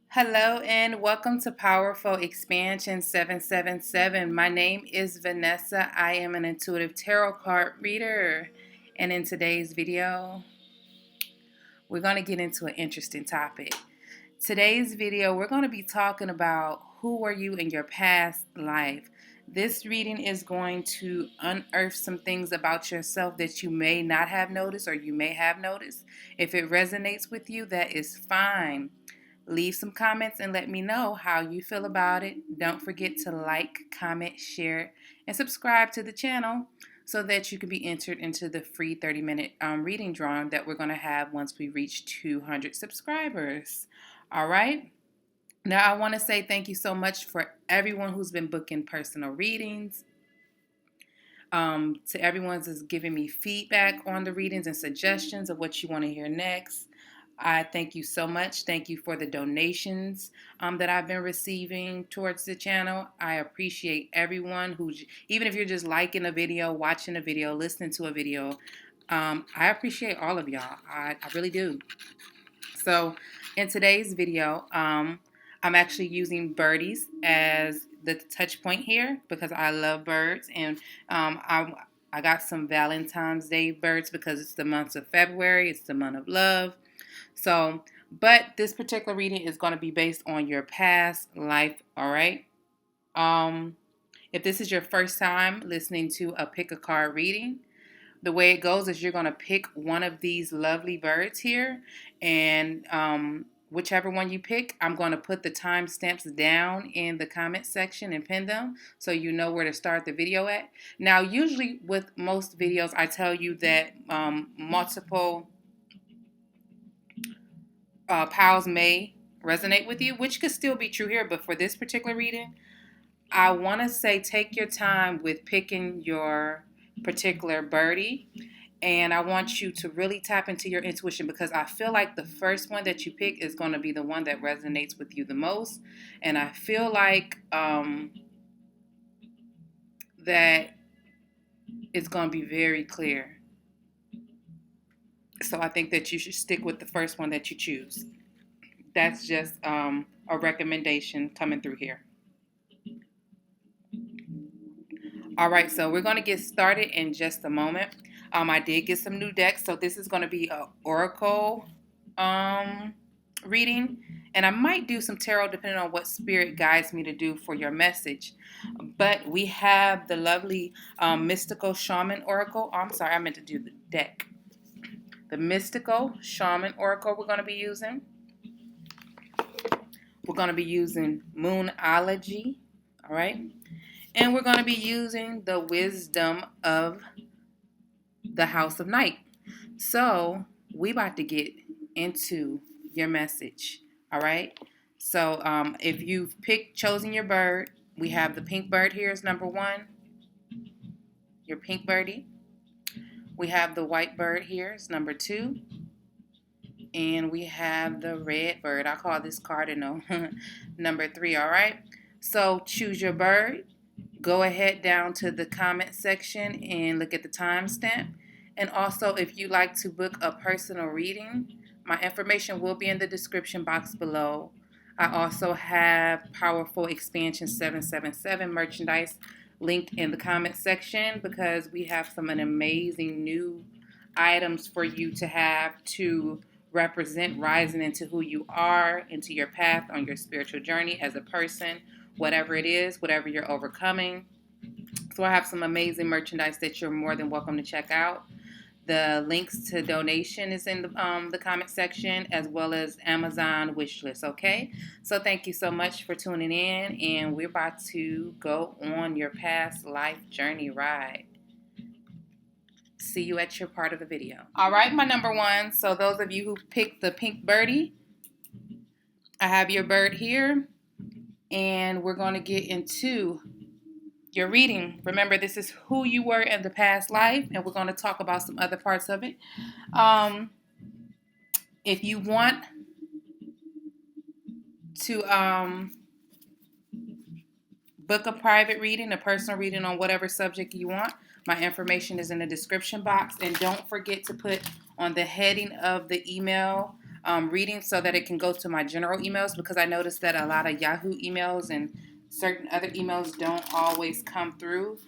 Hello and welcome to Powerful Expansion 777. My name is Vanessa. I am an intuitive tarot card reader. And in today's video, we're going to get into an interesting topic. Today's video, we're going to be talking about who were you in your past life. This reading is going to unearth some things about yourself that you may not have noticed or you may have noticed. If it resonates with you, that is fine. Leave some comments and let me know how you feel about it. Don't forget to like, comment, share, and subscribe to the channel so that you can be entered into the free 30-minute reading drawing that we're going to have once we reach 200 subscribers. All right. Now, I want to say thank you so much for everyone who's been booking personal readings. To everyone who's giving me feedback on the readings and suggestions of what you want to hear next. I thank you so much. Thank you for the donations that I've been receiving towards the channel. I appreciate everyone who, even if you're just liking a video, watching a video, listening to a video, I appreciate all of y'all. I really do. So in today's video, I'm actually using birdies as the touch point here because I love birds, and I got some Valentine's Day birds because it's the month of February. It's the month of love. So, but this particular reading is going to be based on your past life, all right? If this is your first time listening to a pick a card reading, the way it goes is you're going to pick one of these lovely birds here, and whichever one you pick, I'm going to put the timestamps down in the comment section and pin them so you know where to start the video at. Now, usually with most videos, I tell you that multiple pals may resonate with you, which could still be true here, but for this particular reading, I want to say take your time with picking your particular birdie, and I want you to really tap into your intuition because I feel like the first one that you pick is going to be the one that resonates with you the most, and I feel like that it's going to be very clear. So I think that you should stick with the first one that you choose. That's just a recommendation coming through here. All right, so we're going to get started in just a moment. I did get some new decks, so this is going to be an Oracle reading, and I might do some tarot depending on what spirit guides me to do for your message. But we have the lovely mystical Shaman Oracle. Oh, I'm sorry, I meant to do the deck. The mystical Shaman Oracle we're going to be using. We're going to be using Moonology, all right? And we're going to be using the wisdom of the House of Night. So we about to get into your message, all right? So if you've chosen your bird, we have the pink bird here is number one, your pink birdie. We have the white bird here is number two. And we have the red bird. I call this cardinal number three, all right? So choose your bird. Go ahead down to the comment section and look at the timestamp. And also, if you'd like to book a personal reading, my information will be in the description box below. I also have Powerful Expansion 777 merchandise linked in the comment section because we have some amazing new items for you to have to represent rising into who you are, into your path on your spiritual journey as a person, whatever it is, whatever you're overcoming. So I have some amazing merchandise that you're more than welcome to check out. The links to donation is in the comment section, as well as Amazon wish list, okay? So thank you so much for tuning in, and we're about to go on your past life journey ride. See you at your part of the video. All right, my number one. So those of you who picked the pink birdie, I have your bird here, and we're going to get into your reading. Remember, this is who you were in the past life, and we're going to talk about some other parts of it. If you want to book a private reading, a personal reading on whatever subject you want, my information is in the description box. And don't forget to put on the heading of the email reading so that it can go to my general emails, because I noticed that a lot of Yahoo emails and certain other emails don't always come through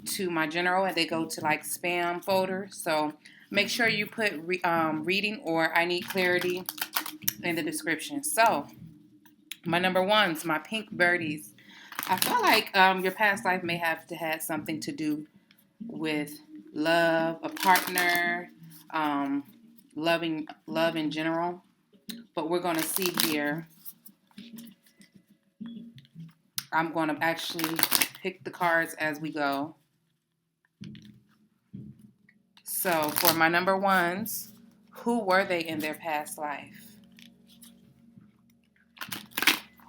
to my general, and they go to like spam folder. So make sure you put reading or I need clarity in the description. So my number ones, my pink birdies. I feel like your past life may have to had something to do with love, a partner, love in general. But we're going to see here. I'm going to actually pick the cards as we go. So for my number ones, who were they in their past life?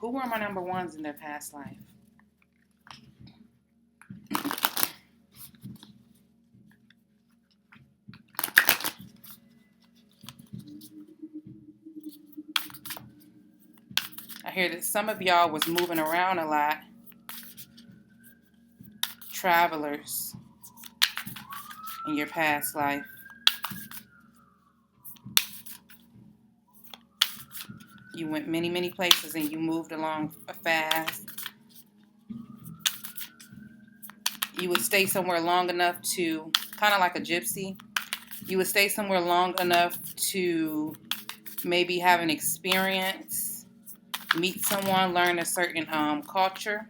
Who were my number ones in their past life? I hear that some of y'all was moving around a lot. Travelers in your past life. You went many, many places and you moved along fast. You would stay somewhere long enough to, kind of like a gypsy, you would stay somewhere long enough to maybe have an experience, meet someone, learn a certain culture,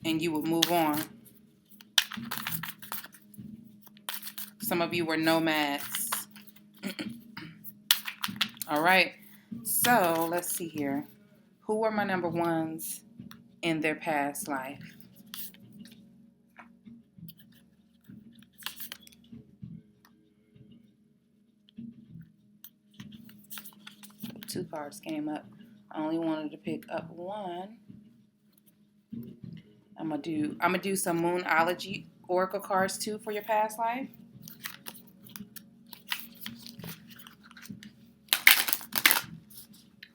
and you would move on. Some of you were nomads. All right. So let's see here. Who were my number ones in their past life? Two cards came up. I only wanted to pick up one. I'm gonna do some Moonology Oracle cards too for your past life.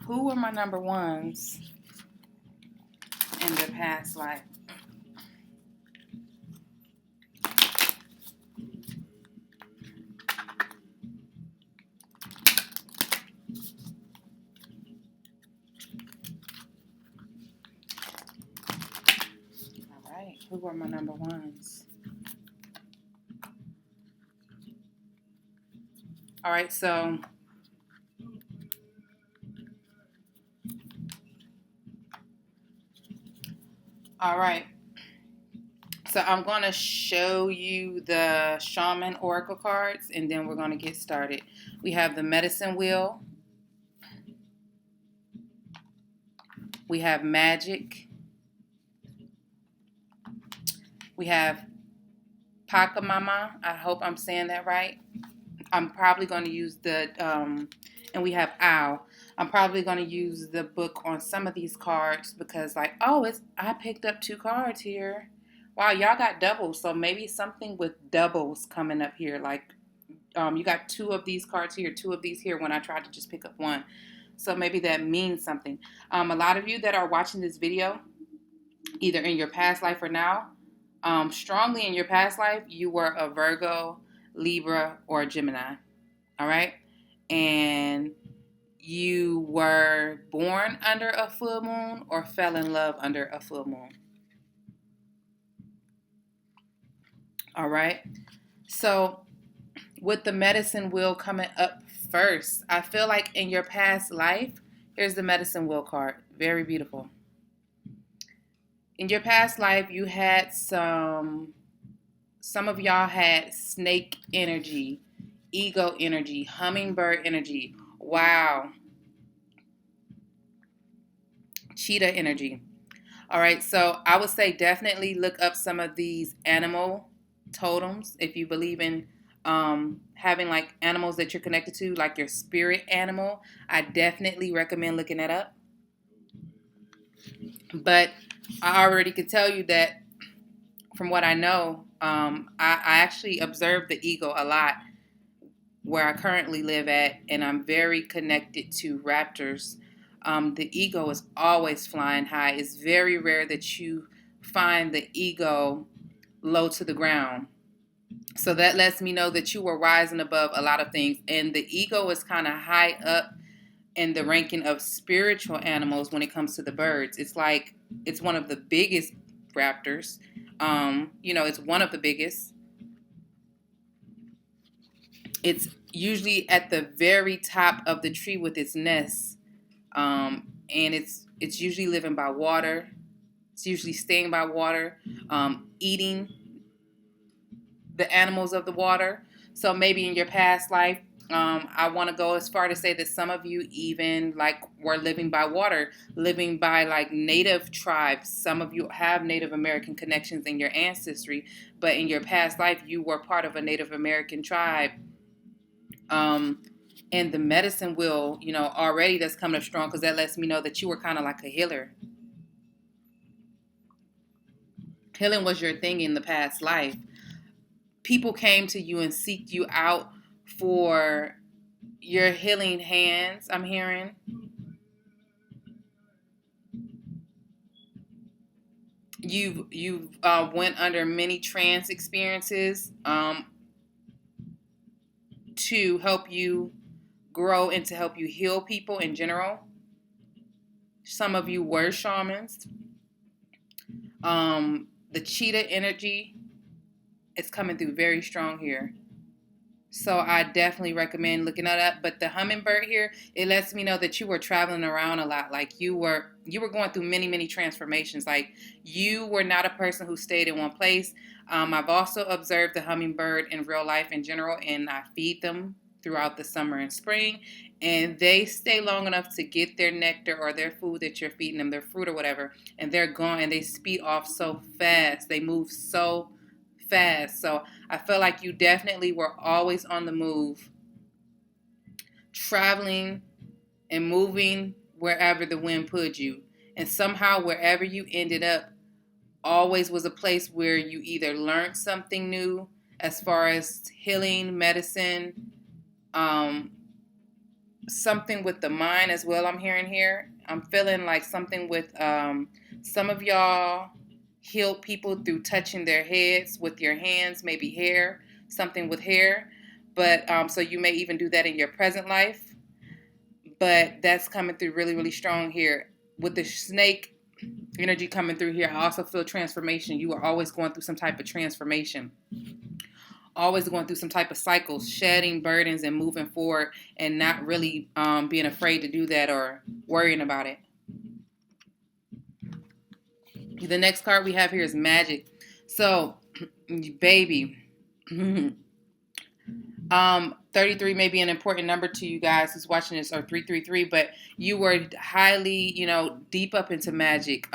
Who were my number ones in their past life? All right, who were my number ones? All right, so So I'm going to show you the Shaman Oracle cards, and then we're going to get started. We have the Medicine Wheel. We have Magic. We have Pachamama. I hope I'm saying that right. I'm probably going to use the, and we have Owl. I'm probably going to use the book on some of these cards because like, oh, I picked up 2 cards here. Wow, y'all got doubles. So maybe something with doubles coming up here. Like you got 2 of these cards here, 2 of these here when I tried to just pick up one. So maybe that means something. A lot of you that are watching this video, either in your past life or now, strongly in your past life, you were a Virgo, Libra, or a Gemini. All right? And you were born under a full moon or fell in love under a full moon. All right? So with the Medicine Wheel coming up first, I feel like in your past life, here's the Medicine Wheel card. Very beautiful. In your past life, you had some of y'all had snake energy, ego energy, hummingbird energy. Wow. Cheetah energy. All right, so I would say definitely look up some of these animal totems if you believe in having like animals that you're connected to, like your spirit animal. I definitely recommend looking that up. But I already could tell you that from what I know, I actually observe the eagle a lot where I currently live at, and I'm very connected to raptors. The eagle is always flying high. It's very rare that you find the eagle low to the ground. So that lets me know that you were rising above a lot of things. And the ego is kind of high up in the ranking of spiritual animals when it comes to the birds. It's like it's one of the biggest raptors. It's one of the biggest. It's usually at the very top of the tree with its nest. And it's usually living by water. It's usually staying by water, eating the animals of the water. So maybe in your past life, I want to go as far to say that some of you even like were living by water, living by like native tribes. Some of you have Native American connections in your ancestry, but in your past life, you were part of a Native American tribe. And the medicine wheel, already that's coming up strong because that lets me know that you were kind of like a healer. Healing was your thing in the past life. People came to you and seeked you out for your healing hands, I'm hearing. You've went under many trance experiences to help you grow and to help you heal people in general. Some of you were shamans. The cheetah energy is coming through very strong here. So I definitely recommend looking at that. But the hummingbird here, it lets me know that you were traveling around a lot. Like you were going through many, many transformations. Like you were not a person who stayed in one place. I've also observed the hummingbird in real life in general, and I feed them throughout the summer and spring. And they stay long enough to get their nectar or their food that you're feeding them, their fruit or whatever, and they're gone and they speed off so fast. They move so fast. So I feel like you definitely were always on the move, traveling and moving wherever the wind put you. And somehow, wherever you ended up, always was a place where you either learned something new as far as healing, medicine, um, something with the mind as well. I'm hearing here. I'm feeling like something with some of y'all healed people through touching their heads with your hands, maybe hair, something with hair. But so you may even do that in your present life. But that's coming through really, really strong here. With the snake energy coming through here, I also feel transformation. You are always going through some type of transformation. Always going through some type of cycles, shedding burdens and moving forward and not really being afraid to do that or worrying about it. The next card we have here is magic. So, baby, 33 may be an important number to you guys who's watching this, or 333, but you were highly, deep up into magic.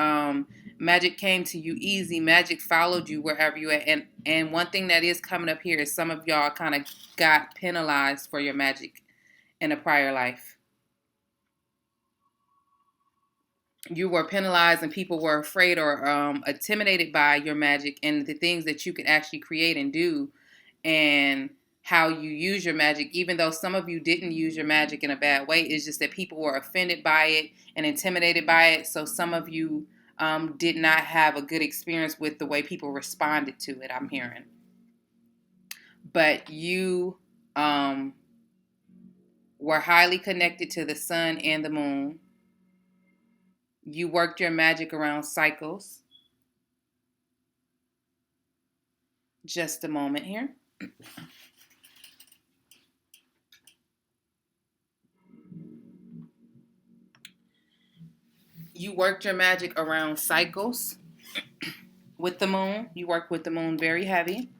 Magic came to you easy. Magic followed you wherever you at. And one thing that is coming up here is some of y'all kind of got penalized for your magic in a prior life. You were penalized and people were afraid or intimidated by your magic and the things that you could actually create and do and how you use your magic. Even though some of you didn't use your magic in a bad way, it's just that people were offended by it and intimidated by it. So some of you did not have a good experience with the way people responded to it, I'm hearing. But you were highly connected to the sun and the moon. You worked your magic around cycles. Just a moment here. You worked your magic around cycles with the moon. You worked with the moon very heavy.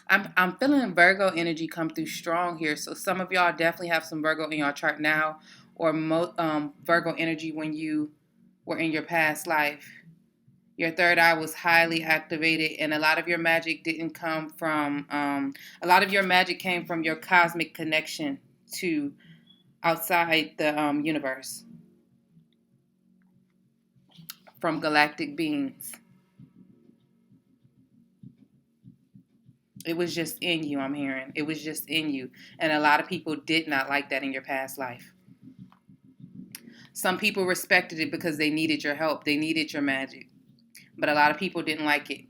I'm feeling Virgo energy come through strong here. So some of y'all definitely have some Virgo in your chart now, or Virgo energy when you were in your past life. Your third eye was highly activated, and a lot of your magic didn't come from. A lot of your magic came from your cosmic connection to outside the universe, from galactic beings. It was just in you, I'm hearing. It was just in you. And a lot of people did not like that in your past life. Some people respected it because they needed your help. They needed your magic. But a lot of people didn't like it.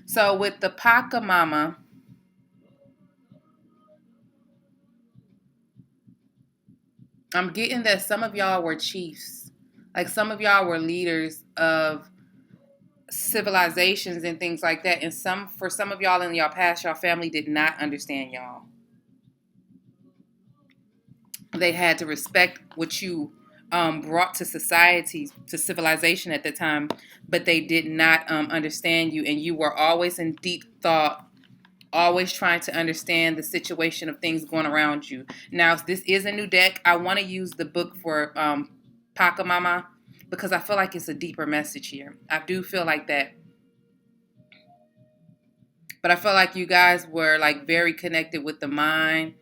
So with the Pachamama, I'm getting that some of y'all were chiefs. Like some of y'all were leaders of civilizations and things like that. And for some of y'all in y'all past, y'all family did not understand y'all. They had to respect what you brought to society, to civilization at the time, but they did not understand you. And you were always in deep thought, always trying to understand the situation of things going around you. Now, this is a new deck. I want to use the book for Pachamama because I feel like it's a deeper message here. I do feel like that. But I feel like you guys were like very connected with the mind,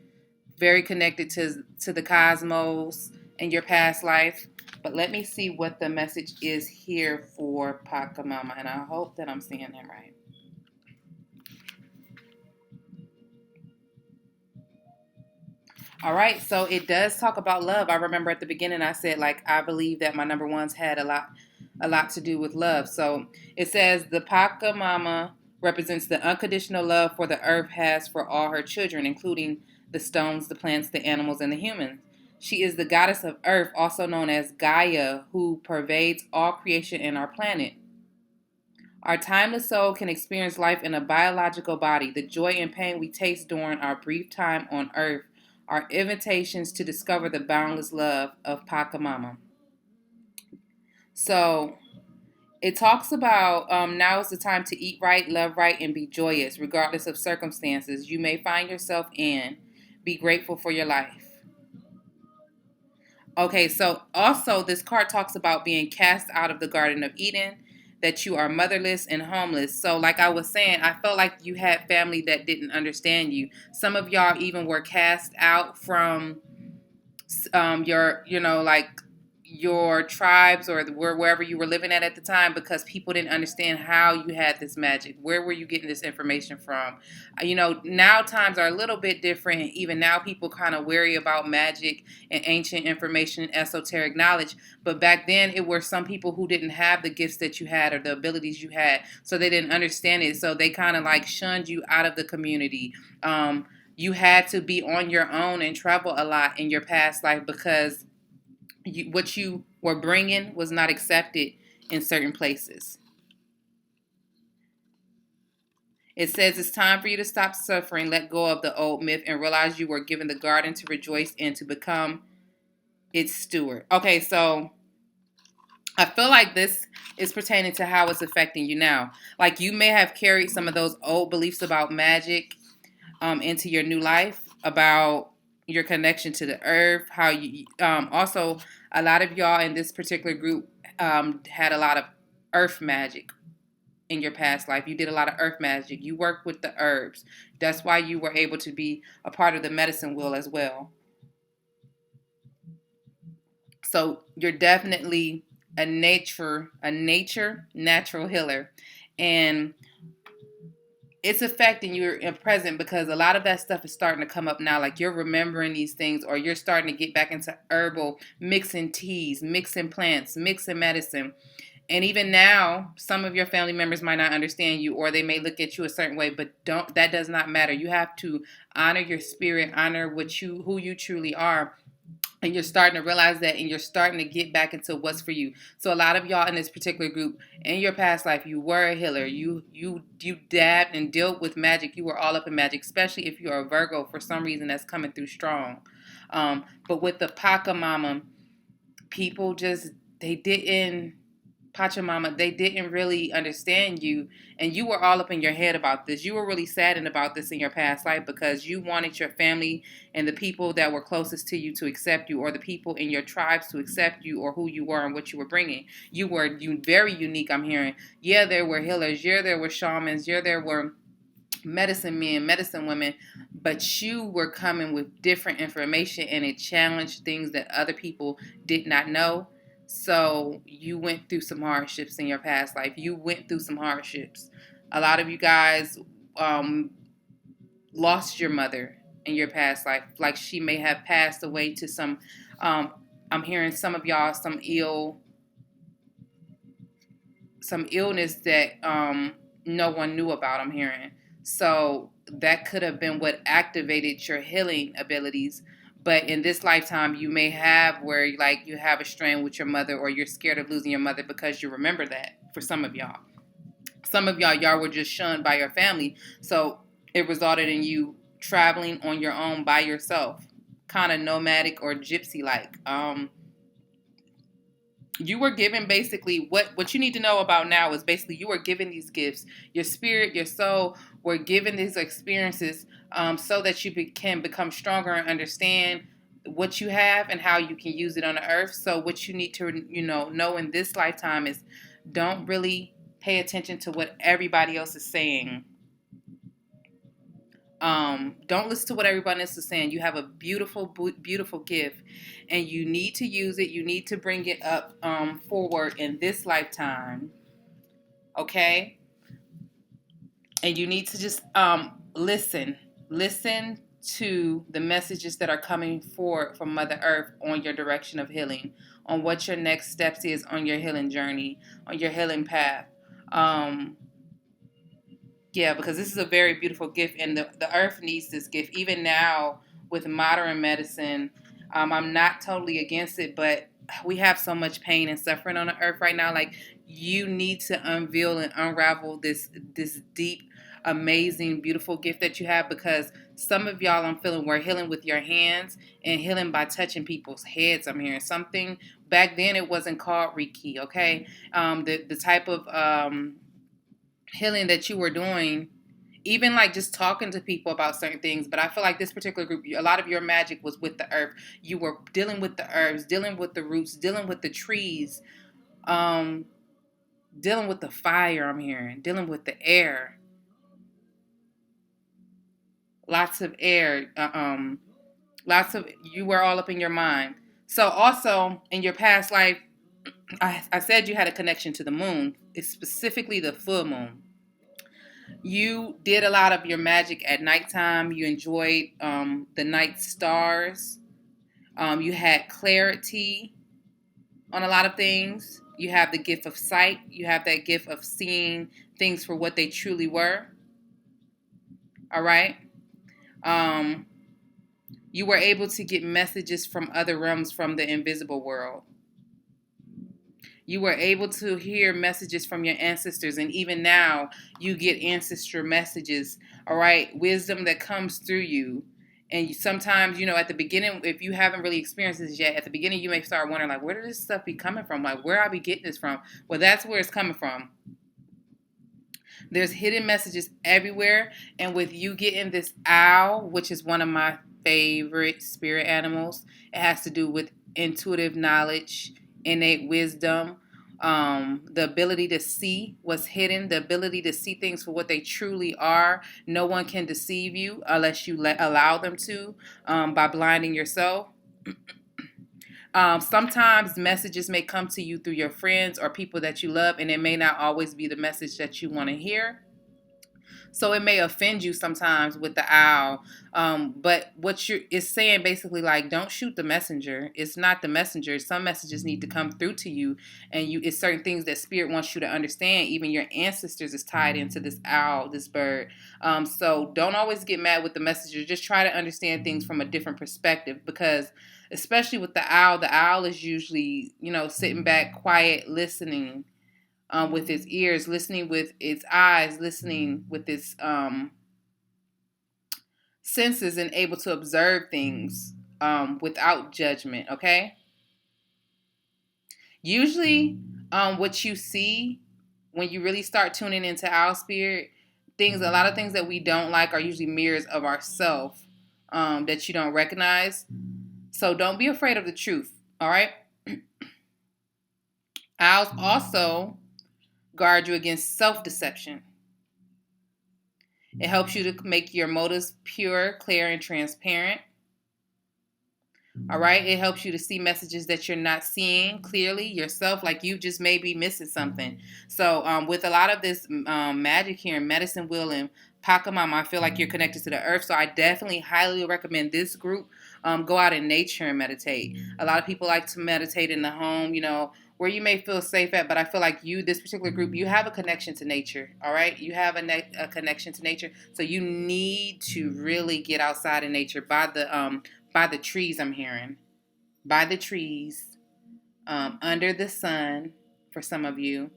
very connected to the cosmos in your past life. But let me see what the message is here for Pachamama, and I hope that I'm seeing him right. All right, so it does talk about love. I remember at the beginning I said like I believe that my number ones had a lot to do with love. So it says the Pachamama represents the unconditional love for the earth has for all her children, including the stones, the plants, the animals, and the humans. She is the goddess of earth, also known as Gaia, who pervades all creation and our planet. Our timeless soul can experience life in a biological body. The joy and pain we taste during our brief time on earth are invitations to discover the boundless love of Pachamama. So it talks about now is the time to eat right, love right, and be joyous, regardless of circumstances you may find yourself in. Be grateful for your life. Okay, so also this card talks about being cast out of the Garden of Eden, that you are motherless and homeless. So, like I was saying, I felt like you had family that didn't understand you. Some of y'all even were cast out from your, like your tribes or wherever you were living at the time because people didn't understand how you had this magic. Where were you getting this information from? Now times are a little bit different. Even now people kind of wary about magic and ancient information, esoteric knowledge. But back then it were some people who didn't have the gifts that you had or the abilities you had. So they didn't understand it. So they kind of like shunned you out of the community. You had to be on your own and travel a lot in your past life because what you were bringing was not accepted in certain places. It says it's time for you to stop suffering, let go of the old myth, and realize you were given the garden to rejoice in, to become its steward. Okay, so I feel like this is pertaining to how it's affecting you now. Like you may have carried some of those old beliefs about magic into your new life, about your connection to the earth, how you also a lot of y'all in this particular group had a lot of earth magic in your past life. You did a lot of earth magic. You worked with the herbs. That's why you were able to be a part of the medicine wheel as well. So you're definitely a natural healer. And it's affecting you in present because a lot of that stuff is starting to come up now. Like you're remembering these things or you're starting to get back into herbal, mixing teas, mixing plants, mixing medicine. And even now, some of your family members might not understand you or they may look at you a certain way, but that does not matter. You have to honor your spirit, honor who you truly are. And you're starting to realize that and you're starting to get back into what's for you. So a lot of y'all in this particular group, in your past life, you were a healer. You dabbed and dealt with magic. You were all up in magic, especially if you're a Virgo for some reason that's coming through strong. But with the Pachamama, people they didn't Pachamama, they didn't really understand you, and you were all up in your head about this. You were really saddened about this in your past life because you wanted your family and the people that were closest to you to accept you, or the people in your tribes to accept you, or who you were and what you were bringing. You were very unique, I'm hearing. Yeah, there were healers. Yeah, there were shamans. Yeah, there were medicine men, medicine women, but you were coming with different information and it challenged things that other people did not know. So you went through some hardships in your past life. You went through some hardships. A lot of you guys lost your mother in your past life. Like she may have passed away to some, I'm hearing some of y'all, some illness that no one knew about, I'm hearing. So that could have been what activated your healing abilities. But in this lifetime, you may have where like you have a strain with your mother, or you're scared of losing your mother because you remember that. For some of y'all, y'all were just shunned by your family, so it resulted in you traveling on your own by yourself, kind of nomadic or gypsy like. You were given basically what you need to know about now is basically you were given these gifts. Your spirit, your soul were given these experiences, so that you can become stronger and understand what you have and how you can use it on the earth. So what you need to know in this lifetime is don't really pay attention to what everybody else is saying. Don't listen to what everybody else is saying. You have a beautiful, beautiful gift, and you need to use it. You need to bring it up forward in this lifetime, okay? And you need to just listen to the messages that are coming forward from Mother Earth on your direction of healing, on what your next steps is on your healing journey, on your healing path. Yeah, because this is a very beautiful gift, and the earth needs this gift. Even now, with modern medicine, I'm not totally against it, but we have so much pain and suffering on the earth right now. Like, you need to unveil and unravel this deep, amazing, beautiful gift that you have, because some of y'all, I'm feeling, were healing with your hands and healing by touching people's heads. I'm hearing something. Back then, it wasn't called Reiki, okay? The type of healing that you were doing, even like just talking to people about certain things. But I feel like this particular group, a lot of your magic was with the earth. You were dealing with the herbs, dealing with the roots, dealing with the trees, um, dealing with the fire, I'm hearing, dealing with the air. Lots of air. Lots of, you were all up in your mind. So also in your past life, I said you had a connection to the moon. It's specifically the full moon. You did a lot of your magic at nighttime. You enjoyed the night stars. You had clarity on a lot of things. You have the gift of sight. You have that gift of seeing things for what they truly were. All right. Um, you were able to get messages from other realms, from the invisible world. You were able to hear messages from your ancestors, and even now you get ancestor messages, all right? Wisdom that comes through you. And sometimes, at the beginning, if you haven't really experienced this yet, at the beginning you may start wondering, like, where did this stuff be coming from? Like, where I be getting this from? Well, that's where it's coming from. There's hidden messages everywhere. And with you getting this owl, which is one of my favorite spirit animals, it has to do with intuitive knowledge, innate wisdom, the ability to see what's hidden, the ability to see things for what they truly are. No one can deceive you unless you allow them to, by blinding yourself. Sometimes messages may come to you through your friends or people that you love, and it may not always be the message that you want to hear. So it may offend you sometimes with the owl. But what it's saying basically, like, don't shoot the messenger. It's not the messenger. Some messages need to come through to you, and it's certain things that spirit wants you to understand. Even your ancestors is tied into this owl, this bird. So don't always get mad with the messenger. Just try to understand things from a different perspective, because especially with the owl is usually, sitting back, quiet, listening, with its ears, listening with its eyes, listening with its senses, and able to observe things without judgment, okay? Usually, what you see when you really start tuning into our spirit, a lot of things that we don't like are usually mirrors of ourself, that you don't recognize. So don't be afraid of the truth, all right? Owls also guard you against self-deception. It helps you to make your motives pure, clear, and transparent. All right. It helps you to see messages that you're not seeing clearly yourself, like you just may be missing something. So with a lot of this magic here in Medicine Wheel and Pachamama, I feel like you're connected to the earth. So I definitely highly recommend this group. Go out in nature and meditate. A lot of people like to meditate in the home, where you may feel safe at, but I feel like this particular group, you have a connection to nature, all right? You have a connection to nature, so you need to really get outside in nature by the trees. I'm hearing by the trees, under the sun for some of you,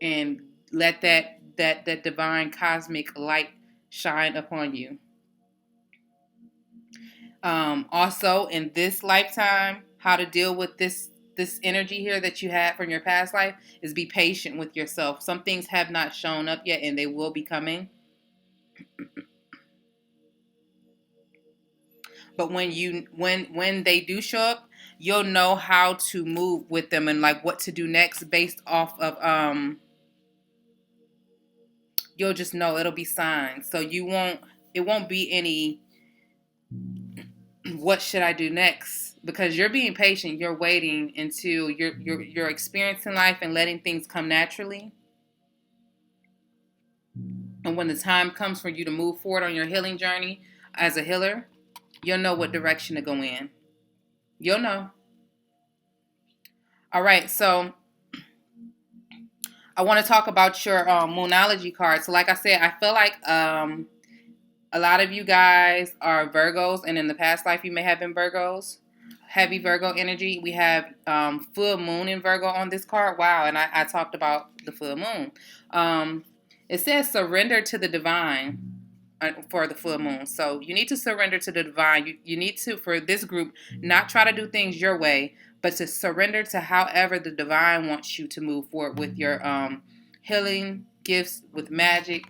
and let that divine cosmic light shine upon you. Also, in this lifetime, how to deal with this energy here that you had from your past life is be patient with yourself. Some things have not shown up yet, and they will be coming. But when they do show up, you'll know how to move with them and like what to do next based off of you'll just know. It'll be signs. So it won't be any what should I do next? Because you're being patient, you're waiting until you're experiencing life and letting things come naturally. And when the time comes for you to move forward on your healing journey as a healer, you'll know what direction to go in. You'll know. All right, so I want to talk about your Moonology card. So like I said, I feel like a lot of you guys are Virgos, and in the past life you may have been Virgos. Heavy Virgo energy. We have full moon in Virgo on this card. Wow, and I talked about the full moon. It says surrender to the divine for the full moon. So you need to surrender to the divine. You need to, for this group, not try to do things your way, but to surrender to however the divine wants you to move forward with your healing gifts, with magic,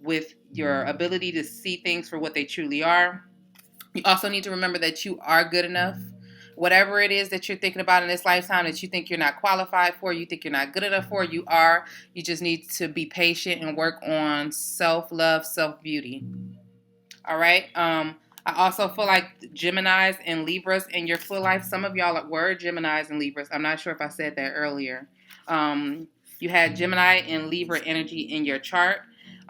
with your ability to see things for what they truly are. You also need to remember that you are good enough. Whatever it is that you're thinking about in this lifetime that you think you're not qualified for, you think you're not good enough for, you are. You just need to be patient and work on self-love, self-beauty. All right? I also feel like Geminis and Libras in your full life, some of y'all were Geminis and Libras. I'm not sure if I said that earlier. You had Gemini and Libra energy in your chart.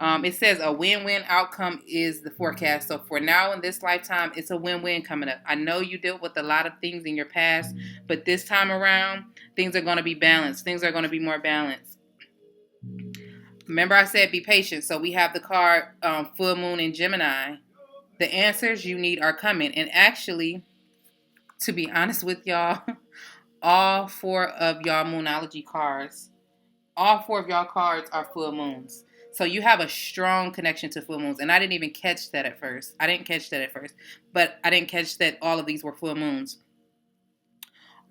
It says a win-win outcome is the forecast. So for now in this lifetime, it's a win-win coming up. I know you dealt with a lot of things in your past, but this time around, things are going to be balanced. Things are going to be more balanced. Remember I said be patient. So we have the card full moon in Gemini. The answers you need are coming. And actually, to be honest with y'all, all 4 of y'all Moonology cards, all 4 of y'all cards are full moons. So you have a strong connection to full moons. And I didn't even catch that at first. But I didn't catch that all of these were full moons.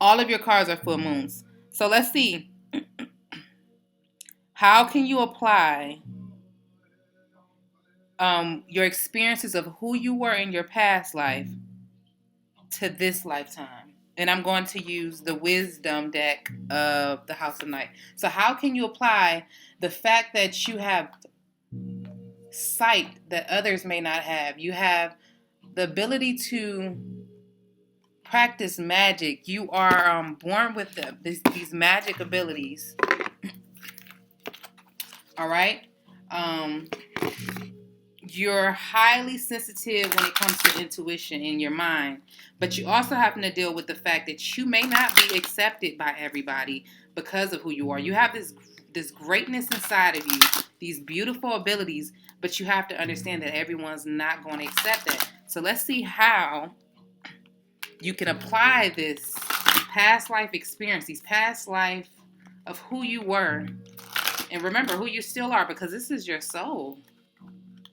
All of your cards are full moons. So let's see. How can you apply your experiences of who you were in your past life to this lifetime? And I'm going to use the wisdom deck of the House of Night. So how can you apply the fact that you have sight that others may not have? You have the ability to practice magic. You are born with these magic abilities. All right? You're highly sensitive when it comes to intuition in your mind, but you also have to deal with the fact that you may not be accepted by everybody because of who you are. You have this greatness inside of you, these beautiful abilities, but you have to understand that everyone's not going to accept that. So let's see how you can apply this past life experience, these past life of who you were, and remember who you still are, because this is your soul.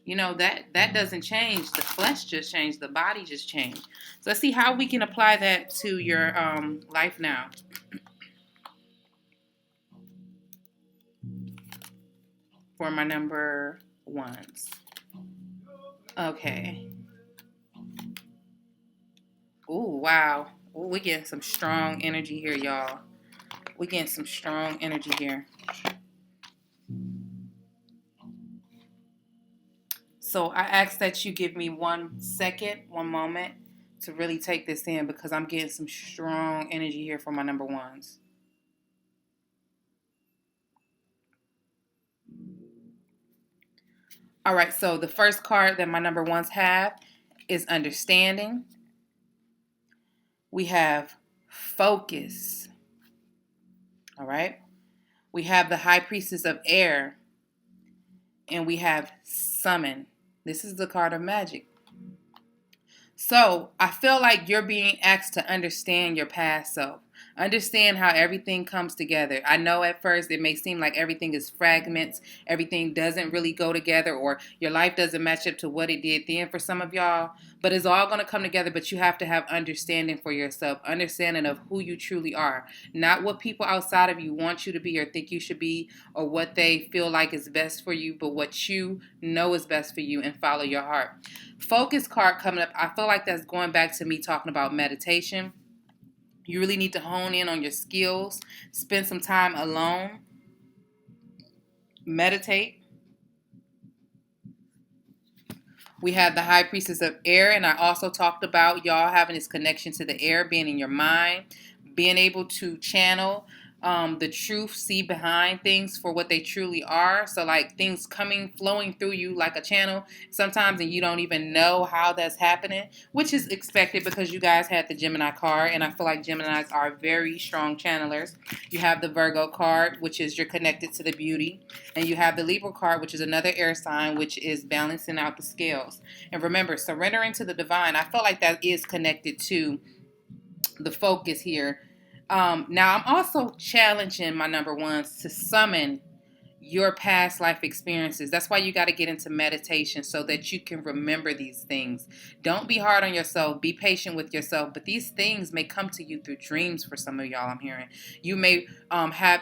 You know, that doesn't change. The flesh just changed. The body just changed. So let's see how we can apply that to your life now. For my number ones. Okay. Ooh, wow. Ooh, we're getting some strong energy here, y'all. We're getting some strong energy here. So I ask that you give me 1 second, 1 moment to really take this in, because I'm getting some strong energy here for my number ones. All right, so the first card that my number ones have is understanding. We have focus. All right. We have the High Priestess of Air, and we have Summon. This is the card of magic. So I feel like you're being asked to understand your past self. Understand how everything comes together. I know at first it may seem like everything is fragments, everything doesn't really go together, or your life doesn't match up to what it did then for some of y'all. But it's all going to come together, but you have to have understanding for yourself, understanding of who you truly are. Not what people outside of you want you to be or think you should be, or what they feel like is best for you, but what you know is best for you, and follow your heart. Focus card coming up. I feel like that's going back to me talking about meditation. You really need to hone in on your skills. Spend some time alone. Meditate. We have the High Priestess of Air, and I also talked about y'all having this connection to the air, being in your mind, being able to channel the truth, see behind things for what they truly are. So like things flowing through you like a channel sometimes, and you don't even know how that's happening, which is expected because you guys had the Gemini card, and I feel like Geminis are very strong channelers. You have the Virgo card, which is you're connected to the beauty, and you have the Libra card, which is another air sign, which is balancing out the scales. And remember, surrendering to the divine, I feel like that is connected to the focus here. Now, I'm also challenging my number ones to summon your past life experiences. That's why you got to get into meditation so that you can remember these things. Don't be hard on yourself. Be patient with yourself. But these things may come to you through dreams for some of y'all, I'm hearing. You may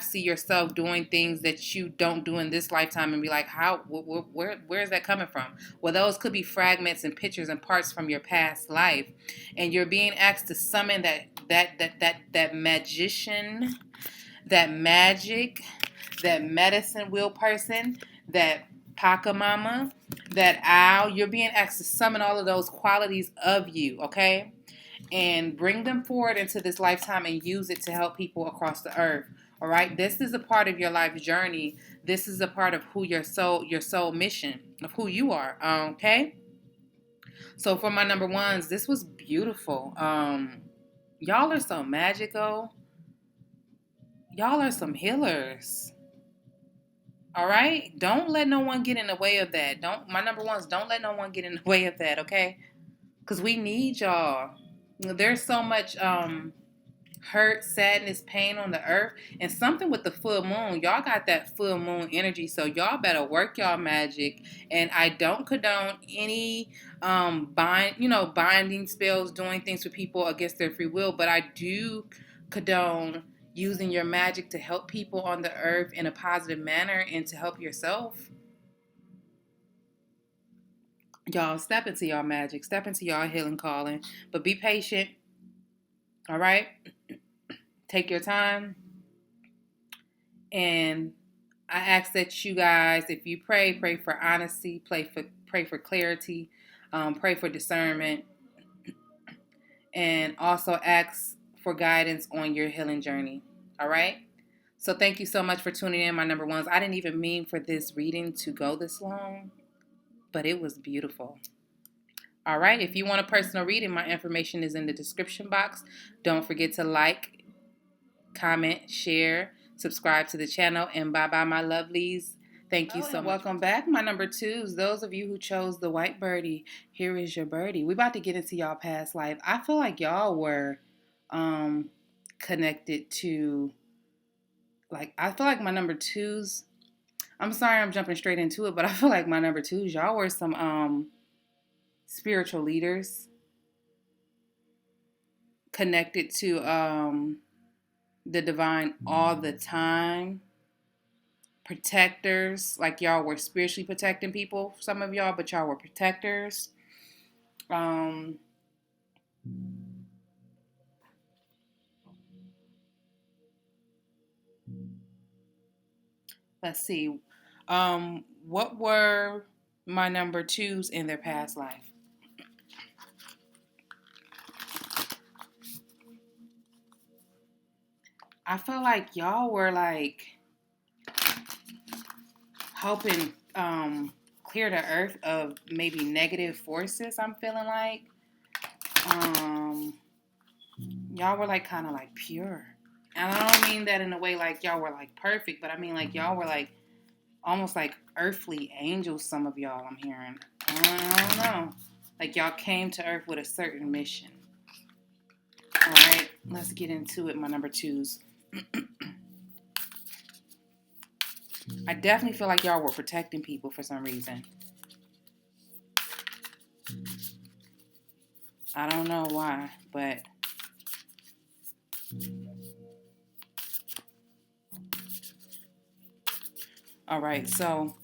see yourself doing things that you don't do in this lifetime and be like, where is that coming from? Well, those could be fragments and pictures and parts from your past life. And you're being asked to summon that magician, that magic, that medicine wheel person, that Pachamama, that owl. You're being asked to summon all of those qualities of you, okay? And bring them forward into this lifetime and use it to help people across the earth. All right? This is a part of your life journey. This is a part of who your soul mission, of who you are, okay? So for my number ones, this was beautiful. Y'all are so magical. Y'all are some healers. All right? Don't let no one get in the way of that. My number ones, don't let no one get in the way of that, okay? Because we need y'all. There's so much hurt, sadness, pain on the earth. And something with the full moon. Y'all got that full moon energy. So y'all better work y'all magic. And I don't condone any binding spells, doing things for people against their free will. But I do condone using your magic to help people on the earth in a positive manner and to help yourself. Y'all, step into y'all magic. Step into y'all healing calling. But be patient. All right? Take your time. And I ask that you guys, if you pray for honesty, pray for clarity, pray for discernment, and also ask for guidance on your healing journey. All right? So thank you so much for tuning in, my number ones. I didn't even mean for this reading to go this long, but it was beautiful. All right? If you want a personal reading, my information is in the description box. Don't forget to like, comment, share, subscribe to the channel, and bye-bye, my lovelies. Thank you so much. Welcome back, my number twos. Those of you who chose the white birdie, here is your birdie. We about to get into y'all past life. I feel like y'all were connected to, I feel like my number twos, I'm sorry I'm jumping straight into it, but I feel like my number twos, y'all were some spiritual leaders connected to the divine all the time. Protectors, like y'all were spiritually protecting people, some of y'all, but y'all were protectors. Let's see. What were my number twos in their past life? I feel like y'all were helping clear the earth of maybe negative forces. I'm feeling like y'all were kind of pure. And I don't mean that in a way like y'all were like perfect, but I mean like y'all were like almost like earthly angels, some of y'all I'm hearing. I don't know. Like y'all came to earth with a certain mission. All right, let's get into it, my number twos. I definitely feel like y'all were protecting people for some reason. I don't know why, but all right. So,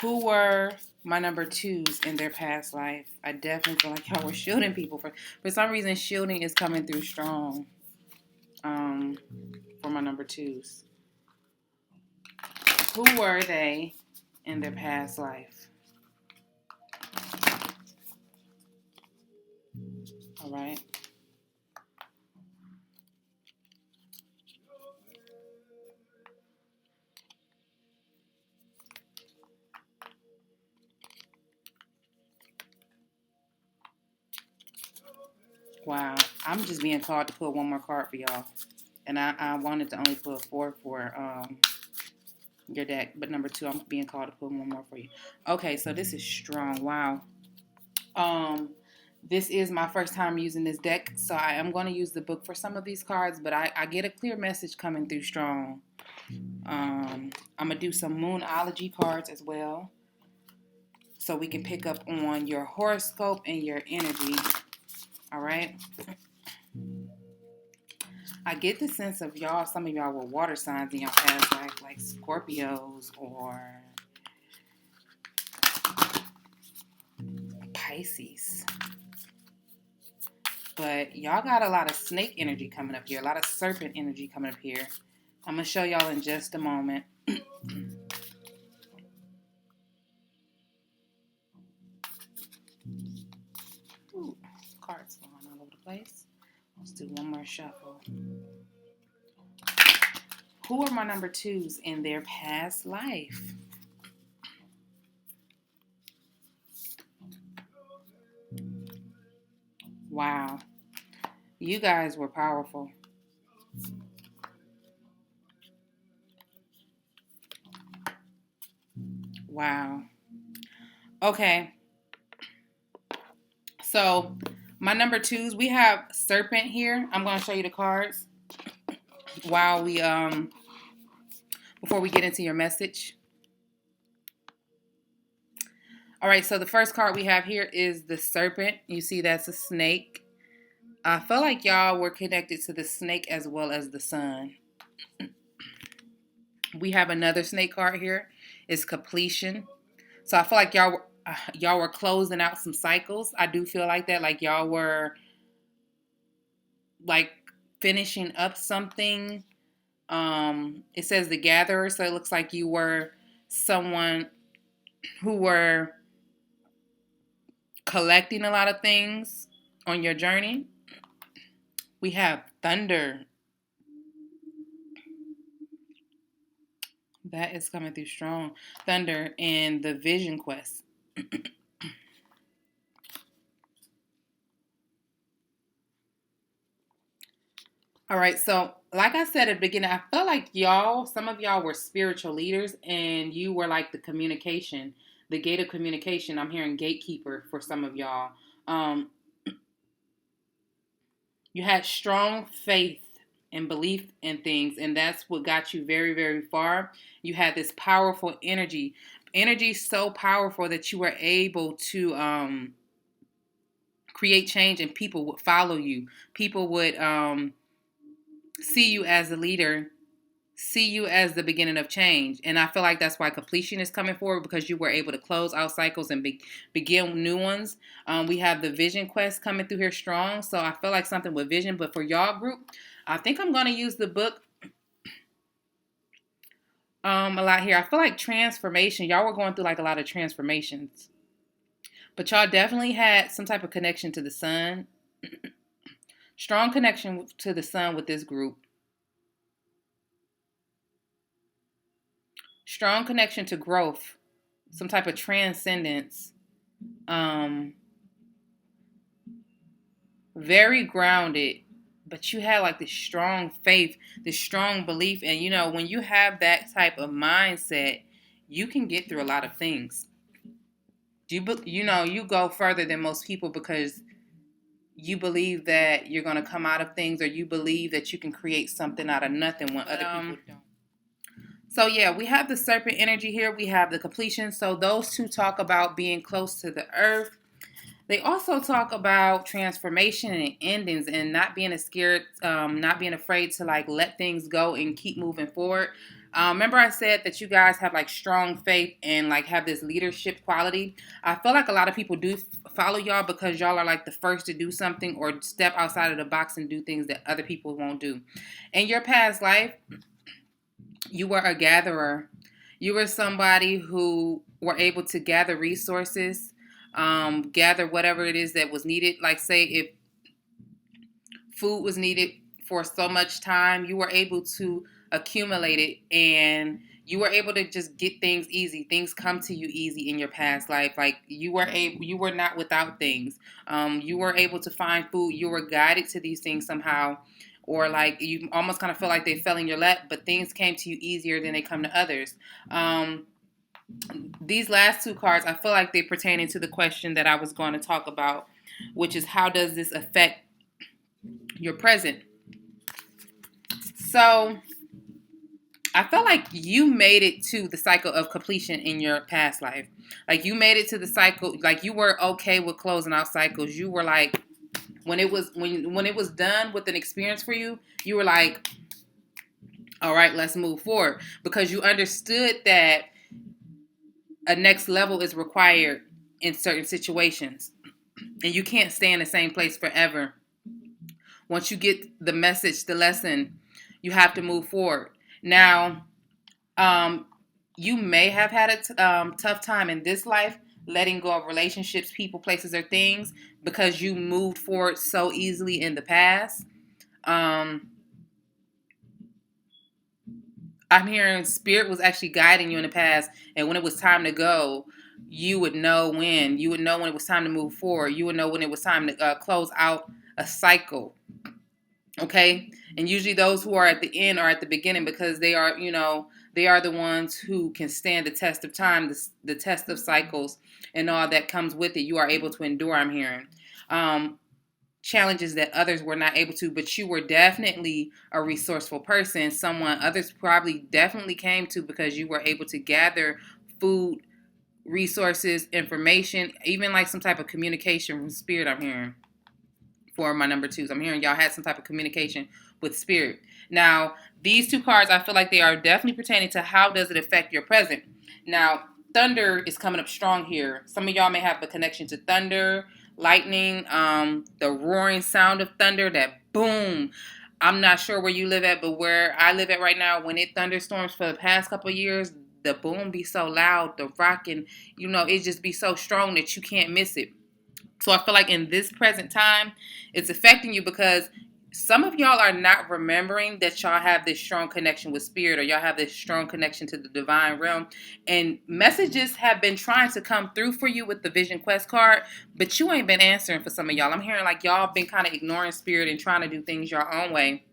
who were my number twos in their past life? I definitely feel like y'all were shielding people for some reason. Shielding is coming through strong. Um, for my number twos. Who were they in their past life? All right. Wow. I'm just being called to pull one more card for y'all. And I wanted to only pull four for your deck, but number two, I'm being called to pull one more for you. Okay, so this is strong. Wow. Um, this is my first time using this deck, so I am going to use the book for some of these cards, but I get a clear message coming through strong. I'm going to do some Moonology cards as well, so we can pick up on your horoscope and your energy. All right. I get the sense of y'all, some of y'all were water signs in y'all past life, like Scorpios or Pisces. But y'all got a lot of snake energy coming up here, a lot of serpent energy coming up here. I'm going to show y'all in just a moment. Ooh, cards going all over the place. Let's do one more shuffle. Who are my number twos in their past life? Wow. You guys were powerful. Wow. Okay. So, my number twos, we have Serpent here. I'm going to show you the cards while we before we get into your message. All right, so the first card we have here is the Serpent. You see that's a snake. I feel like y'all were connected to the snake as well as the sun. We have another snake card here. It's completion. So I feel like y'all were closing out some cycles. I do feel like that. Like y'all were like finishing up something. It says the gatherer, so it looks like you were someone who were collecting a lot of things on your journey. We have thunder. That is coming through strong. Thunder in the vision quest. All right, so like I said at the beginning, I felt like some of y'all were spiritual leaders and you were like the communication, the gate of communication. I'm hearing gatekeeper for some of y'all. Um, you had strong faith and belief in things, and that's what got you very, very far. You had this powerful energy so powerful that you were able to create change, and people would follow you. People would see you as a leader, see you as the beginning of change. And I feel like that's why completion is coming forward, because you were able to close out cycles and begin new ones. We have the vision quest coming through here strong. So I feel like something with vision. But for y'all group, I think I'm going to use the book a lot here. I feel like transformation. Y'all were going through like a lot of transformations. But y'all definitely had some type of connection to the sun. Strong connection to the sun with this group. Strong connection to growth. Some type of transcendence. Very grounded, but you had like this strong faith, this strong belief. And, you know, when you have that type of mindset, you can get through a lot of things. You know, you go further than most people because you believe that you're going to come out of things, or you believe that you can create something out of nothing when other people don't. So yeah, we have the serpent energy here. We have the completion. So those two talk about being close to the earth. They also talk about transformation and endings, and not being scared, not being afraid to like let things go and keep moving forward. Remember I said that you guys have like strong faith and like have this leadership quality. I feel like a lot of people do follow y'all because y'all are like the first to do something or step outside of the box and do things that other people won't do. In your past life, you were a gatherer. You were somebody who were able to gather resources, gather whatever it is that was needed. Like say if food was needed for so much time, you were able to accumulate it, and you were able to just get things easy. Things come to you easy in your past life. Like you were not without things. You were able to find food. You were guided to these things somehow, or like you almost kind of feel like they fell in your lap, but things came to you easier than they come to others. These last two cards, I feel like they pertain into the question that I was going to talk about, which is how does this affect your present? So I felt like you made it to the cycle of completion in your past life. Like you made it to the cycle, like you were okay with closing out cycles. You were like, when it was done with an experience for you, you were like, all right, let's move forward, because you understood that a next level is required in certain situations, and you can't stay in the same place forever. Once you get the message, the lesson, you have to move forward. Now, you may have had a tough time in this life letting go of relationships, people, places, or things because you moved forward so easily in the past. I'm hearing spirit was actually guiding you in the past, and when it was time to go, you would know when. You would know when it was time to move forward. You would know when it was time to close out a cycle. Okay, and usually those who are at the end are at the beginning because they are, you know, they are the ones who can stand the test of time, the test of cycles, and all that comes with it. You are able to endure. I'm hearing challenges that others were not able to, but you were definitely a resourceful person. Someone others probably definitely came to because you were able to gather food, resources, information, even like some type of communication from spirit. I'm hearing. For my number twos, I'm hearing y'all had some type of communication with spirit. Now, these two cards, I feel like they are definitely pertaining to how does it affect your present. Now, thunder is coming up strong here. Some of y'all may have a connection to thunder, lightning, the roaring sound of thunder, that boom. I'm not sure where you live at, but where I live at right now, when it thunderstorms for the past couple of years, the boom be so loud, the rocking, you know, it just be so strong that you can't miss it. So I feel like in this present time, it's affecting you because some of y'all are not remembering that y'all have this strong connection with spirit, or y'all have this strong connection to the divine realm. And messages have been trying to come through for you with the Vision Quest card, but you ain't been answering for some of y'all. I'm hearing like y'all been kind of ignoring spirit and trying to do things your own way,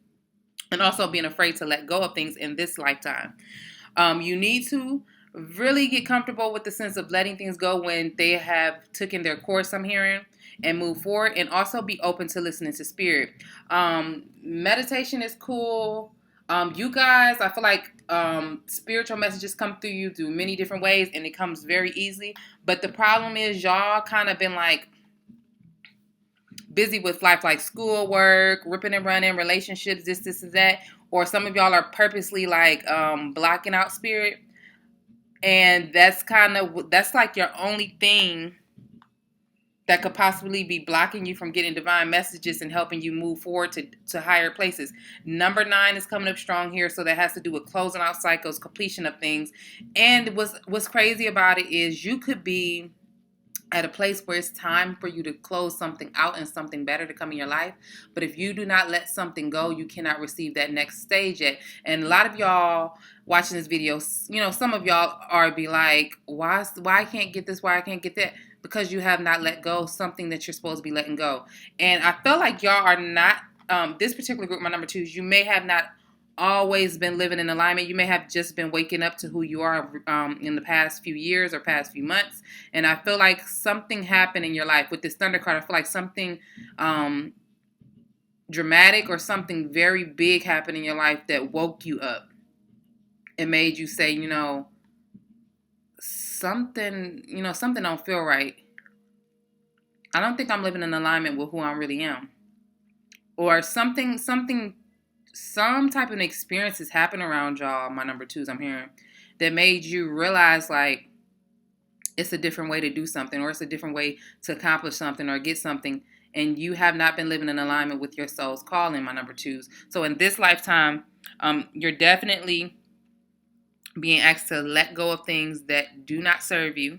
and also being afraid to let go of things in this lifetime. You need to really get comfortable with the sense of letting things go when they have taken their course, I'm hearing, and move forward, and also be open to listening to spirit. Meditation is cool. You guys, I feel like spiritual messages come through you through many different ways, and it comes very easily. But the problem is y'all kind of been like busy with life, like school, work, ripping and running, relationships, this, and that. Or some of y'all are purposely like blocking out spirit. And that's like your only thing that could possibly be blocking you from getting divine messages and helping you move forward to higher places. Number 9 is coming up strong here. So that has to do with closing out cycles, completion of things. And what's crazy about it is you could be at a place where it's time for you to close something out and something better to come in your life. But if you do not let something go, you cannot receive that next stage yet. And a lot of y'all watching this video, you know, some of y'all are be like, why I can't get this, why I can't get that? Because you have not let go something that you're supposed to be letting go. And I feel like y'all are not this particular group, my number twos, you may have not always been living in alignment. You may have just been waking up to who you are in the past few years or past few months. And I feel like something happened in your life with this thunder card. I feel like something dramatic or something very big happened in your life that woke you up. It made you say, something don't feel right. I don't think I'm living in alignment with who I really am. Or some type of experiences happen around y'all, my number twos I'm hearing, that made you realize like it's a different way to do something, or it's a different way to accomplish something or get something, and you have not been living in alignment with your soul's calling, my number twos. So in this lifetime, you're definitely being asked to let go of things that do not serve you.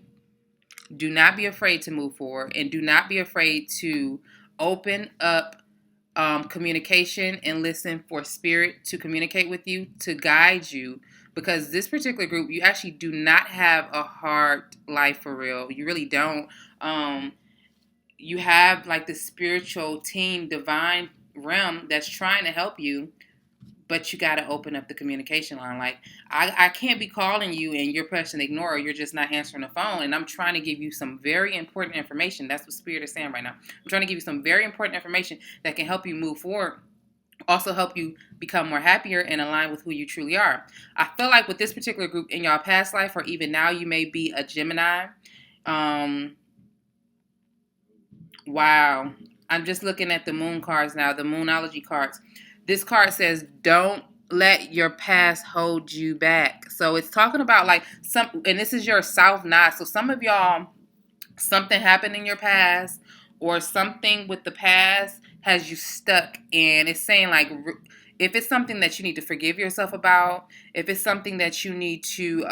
Do not be afraid to move forward, and do not be afraid to open up communication and listen for spirit to communicate with you, to guide you, because this particular group, you actually do not have a hard life for real. You really don't. You have like the spiritual team, divine realm that's trying to help you, but you got to open up the communication line. Like, I can't be calling you and you're pressing ignore, or you're just not answering the phone. And I'm trying to give you some very important information. That's what Spirit is saying right now. I'm trying to give you some very important information that can help you move forward. Also help you become more happier and align with who you truly are. I feel like with this particular group in your past life, or even now, you may be a Gemini. Wow. I'm just looking at the moon cards now, the moonology cards. This card says, don't let your past hold you back. So it's talking about like and this is your South Node. So some of y'all, something happened in your past, or something with the past has you stuck. And it's saying like, if it's something that you need to forgive yourself about, if it's something that you need to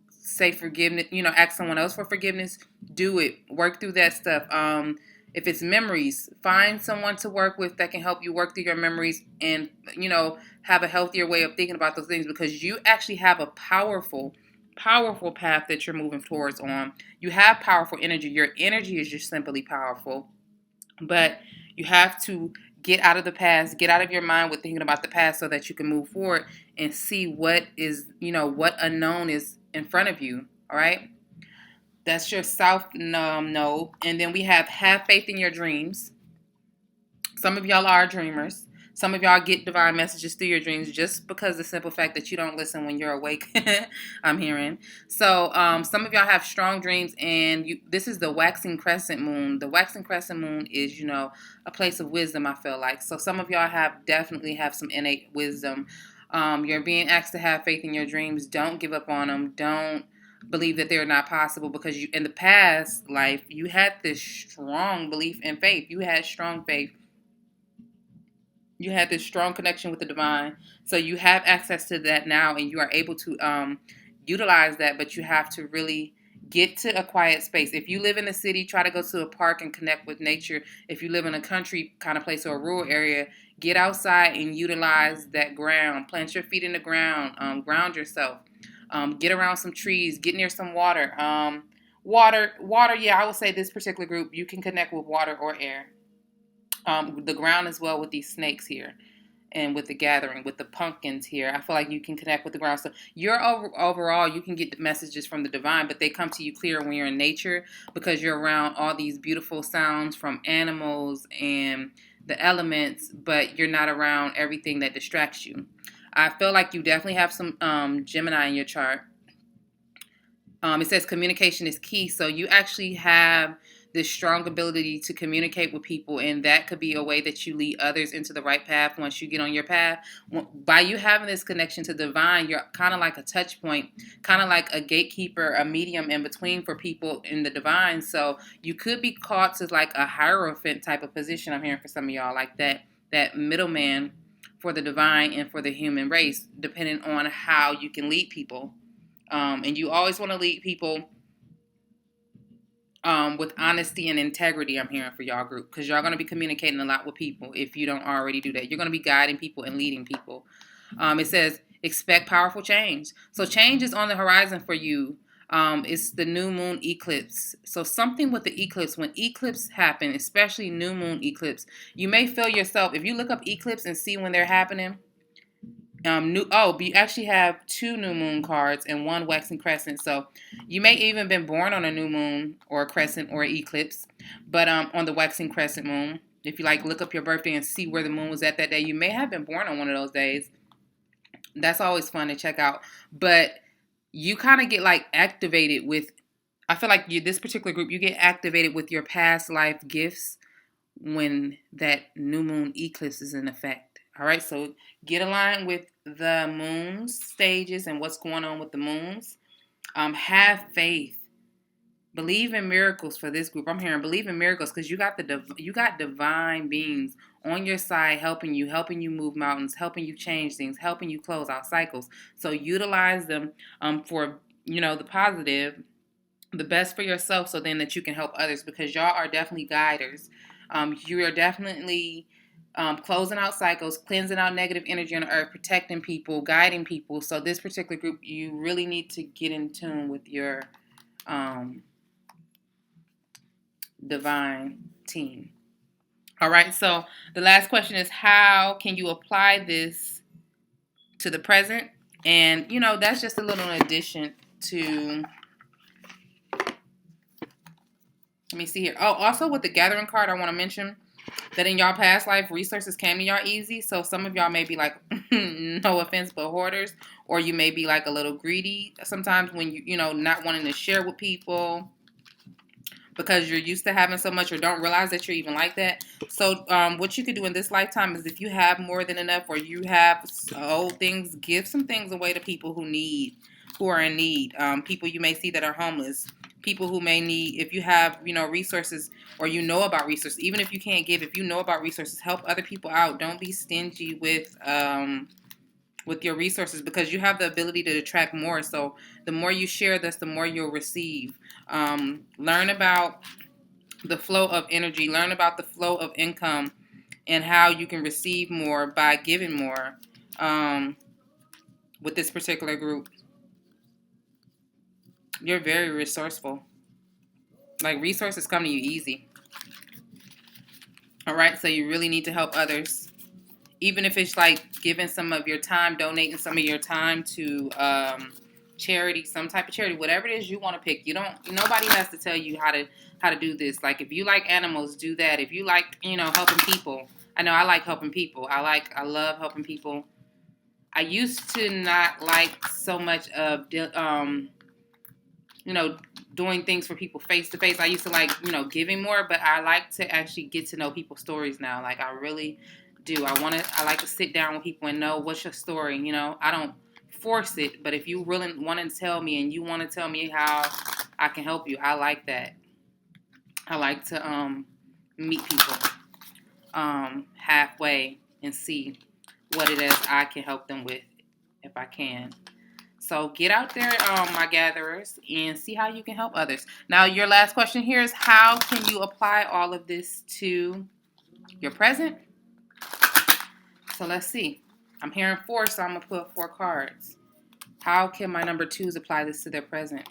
say forgiveness, ask someone else for forgiveness, do it. Work through that stuff. If it's memories, find someone to work with that can help you work through your memories and, have a healthier way of thinking about those things, because you actually have a powerful path that you're moving towards on. You have powerful energy. Your energy is just simply powerful. But you have to get out of the past, get out of your mind with thinking about the past, so that you can move forward and see what is, what unknown is in front of you. All right. That's your South Node. And then we have faith in your dreams. Some of y'all are dreamers. Some of y'all get divine messages through your dreams just because the simple fact that you don't listen when you're awake. I'm hearing. So some of y'all have strong dreams, and this is the waxing crescent moon. The waxing crescent moon is, a place of wisdom, I feel like. So some of y'all definitely have some innate wisdom. You're being asked to have faith in your dreams. Don't give up on them. Don't believe that they're not possible, because you, in the past life, you had this strong belief in faith. You had strong faith. You had this strong connection with the divine. So you have access to that now, and you are able to utilize that, but you have to really get to a quiet space. If you live in the city, try to go to a park and connect with nature. If you live in a country kind of place or a rural area, get outside and utilize that ground. Plant your feet in the ground. Ground yourself. Get around some trees. Get near some water. Water. Yeah, I would say this particular group, you can connect with water or air. The ground as well with these snakes here, and with the gathering, with the pumpkins here. I feel like you can connect with the ground. So you're overall, you can get the messages from the divine, but they come to you clear when you're in nature, because you're around all these beautiful sounds from animals and the elements, but you're not around everything that distracts you. I feel like you definitely have some Gemini in your chart. It says communication is key. So you actually have this strong ability to communicate with people, and that could be a way that you lead others into the right path once you get on your path. By you having this connection to divine, you're kind of like a touch point, kind of like a gatekeeper, a medium in between for people in the divine. So you could be caught to like a hierophant type of position. I'm hearing for some of y'all, like that middleman for the divine and for the human race, depending on how you can lead people. And you always want to lead people with honesty and integrity, I'm hearing for y'all group, because y'all going to be communicating a lot with people if you don't already do that. You're going to be guiding people and leading people. It says, expect powerful change. So change is on the horizon for you. It's the new moon eclipse. So something with the eclipse, when eclipse happen, especially new moon eclipse, you may feel yourself, if you look up eclipse and see when they're happening, you actually have two new moon cards and one waxing crescent. So you may even been born on a new moon or a crescent or an eclipse, but on the waxing crescent moon, if you like look up your birthday and see where the moon was at that day, you may have been born on one of those days. That's always fun to check out. But you kind of get like activated with, I feel like this particular group, you get activated with your past life gifts when that new moon eclipse is in effect. All right, so get aligned with the moon stages and what's going on with the moons. Have faith. Believe in miracles for this group. I'm hearing believe in miracles because you got divine beings on your side helping you move mountains, helping you change things, helping you close out cycles. So utilize them for the positive, the best for yourself, so then that you can help others, because y'all are definitely guiders. You are definitely closing out cycles, cleansing out negative energy on the earth, protecting people, guiding people. So this particular group, you really need to get in tune with your divine team. All right, so the last question is, how can you apply this to the present? And that's just a little addition to, let me see here. Oh, also with the gathering card, I want to mention that in y'all past life, resources came to y'all easy. So some of y'all may be like, no offense, but hoarders, or you may be like a little greedy sometimes when not wanting to share with people because you're used to having so much or don't realize that you're even like that. So what you could do in this lifetime is, if you have more than enough or you have old things, give some things away to people who are in need. People you may see that are homeless. People who may need, if you have, resources, or about resources, even if you can't give, if you know about resources, help other people out. Don't be stingy with your resources, because you have the ability to attract more. So the more you share this, the more you'll receive. Learn about the flow of energy. Learn about the flow of income and how you can receive more by giving more with this particular group. You're very resourceful. Like, resources come to you easy. All right, so you really need to help others. Even if it's like giving some of your time, donating some of your time to charity, some type of charity, whatever it is you want to pick. Nobody has to tell you how to do this. Like, if you like animals, do that. If you like, helping people. I know I like helping people. I love helping people. I used to not like so much of doing things for people face to face. I used to like, giving more, but I like to actually get to know people's stories now. Like, I really do. I like to sit down with people and know, what's your story. I don't force it, but if you really want to tell me and you want to tell me how I can help you, I like that. I like to meet people halfway and see what it is I can help them with, if I can. So get out there, my gatherers, and see how you can help others. Now, your last question here is, how can you apply all of this to your present? So let's see. I'm hearing 4, so I'm going to put 4 cards. How can my number 2s apply this to their present?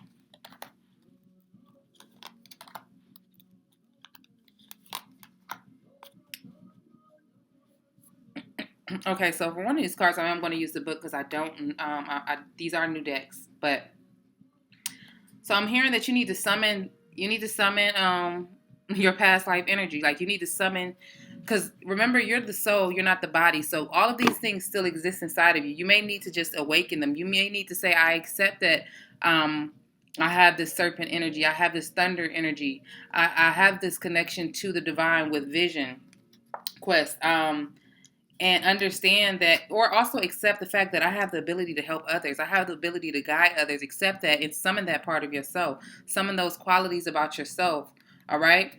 Okay, so for one of these cards, I am going to use the book because I don't, these are new decks. But, so I'm hearing that you need to summon your past life energy. Like, you need to summon, because remember, you're the soul, you're not the body. So all of these things still exist inside of you. You may need to just awaken them. You may need to say, I accept that I have this serpent energy. I have this thunder energy. I have this connection to the divine with vision quest. And understand that, or also accept the fact that I have the ability to help others. I have the ability to guide others. Accept that and summon that part of yourself. Summon those qualities about yourself. All right.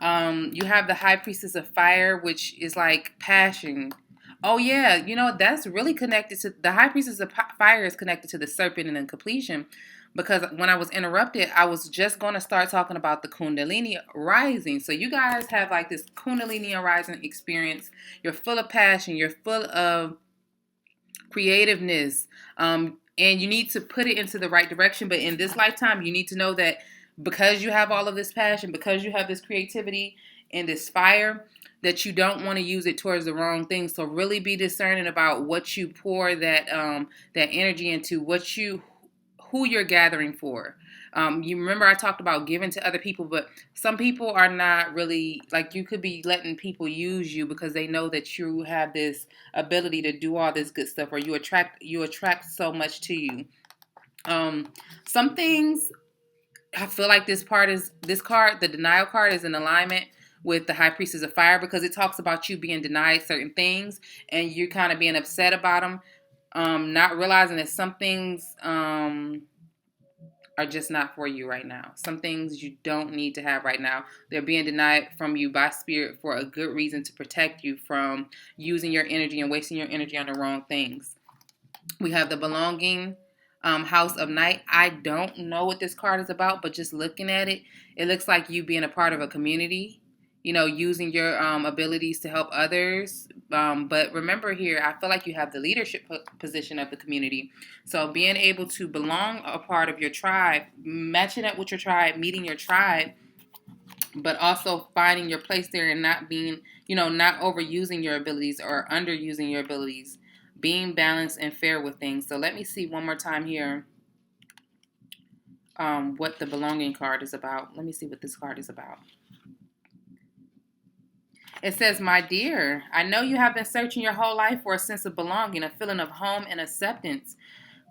You have the High Priestess of Fire, which is like passion. Oh yeah, that's really connected to the High Priestess of Fire is connected to the Serpent and the completion. Because when I was interrupted, I was just going to start talking about the Kundalini rising. So you guys have like this Kundalini rising experience. You're full of passion. You're full of creativeness. And and you need to put it into the right direction. But in this lifetime, you need to know that because you have all of this passion, because you have this creativity and this fire, that you don't want to use it towards the wrong things. So really be discerning about what you pour that energy into, who you're gathering for. You remember I talked about giving to other people, but some people are not really, like, you could be letting people use you because they know that you have this ability to do all this good stuff, or you attract so much to you. Some things, I feel like this card, the denial card, is in alignment with the High Priestess of Fire, because it talks about you being denied certain things and you kind of being upset about them, not realizing that some things are just not for you right now. Some things you don't need to have right now. They're being denied from you by spirit for a good reason, to protect you from using your energy and wasting your energy on the wrong things. We have the belonging house of night. I don't know what this card is about, but just looking at it, it looks like you being a part of a community, using your abilities to help others. But remember here, I feel like you have the leadership position of the community. So being able to belong a part of your tribe, matching up with your tribe, meeting your tribe, but also finding your place there and not being, not overusing your abilities or underusing your abilities. Being balanced and fair with things. So let me see one more time here what the belonging card is about. Let me see what this card is about. It says, my dear, I know you have been searching your whole life for a sense of belonging, a feeling of home and acceptance.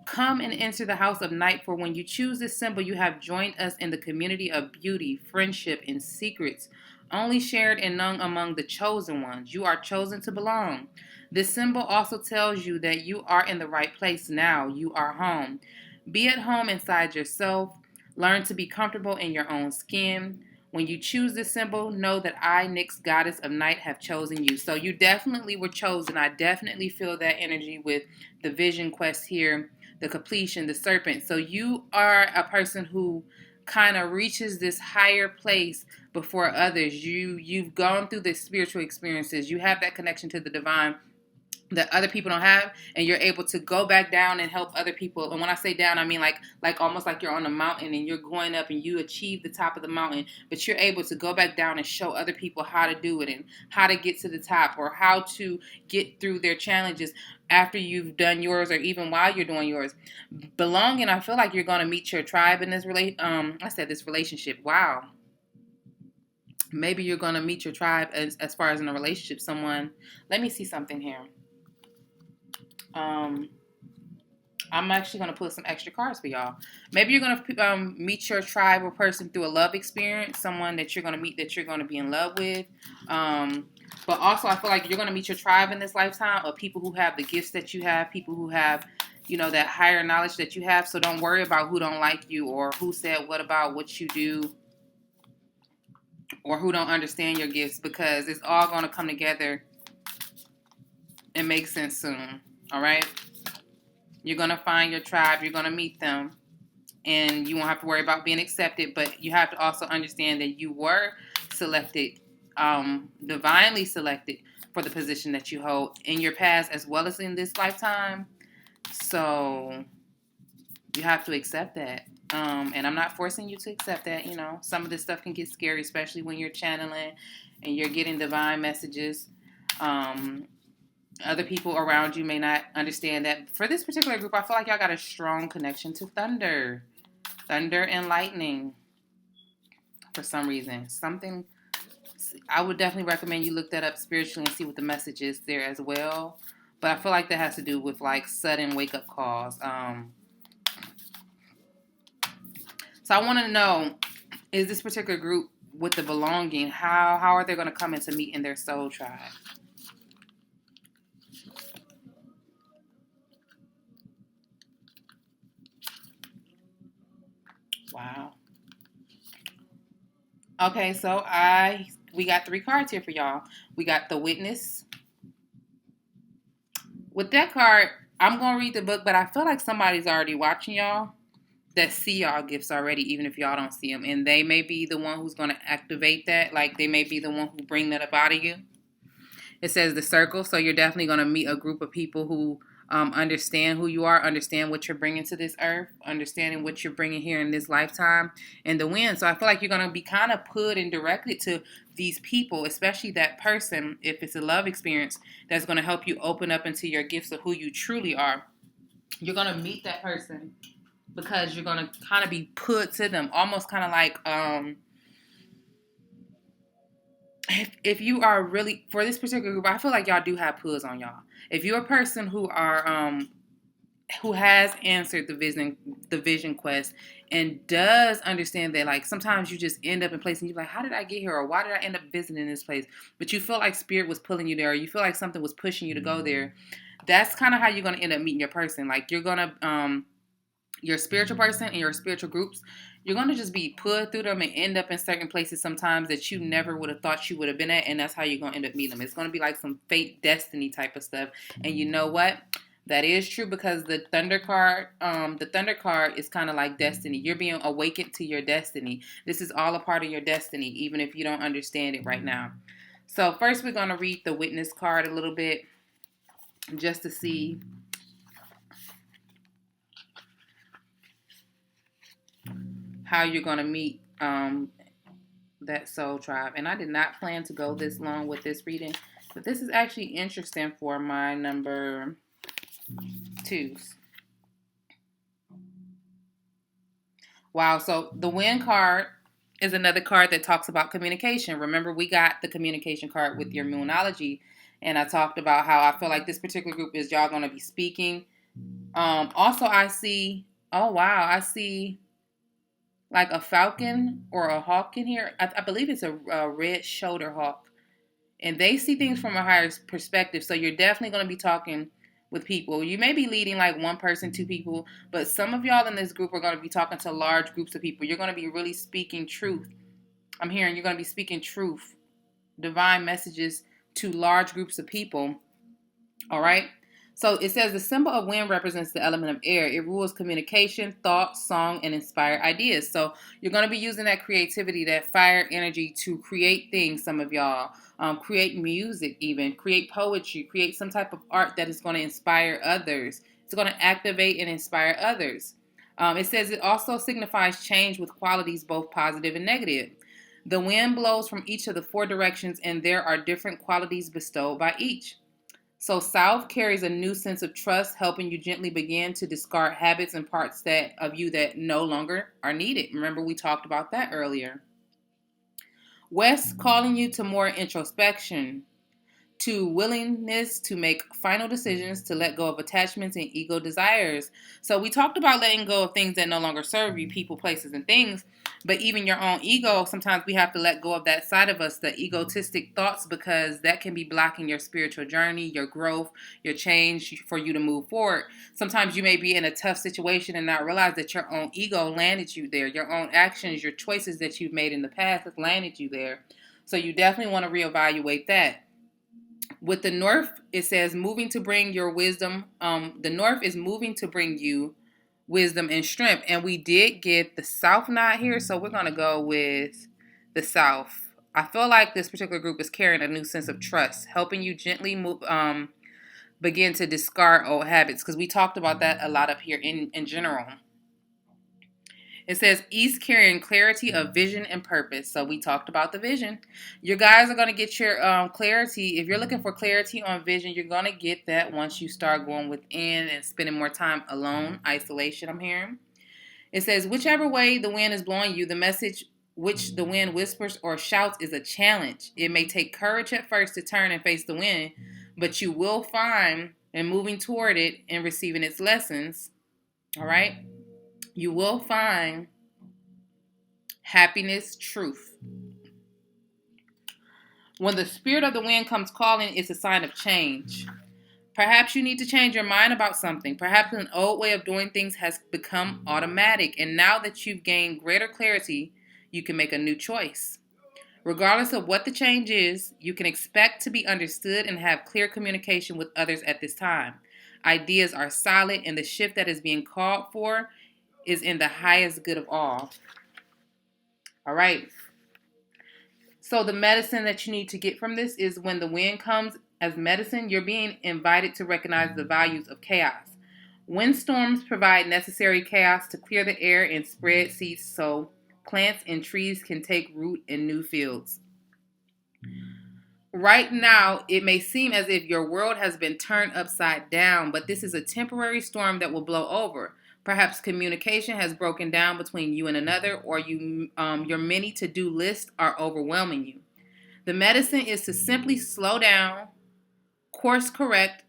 Come and enter the house of night, for when you choose this symbol, you have joined us in the community of beauty, friendship, and secrets, only shared and known among the chosen ones. You are chosen to belong. This symbol also tells you that you are in the right place now. You are home. Be at home inside yourself. Learn to be comfortable in your own skin. When you choose this symbol, know that I, Nyx, goddess of night, have chosen you. So you definitely were chosen. I definitely feel that energy with the vision quest here, the completion, the serpent. So you are a person who kind of reaches this higher place before others. You've gone through the spiritual experiences. You have that connection to the divine that other people don't have, and you're able to go back down and help other people. And when I say down, I mean like almost like you're on a mountain and you're going up and you achieve the top of the mountain, but you're able to go back down and show other people how to do it and how to get to the top, or how to get through their challenges after you've done yours, or even while you're doing yours. Belonging, I feel like you're going to meet your tribe in this this relationship. Wow. Maybe you're going to meet your tribe as far as in a relationship. Someone, let me see something here. I'm actually going to put some extra cards for y'all. Maybe you're going to meet your tribe or person through a love experience, someone that you're going to meet that you're going to be in love with. But also, I feel like you're going to meet your tribe in this lifetime of people who have the gifts that you have, people who have, that higher knowledge that you have. So don't worry about who don't like you, or who said what about what you do, or who don't understand your gifts, because it's all going to come together and make sense soon. All right? You're going to find your tribe. You're going to meet them. And you won't have to worry about being accepted. But you have to also understand that you were selected, divinely selected, for the position that you hold in your past as well as in this lifetime. So you have to accept that. And I'm not forcing you to accept that. Some of this stuff can get scary, especially when you're channeling and you're getting divine messages. Other people around you may not understand that. For this particular group, I feel like y'all got a strong connection to thunder and lightning for some reason. I would definitely recommend you look that up spiritually and see what the message is there as well. But I feel like that has to do with like sudden wake up calls. So I want to know, is this particular group with the belonging, how are they going to come into meet in their soul tribe? Wow. Okay, so we got 3 cards here for y'all. We got the Witness. With that card, I'm going to read the book, but I feel like somebody's already watching y'all that see y'all gifts already, even if y'all don't see them. And they may be the one who's going to activate that. Like, they may be the one who bring that up out of you. It says the Circle, so you're definitely going to meet a group of people who understand who you are, understand what you're bringing to this earth, understanding what you're bringing here in this lifetime, and the wind. So I feel like you're going to be kind of put and directed to these people, especially that person, if it's a love experience, that's going to help you open up into your gifts of who you truly are. You're going to meet that person because you're going to kind of be put to them, almost kind of like if you are really, for this particular group, I feel like y'all do have pulls on y'all. If you're a person who has answered the vision quest and does understand that, like, sometimes you just end up in places and you're like, how did I get here, or why did I end up visiting this place? But you feel like spirit was pulling you there, or you feel like something was pushing you to go there. That's kind of how you're going to end up meeting your person. Like, you're going to your spiritual person and your spiritual groups, you're going to just be put through them and end up in certain places sometimes that you never would have thought you would have been at, and that's how you're going to end up meeting them. It's going to be like some fate, destiny type of stuff. And you know what? That is true, because the thunder card is kind of like destiny. You're being awakened to your destiny. This is all a part of your destiny, even if you don't understand it right now. So first we're going to read the witness card a little bit just to see how you're going to meet that soul tribe. And I did not plan to go this long with this reading, but this is actually interesting for my number 2s. Wow, so the wind card is another card that talks about communication. Remember, we got the communication card with your moonology, and I talked about how I feel like this particular group is y'all going to be speaking. Also, I see like a falcon or a hawk in here. I believe it's a red shoulder hawk. And they see things from a higher perspective. So you're definitely going to be talking with people. You may be leading like one person, 2 people, but some of y'all in this group are going to be talking to large groups of people. You're going to be really speaking truth. I'm hearing you're going to be speaking truth, divine messages to large groups of people. All right? So it says the symbol of wind represents the element of air. It rules communication, thought, song, and inspired ideas. So you're going to be using that creativity, that fire energy to create things, some of y'all. Create music even, create poetry, create some type of art that is going to inspire others. It's going to activate and inspire others. It says it also signifies change with qualities both positive and negative. The wind blows from each of the 4 directions, and there are different qualities bestowed by each. So south carries a new sense of trust, helping you gently begin to discard habits and parts of you that no longer are needed. Remember, we talked about that earlier. West calling you to more introspection, to willingness to make final decisions, to let go of attachments and ego desires. So we talked about letting go of things that no longer serve you, people, places, and things. But even your own ego, sometimes we have to let go of that side of us, the egotistic thoughts, because that can be blocking your spiritual journey, your growth, your change for you to move forward. Sometimes you may be in a tough situation and not realize that your own ego landed you there. Your own actions, your choices that you've made in the past has landed you there. So you definitely want to reevaluate that. With the north, it says moving to bring your wisdom. The north is moving to bring you wisdom and strength. And we did get the south not here, so we're going to go with the south. I feel like this particular group is carrying a new sense of trust, helping you gently begin to discard old habits, because we talked about that a lot up here in general. It says east carrying clarity of vision and purpose. So we talked about the vision. You guys are going to get your clarity. If you're looking for clarity on vision, you're going to get that once you start going within and spending more time alone, isolation, I'm hearing. It says whichever way the wind is blowing you, the message which the wind whispers or shouts is a challenge. It may take courage at first to turn and face the wind, but you will find in moving toward it and receiving its lessons, all right? You will find happiness, truth. When the spirit of the wind comes calling, it's a sign of change. Perhaps you need to change your mind about something. Perhaps an old way of doing things has become automatic, and now that you've gained greater clarity, you can make a new choice. Regardless of what the change is, you can expect to be understood and have clear communication with others at this time. Ideas are solid, and the shift that is being called for is in the highest good of all. All right. So the medicine that you need to get from this is when the wind comes, As medicine, you're being invited to recognize the values of chaos. Windstorms provide necessary chaos to clear the air and spread seeds so plants and trees can take root in new fields. Right now, it may seem as if your world has been turned upside down, but this is a temporary storm that will blow over. Perhaps communication has broken down between you and another, or your many to-do lists are overwhelming you. The medicine is to simply slow down, course correct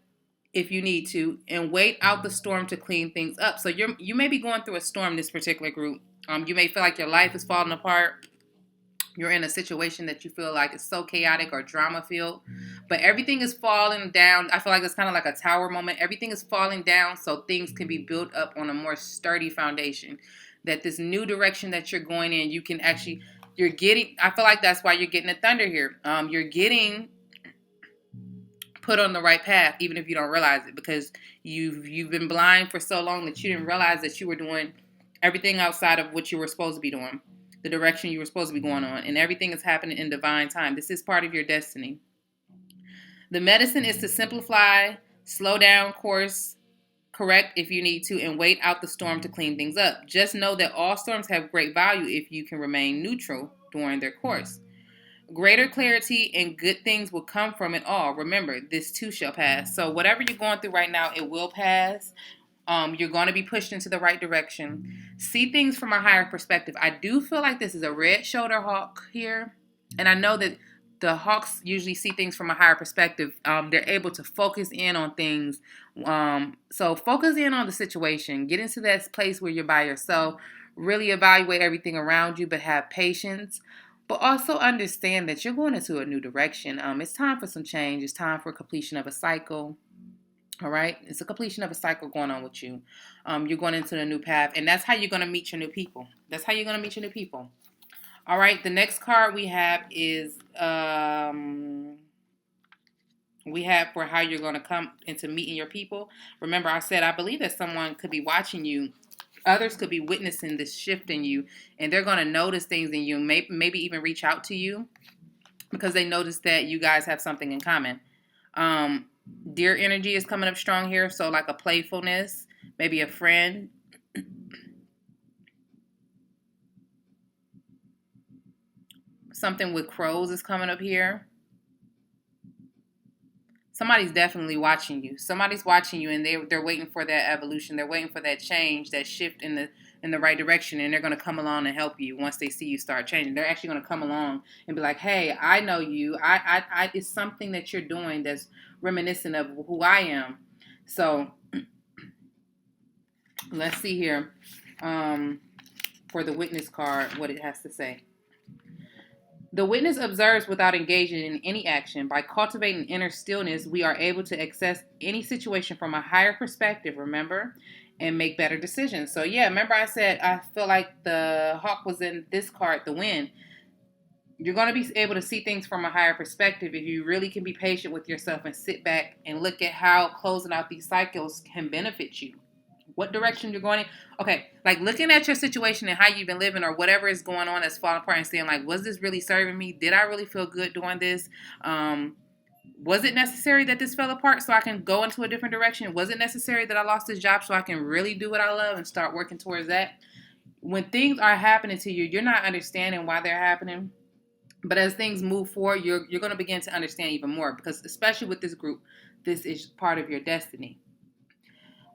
if you need to, and wait out the storm to clean things up. So you may be going through a storm, this particular group. You may feel like your life is falling apart. You're in a situation that you feel like is so chaotic or drama filled, but everything is falling down. I feel like it's kind of like a tower moment. Everything is falling down so things can be built up on a more sturdy foundation. That this new direction that you're going in, you're getting. I feel like that's why you're getting the thunder here. You're getting put on the right path, even if you don't realize it, because you've been blind for so long that you didn't realize that you were doing everything outside of what you were supposed to be doing, the direction you were supposed to be going on, and everything is happening in divine time. This is part of your destiny. The medicine is to simplify, slow down, course correct if you need to, and wait out the storm to clean things up. Just know that all storms have great value if you can remain neutral during their course. Greater clarity and good things will come from it all. Remember, this too shall pass. So whatever you're going through right now, it will pass. You're going to be pushed into the right direction. See things from a higher perspective. I do feel like this is a red shoulder hawk here. And I know that the hawks usually see things from a higher perspective. They're able to focus in on things. So focus in on the situation. Get into that place where you're by yourself. Really evaluate everything around you, but have patience. But also understand that you're going into a new direction. It's time for some change. It's time for completion of a cycle. All right? It's a completion of a cycle going on with you. You're going into a new path. And that's how you're going to meet your new people. That's how you're going to meet your new people. All right? The next card we have is... we have for how you're going to come into meeting your people. Remember, I said I believe that someone could be watching you. Others could be witnessing this shift in you, and they're going to notice things in you, maybe even reach out to you because they notice that you guys have something in common. Dear energy is coming up strong here, so like a playfulness, maybe a friend. Something with crows is coming up here. Somebody's definitely watching you. Somebody's watching you, and they're waiting for that evolution. They're waiting for that change, that shift in the right direction, and they're going to come along and help you once they see you start changing. They're actually going to come along and be like, "Hey, I know you. I it's something that you're doing that's reminiscent of who I am." So let's see here for the witness card what it has to say. The witness observes without engaging in any action. By cultivating inner stillness, we are able to access any situation from a higher perspective, remember, and make better decisions. So, yeah, remember I said I feel like the hawk was in this card, the wind. You're going to be able to see things from a higher perspective if you really can be patient with yourself and sit back and look at how closing out these cycles can benefit you. What direction you're going in. Okay, like looking at your situation and how you've been living or whatever is going on that's falling apart and saying like, was this really serving me? Did I really feel good doing this? Was it necessary that this fell apart so I can go into a different direction? Was it necessary that I lost this job so I can really do what I love and start working towards that? When things are happening to you, you're not understanding why they're happening. But as things move forward, you're going to begin to understand even more because especially with this group, this is part of your destiny.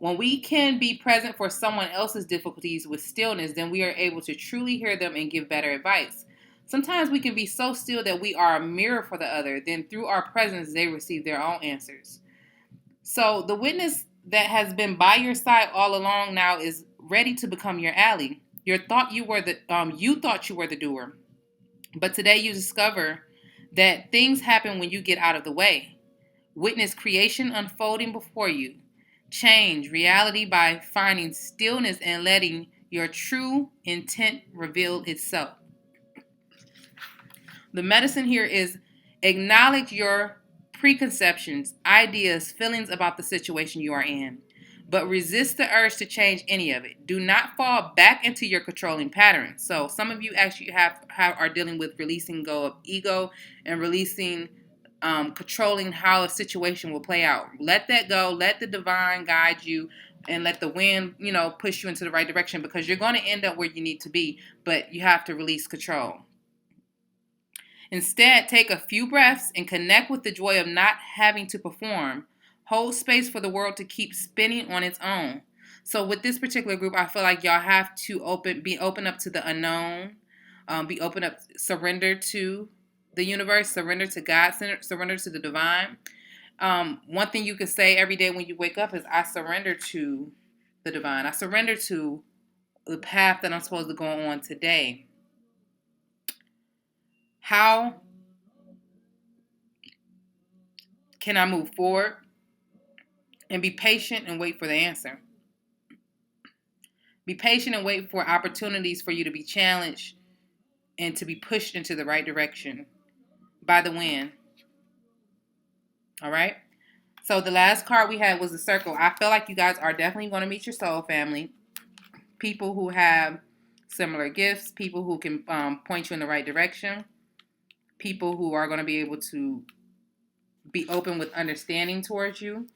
When we can be present for someone else's difficulties with stillness, then we are able to truly hear them and give better advice. Sometimes we can be so still that we are a mirror for the other. Then through our presence, they receive their own answers. So the witness that has been by your side all along now is ready to become your ally. You thought you were the doer, but today you discover that things happen when you get out of the way. Witness creation unfolding before you. Change reality by finding stillness and letting your true intent reveal itself. The medicine here is acknowledge your preconceptions, ideas, feelings about the situation you are in, but resist the urge to change any of it. Do not fall back into your controlling patterns. So some of you actually are dealing with releasing go of ego and releasing controlling how a situation will play out. Let that go. Let the divine guide you, and let the wind, push you into the right direction, because you're going to end up where you need to be, but you have to release control. Instead, take a few breaths and connect with the joy of not having to perform. Hold space for the world to keep spinning on its own. So with this particular group, I feel like y'all have to be open up to the unknown, be open up, surrender to the universe, surrender to God, surrender to the divine. One thing you can say every day when you wake up is, I surrender to the divine. I surrender to the path that I'm supposed to go on today. How can I move forward? And be patient and wait for the answer. Be patient and wait for opportunities for you to be challenged and to be pushed into the right direction by the wind. All right? So the last card we had was the circle. I feel like you guys are definitely going to meet your soul family. People who have similar gifts. People who can point you in the right direction. People who are going to be able to be open with understanding towards you.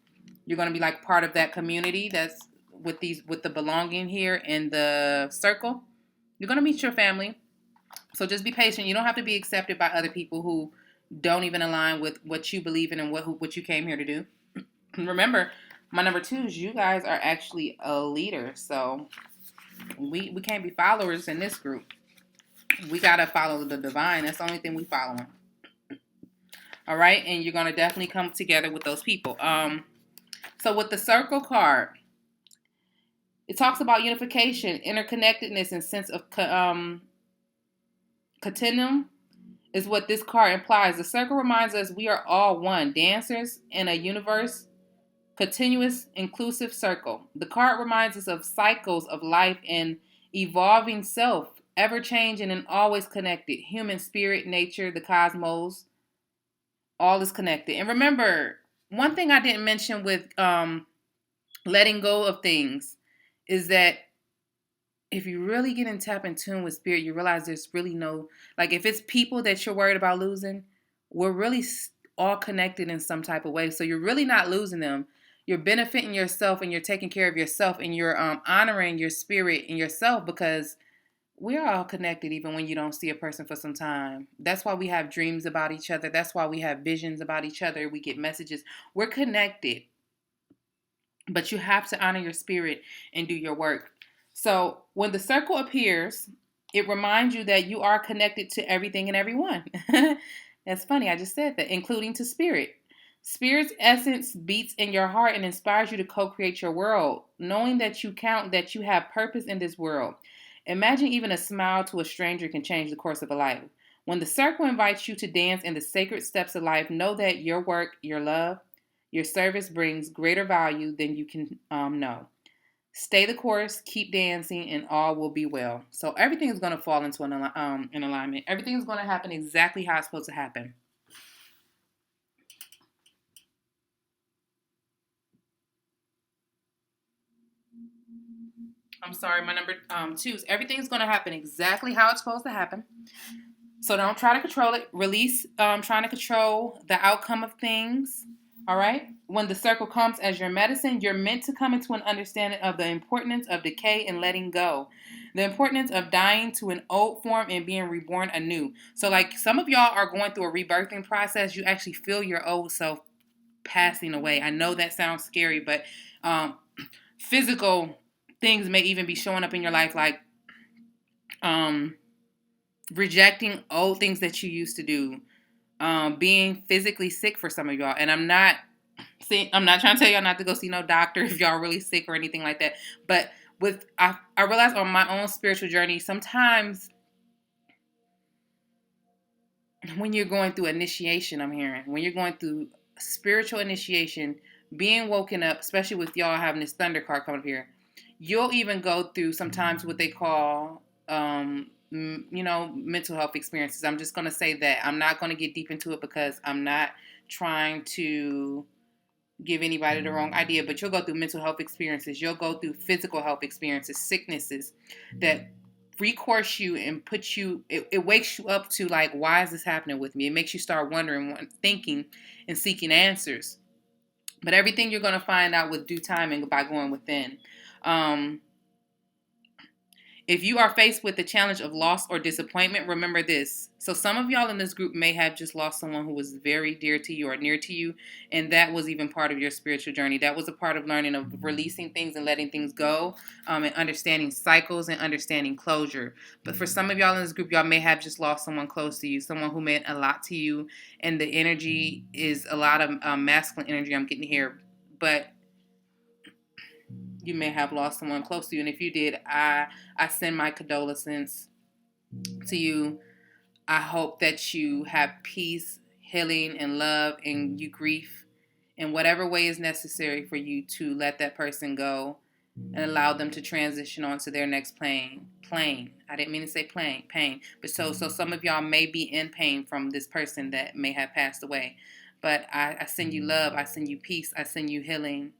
You're going to be like part of that community that's with the belonging here in the circle. You're going to meet your family. So just be patient. You don't have to be accepted by other people who don't even align with what you believe in and what you came here to do. Remember, my number 2 is you guys are actually a leader. So we can't be followers in this group. We got to follow the divine. That's the only thing we following. All right? And you're going to definitely come together with those people. So with the circle card, it talks about unification, interconnectedness, and sense of continuum is what this card implies. The circle reminds us we are all one, dancers in a universe, continuous, inclusive circle. The card reminds us of cycles of life and evolving self, ever changing and always connected. Human spirit, nature, the cosmos, all is connected. And remember, one thing I didn't mention with letting go of things is that if you really get in tap in tune with spirit, you realize there's really no, like if it's people that you're worried about losing, we're really all connected in some type of way. So you're really not losing them. You're benefiting yourself and you're taking care of yourself and you're honoring your spirit and yourself, because we're all connected even when you don't see a person for some time. That's why we have dreams about each other. That's why we have visions about each other. We get messages. We're connected. But you have to honor your spirit and do your work. So when the circle appears, it reminds you that you are connected to everything and everyone. That's funny. I just said that, including to spirit. Spirit's essence beats in your heart and inspires you to co-create your world, knowing that you count, that you have purpose in this world. Imagine even a smile to a stranger can change the course of a life. When the circle invites you to dance in the sacred steps of life, know that your work, your love, your service brings greater value than you can know. Stay the course, keep dancing, and all will be well. So everything is going to fall into an alignment. Everything is going to happen exactly how it's supposed to happen. I'm sorry, my number 2 is everything's going to happen exactly how it's supposed to happen. So don't try to control it. Release trying to control the outcome of things. All right? When the circle comes as your medicine, you're meant to come into an understanding of the importance of decay and letting go. The importance of dying to an old form and being reborn anew. So like some of y'all are going through a rebirthing process. You actually feel your old self passing away. I know that sounds scary, but physical things may even be showing up in your life, like rejecting old things that you used to do, being physically sick for some of y'all. And I'm not trying to tell y'all not to go see no doctor if y'all really sick or anything like that. But I realized on my own spiritual journey, sometimes when you're going through initiation, when you're going through spiritual initiation, being woken up, especially with y'all having this thunder card coming up here, you'll even go through sometimes what they call mental health experiences. I'm just going to say that. I'm not going to get deep into it because I'm not trying to give anybody the wrong idea, but you'll go through mental health experiences. You'll go through physical health experiences, sicknesses that recourse you and put you, it wakes you up to like, why is this happening with me? It makes you start wondering, thinking, and seeking answers. But everything you're going to find out with due time and by going within. If you are faced with the challenge of loss or disappointment, remember this. So some of y'all in this group may have just lost someone who was very dear to you or near to you, and that was even part of your spiritual journey. That was a part of learning, of releasing things and letting things go, and understanding cycles and understanding closure. But for some of y'all in this group, y'all may have just lost someone close to you, someone who meant a lot to you, and the energy is a lot of masculine energy I'm getting here. But you may have lost someone close to you, and if you did, I send my condolences to you. I hope that you have peace, healing, and love, and you grief in whatever way is necessary for you to let that person go and allow them to transition on to their next plane. I didn't mean to say pain. But so some of y'all may be in pain from this person that may have passed away. But I send you love. I send you peace. I send you healing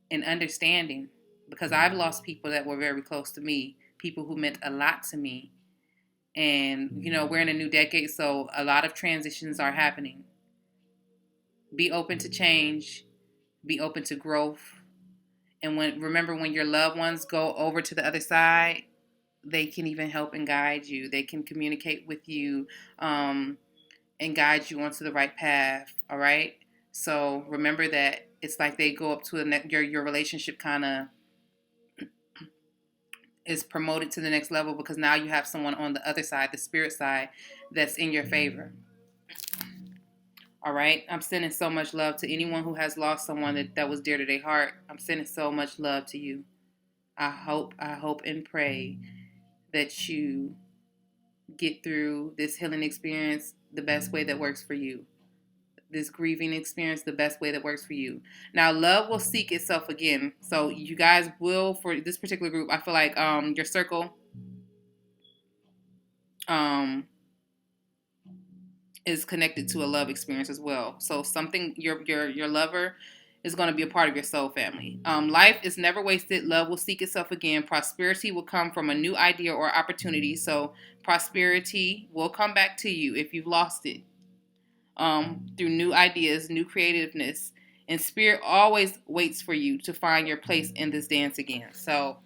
and understanding, because I've lost people that were very close to me, people who meant a lot to me. And, we're in a new decade, so a lot of transitions are happening. Be open to change. Be open to growth. And remember, when your loved ones go over to the other side, they can even help and guide you. They can communicate with you and guide you onto the right path, all right? So remember that it's like they go up to your relationship kind of is promoted to the next level, because now you have someone on the other side, the spirit side, that's in your favor. All right? I'm sending so much love to anyone who has lost someone that was dear to their heart. I'm sending so much love to you. I hope and pray that you get through this healing experience the best way that works for you. This grieving experience the best way that works for you. Now, love will seek itself again. So you guys will, for this particular group, I feel like your circle is connected to a love experience as well. So something, your lover is going to be a part of your soul family. Life is never wasted. Love will seek itself again. Prosperity will come from a new idea or opportunity. So prosperity will come back to you if you've lost it. Through new ideas, new creativeness, and spirit always waits for you to find your place in this dance again. So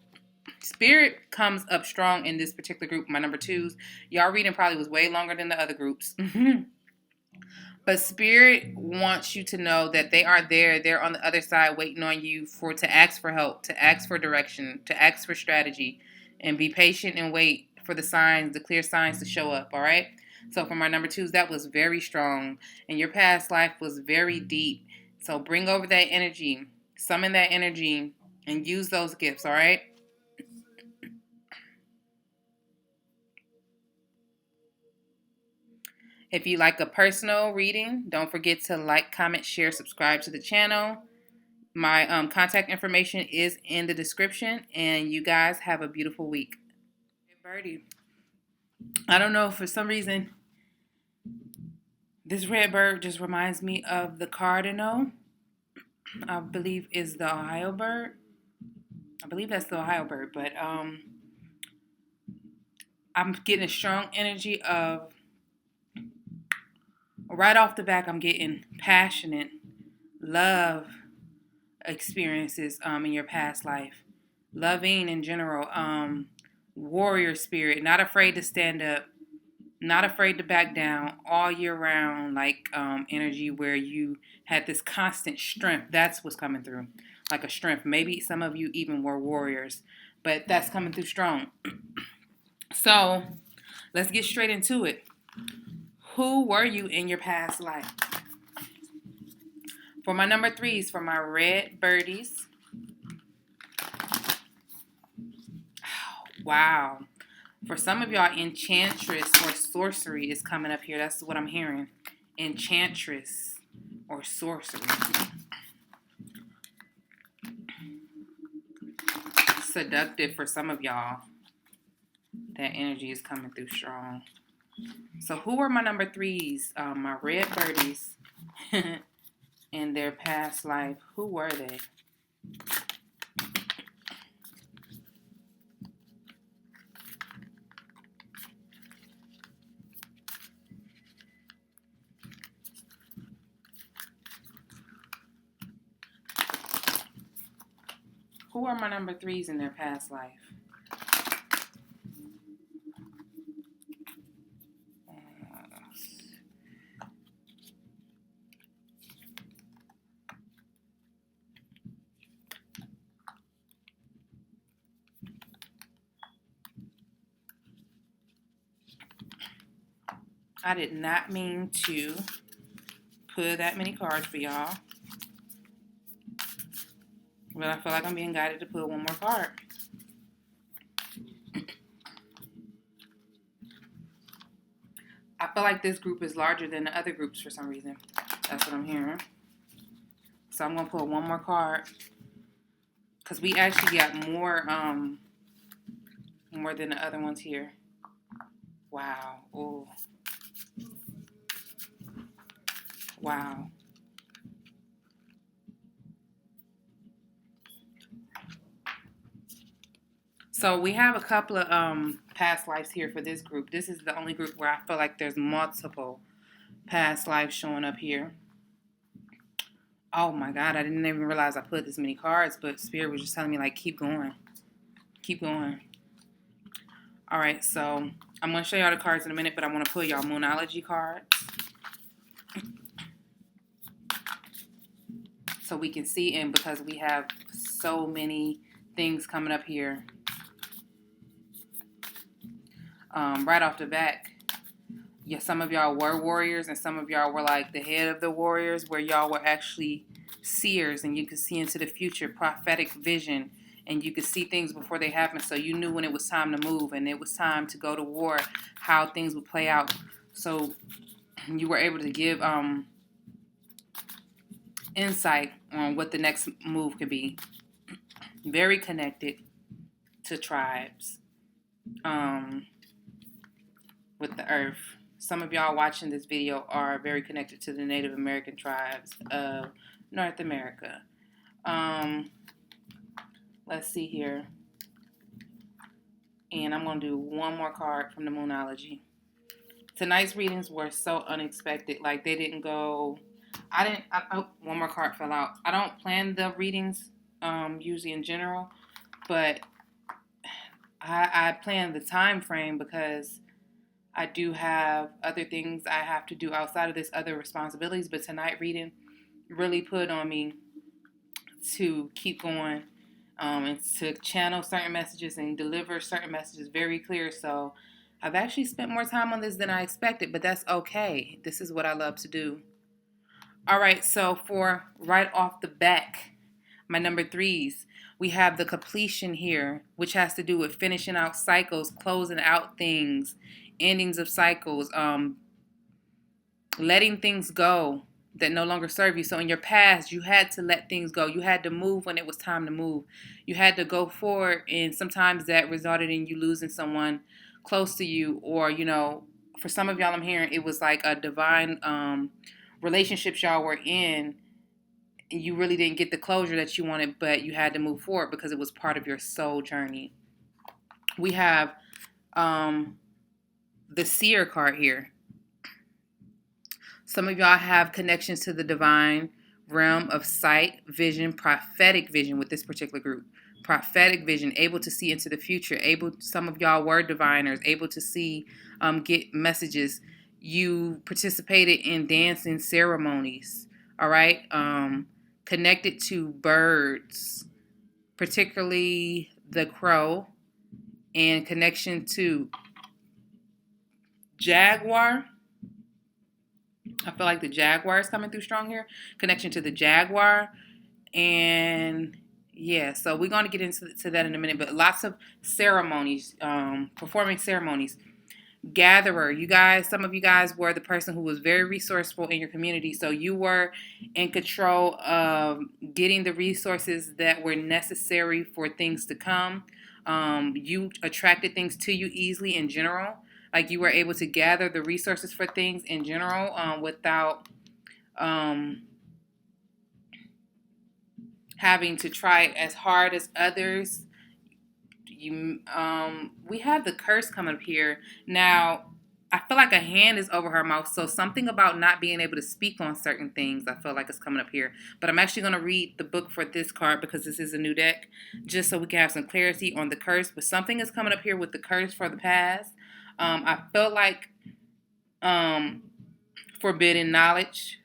spirit comes up strong in this particular group, my number twos. Y'all reading probably was way longer than the other groups. But spirit wants you to know that they are there. They're on the other side waiting on you to ask for help, to ask for direction, to ask for strategy, and be patient and wait for the signs, the clear signs to show up, all right? So for my number twos, that was very strong. And your past life was very deep. So bring over that energy, summon that energy, and use those gifts, all right? If you like a personal reading, don't forget to like, comment, share, subscribe to the channel. My contact information is in the description. And you guys have a beautiful week. Hey, Birdie. I don't know, for some reason, this red bird just reminds me of the cardinal. I believe is the Ohio bird. I believe that's the Ohio bird, but I'm getting a strong energy of, right off the back, I'm getting passionate love experiences in your past life. Loving in general. Warrior spirit, not afraid to stand up, not afraid to back down, all year round, like energy where you had this constant strength. That's what's coming through, like a strength. Maybe some of you even were warriors, but that's coming through strong. So let's get straight into it. Who were you in your past life? For my number threes, for my red birdies. Wow. For some of y'all, enchantress or sorcery is coming up here. That's what I'm hearing. Enchantress or sorcery. Seductive for some of y'all. That energy is coming through strong. So who were my number threes? My red birdies in their past life. Who were they? Who are my number threes in their past life? I did not mean to put that many cards for y'all, but I feel like I'm being guided to put one more card. I feel like this group is larger than the other groups for some reason. That's what I'm hearing. So I'm going to pull one more card because we actually got more than the other ones here. Wow. Oh. Wow. So we have a couple of past lives here for this group. This is the only group where I feel like there's multiple past lives showing up here. Oh my God, I didn't even realize I put this many cards, but Spirit was just telling me, like, keep going. Keep going. All right, so I'm going to show y'all the cards in a minute, but I want to pull y'all Moonology cards so we can see, and because we have so many things coming up here right off the bat. Yeah, some of y'all were warriors and some of y'all were like the head of the warriors, where y'all were actually seers and you could see into the future, prophetic vision, and you could see things before they happen. So you knew when it was time to move and it was time to go to war, how things would play out. So you were able to give insight on what the next move could be. Very connected to tribes with the earth. Some of y'all watching this video are very connected to the Native American tribes of North America. Let's see here. And I'm going to do one more card from the Moonology. Tonight's readings were so unexpected. Like, they didn't go... one more card fell out. I don't plan the readings usually in general, but I plan the time frame because I do have other things I have to do outside of this, other responsibilities. But tonight reading really put on me to keep going and to channel certain messages and deliver certain messages very clear. So I've actually spent more time on this than I expected, but that's okay. This is what I love to do. All right, so for right off the back, my number threes, we have the completion here, which has to do with finishing out cycles, closing out things, endings of cycles, letting things go that no longer serve you. So in your past, you had to let things go. You had to move when it was time to move. You had to go forward, and sometimes that resulted in you losing someone close to you, or, you know, for some of y'all I'm hearing it was like a divine relationships y'all were in, and you really didn't get the closure that you wanted, but you had to move forward because it was part of your soul journey. We have the seer card here. Some of y'all have connections to the divine realm of sight, vision, prophetic vision with this particular group. Prophetic vision, able to see into the future. Some of y'all were diviners, able to see, get messages. You participated in dancing ceremonies, all right? Connected to birds, particularly the crow, and connection to Jaguar. I feel like the Jaguar is coming through strong here. Connection to the Jaguar. And yeah, so we're going to get into that in a minute. But lots of ceremonies, performing ceremonies. Gatherer, you guys, some of you guys were the person who was very resourceful in your community. So you were in control of getting the resources that were necessary for things to come. You attracted things to you easily in general. Like, you were able to gather the resources for things in general without having to try as hard as others. We have the curse coming up here. Now, I feel like a hand is over her mouth. So something about not being able to speak on certain things, I feel like it's coming up here. But I'm actually going to read the book for this card because this is a new deck, just so we can have some clarity on the curse. But something is coming up here with the curse for the past. I felt like um, forbidden knowledge,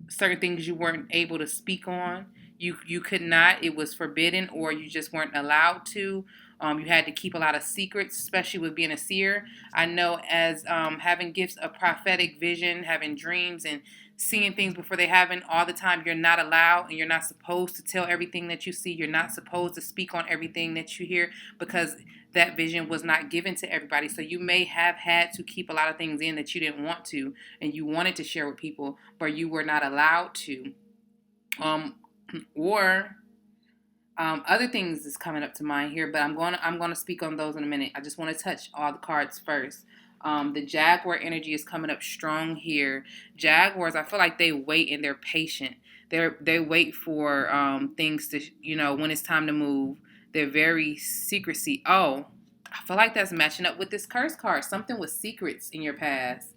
certain things you weren't able to speak on. You could not. It was forbidden, or you just weren't allowed to. You had to keep a lot of secrets, especially with being a seer. I know as having gifts of prophetic vision, having dreams, and seeing things before they happen all the time. You're not allowed, and you're not supposed to tell everything that you see. You're not supposed to speak on everything that you hear because that vision was not given to everybody. So you may have had to keep a lot of things in that you didn't want to, and you wanted to share with people, but you were not allowed to. Or other things is coming up to mind here, but I'm going to speak on those in a minute. I just want to touch all the cards first. The Jaguar energy is coming up strong here. Jaguars, I feel like they wait and they're patient. They wait for things to, when it's time to move. They're very secrecy. Oh, I feel like that's matching up with this curse card. Something with secrets in your past.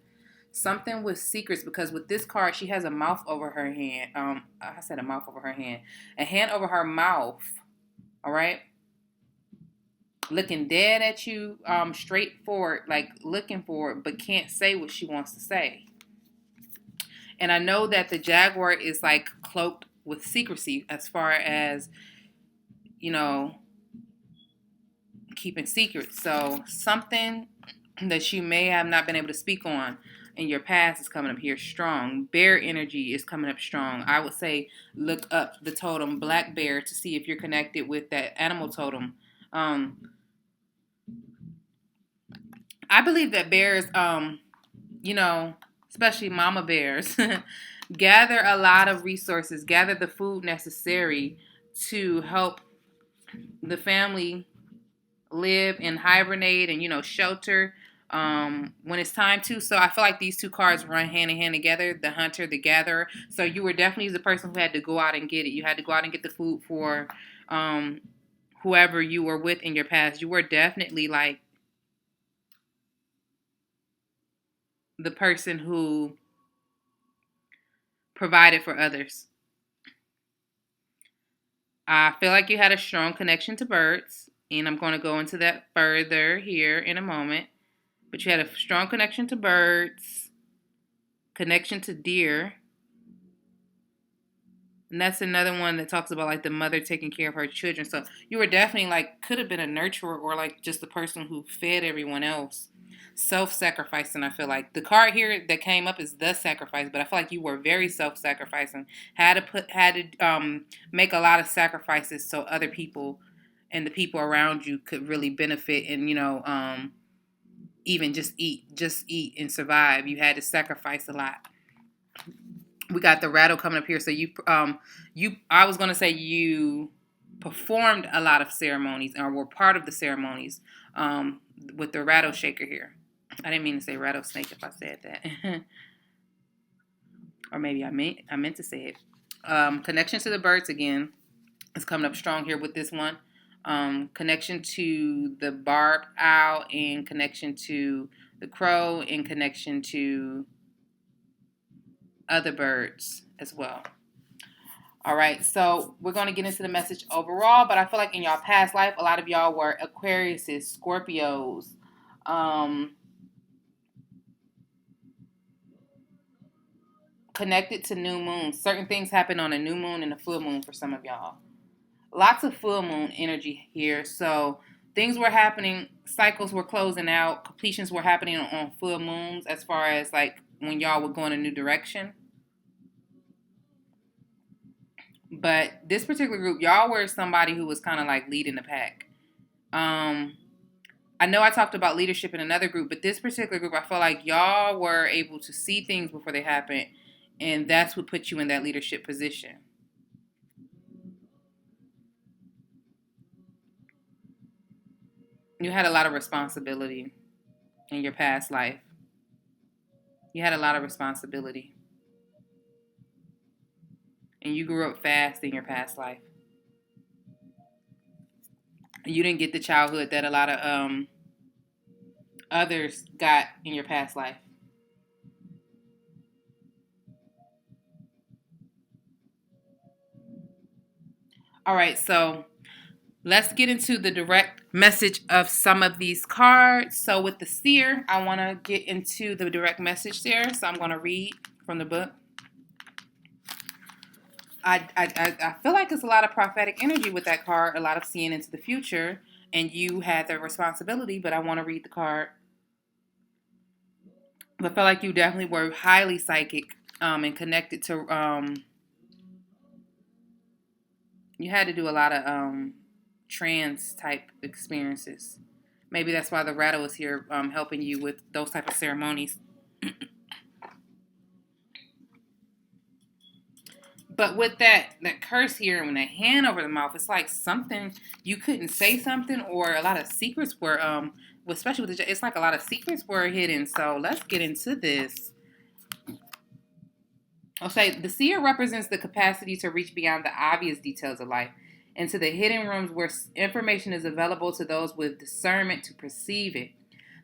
Something with secrets, because with this card, she has a mouth over her hand. I said a mouth over her hand. A hand over her mouth. All right? Looking dead at you, straight forward, like looking for it, but can't say what she wants to say. And I know that the Jaguar is like cloaked with secrecy as far as, keeping secrets. So something that you may have not been able to speak on in your past is coming up here strong. Bear energy is coming up strong. I would say look up the totem black bear to see if you're connected with that animal totem. I believe that bears, especially mama bears, gather a lot of resources, gather the food necessary to help the family live and hibernate and shelter when it's time to. So I feel like these two cards run hand in hand together, the hunter, the gatherer. So you were definitely the person who had to go out and get it. You had to go out and get the food for whoever you were with in your past. You were definitely like the person who provided for others. I feel like you had a strong connection to birds, and I'm going to go into that further here in a moment. But you had a strong connection to birds, connection to deer. And that's another one that talks about like the mother taking care of her children. So you were definitely like, could have been a nurturer or like just the person who fed everyone else. Self-sacrificing, I feel like. The card here that came up is the sacrifice, but I feel like you were very self-sacrificing. Had to make a lot of sacrifices so other people and the people around you could really benefit and, even just eat and survive. You had to sacrifice a lot. We got the rattle coming up here. So I was going to say you performed a lot of ceremonies or were part of the ceremonies with the rattle shaker here. I didn't mean to say rattlesnake if I said that. Or maybe I meant to say it. Connection to the birds again is coming up strong here with this one. Connection to the barb owl and connection to the crow and connection to other birds as well. All right, so we're going to get into the message overall, but I feel like in y'all past life, a lot of y'all were Aquariuses, Scorpios, connected to new moon. Certain things happen on a new moon and a full moon for some of y'all. Lots of full moon energy here. So things were happening, cycles were closing out, completions were happening on full moons as far as like when y'all were going a new direction. But this particular group, y'all were somebody who was kind of like leading the pack. I know I talked about leadership in another group, but this particular group, I feel like y'all were able to see things before they happened, and that's what put you in that leadership position. You had a lot of responsibility in your past life. You had a lot of responsibility. And you grew up fast in your past life. You didn't get the childhood that a lot of others got in your past life. All right, so let's get into the direct message of some of these cards. So with the seer, I want to get into the direct message there. So I'm going to read from the book. I feel like it's a lot of prophetic energy with that card, a lot of seeing into the future, and you had the responsibility, but I want to read the card. I feel like you definitely were highly psychic and connected to, you had to do a lot of trance type experiences. Maybe that's why the rattle is here helping you with those type of ceremonies. But with that curse here and that hand over the mouth, it's like something you couldn't say something, or a lot of secrets were especially with it's like a lot of secrets were hidden. So let's get into this. I'll say the seer represents the capacity to reach beyond the obvious details of life into the hidden rooms where information is available to those with discernment to perceive it.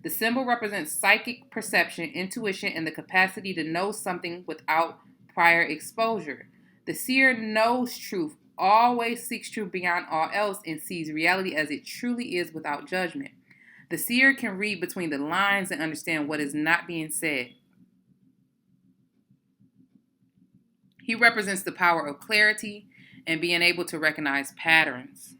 The symbol represents psychic perception, intuition, and the capacity to know something without prior exposure. The seer knows truth, always seeks truth beyond all else, and sees reality as it truly is without judgment. The seer can read between the lines and understand what is not being said. He represents the power of clarity and being able to recognize patterns.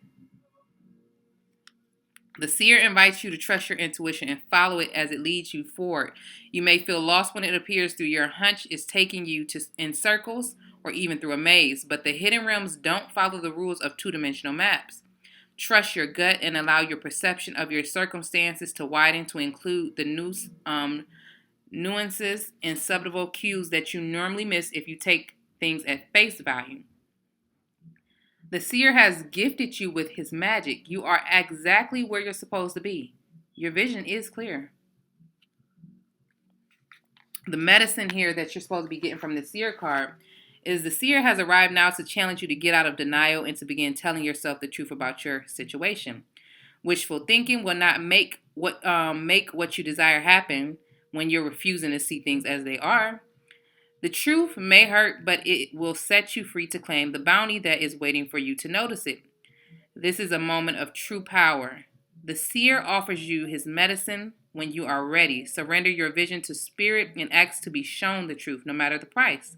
The seer invites you to trust your intuition and follow it as it leads you forward. You may feel lost when it appears through your hunch is taking you in circles or even through a maze, but the hidden realms don't follow the rules of two-dimensional maps. Trust your gut and allow your perception of your circumstances to widen to include the nuances and subtle cues that you normally miss if you take things at face value. The seer has gifted you with his magic. You are exactly where you're supposed to be. Your vision is clear. The medicine here that you're supposed to be getting from the seer card is the seer has arrived now to challenge you to get out of denial and to begin telling yourself the truth about your situation. Wishful thinking will not make what you desire happen when you're refusing to see things as they are. The truth may hurt, but it will set you free to claim the bounty that is waiting for you to notice it. This is a moment of true power. The seer offers you his medicine when you are ready. Surrender your vision to spirit and ask to be shown the truth, no matter the price.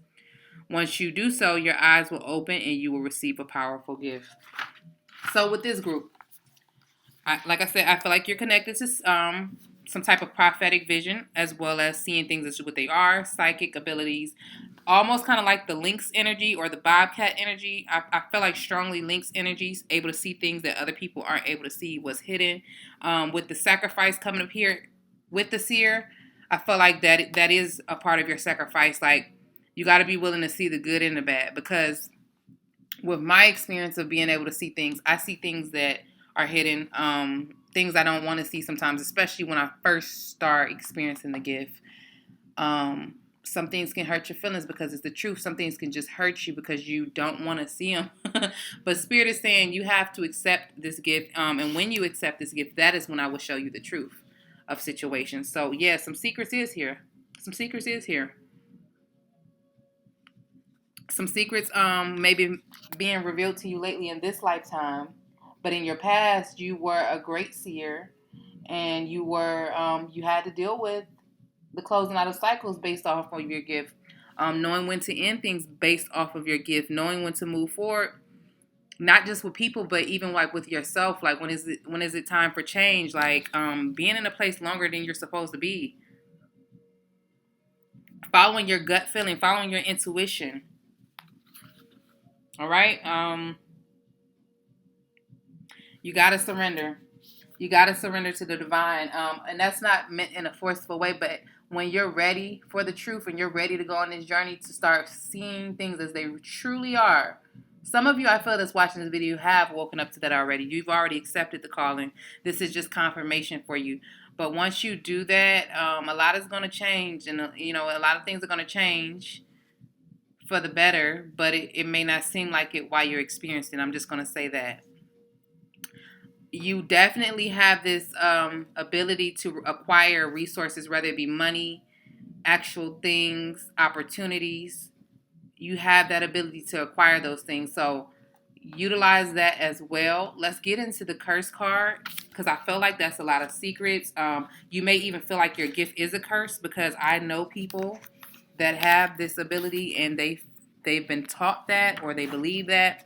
Once you do so, your eyes will open and you will receive a powerful gift. So with this group, like I said, I feel like you're connected to some type of prophetic vision, as well as seeing things as what they are, psychic abilities, almost kind of like the Lynx energy or the Bobcat energy. I feel like strongly Lynx energies, able to see things that other people aren't able to see, what's hidden. With the sacrifice coming up here with the seer, I feel like that is a part of your sacrifice. Like, you got to be willing to see the good and the bad, because with my experience of being able to see things, I see things that are hidden, things I don't want to see sometimes, especially when I first start experiencing the gift. Some things can hurt your feelings because it's the truth. Some things can just hurt you because you don't want to see them. But Spirit is saying you have to accept this gift. And when you accept this gift, that is when I will show you the truth of situations. So, yeah, some secrets is here. Some secrets is here. Some secrets maybe being revealed to you lately in this lifetime. But in your past, you were a great seer, and you had to deal with the closing out of cycles based off of your gift, knowing when to end things based off of your gift, knowing when to move forward, not just with people, but even like with yourself. Like, when is it time for change? Like, being in a place longer than you're supposed to be, following your gut feeling, following your intuition. All right, you gotta surrender. You got to surrender to the divine. And that's not meant in a forceful way, but when you're ready for the truth and you're ready to go on this journey to start seeing things as they truly are. Some of you, I feel, that's watching this video have woken up to that already. You've already accepted the calling. This is just confirmation for you. But once you do that, a lot is going to change. And, a lot of things are going to change for the better. But it may not seem like it while you're experiencing it. I'm just going to say that. You definitely have this ability to acquire resources, whether it be money, actual things, opportunities. You have that ability to acquire those things. So utilize that as well. Let's get into the curse card because I feel like that's a lot of secrets. You may even feel like your gift is a curse because I know people that have this ability and they've been taught that or they believe that.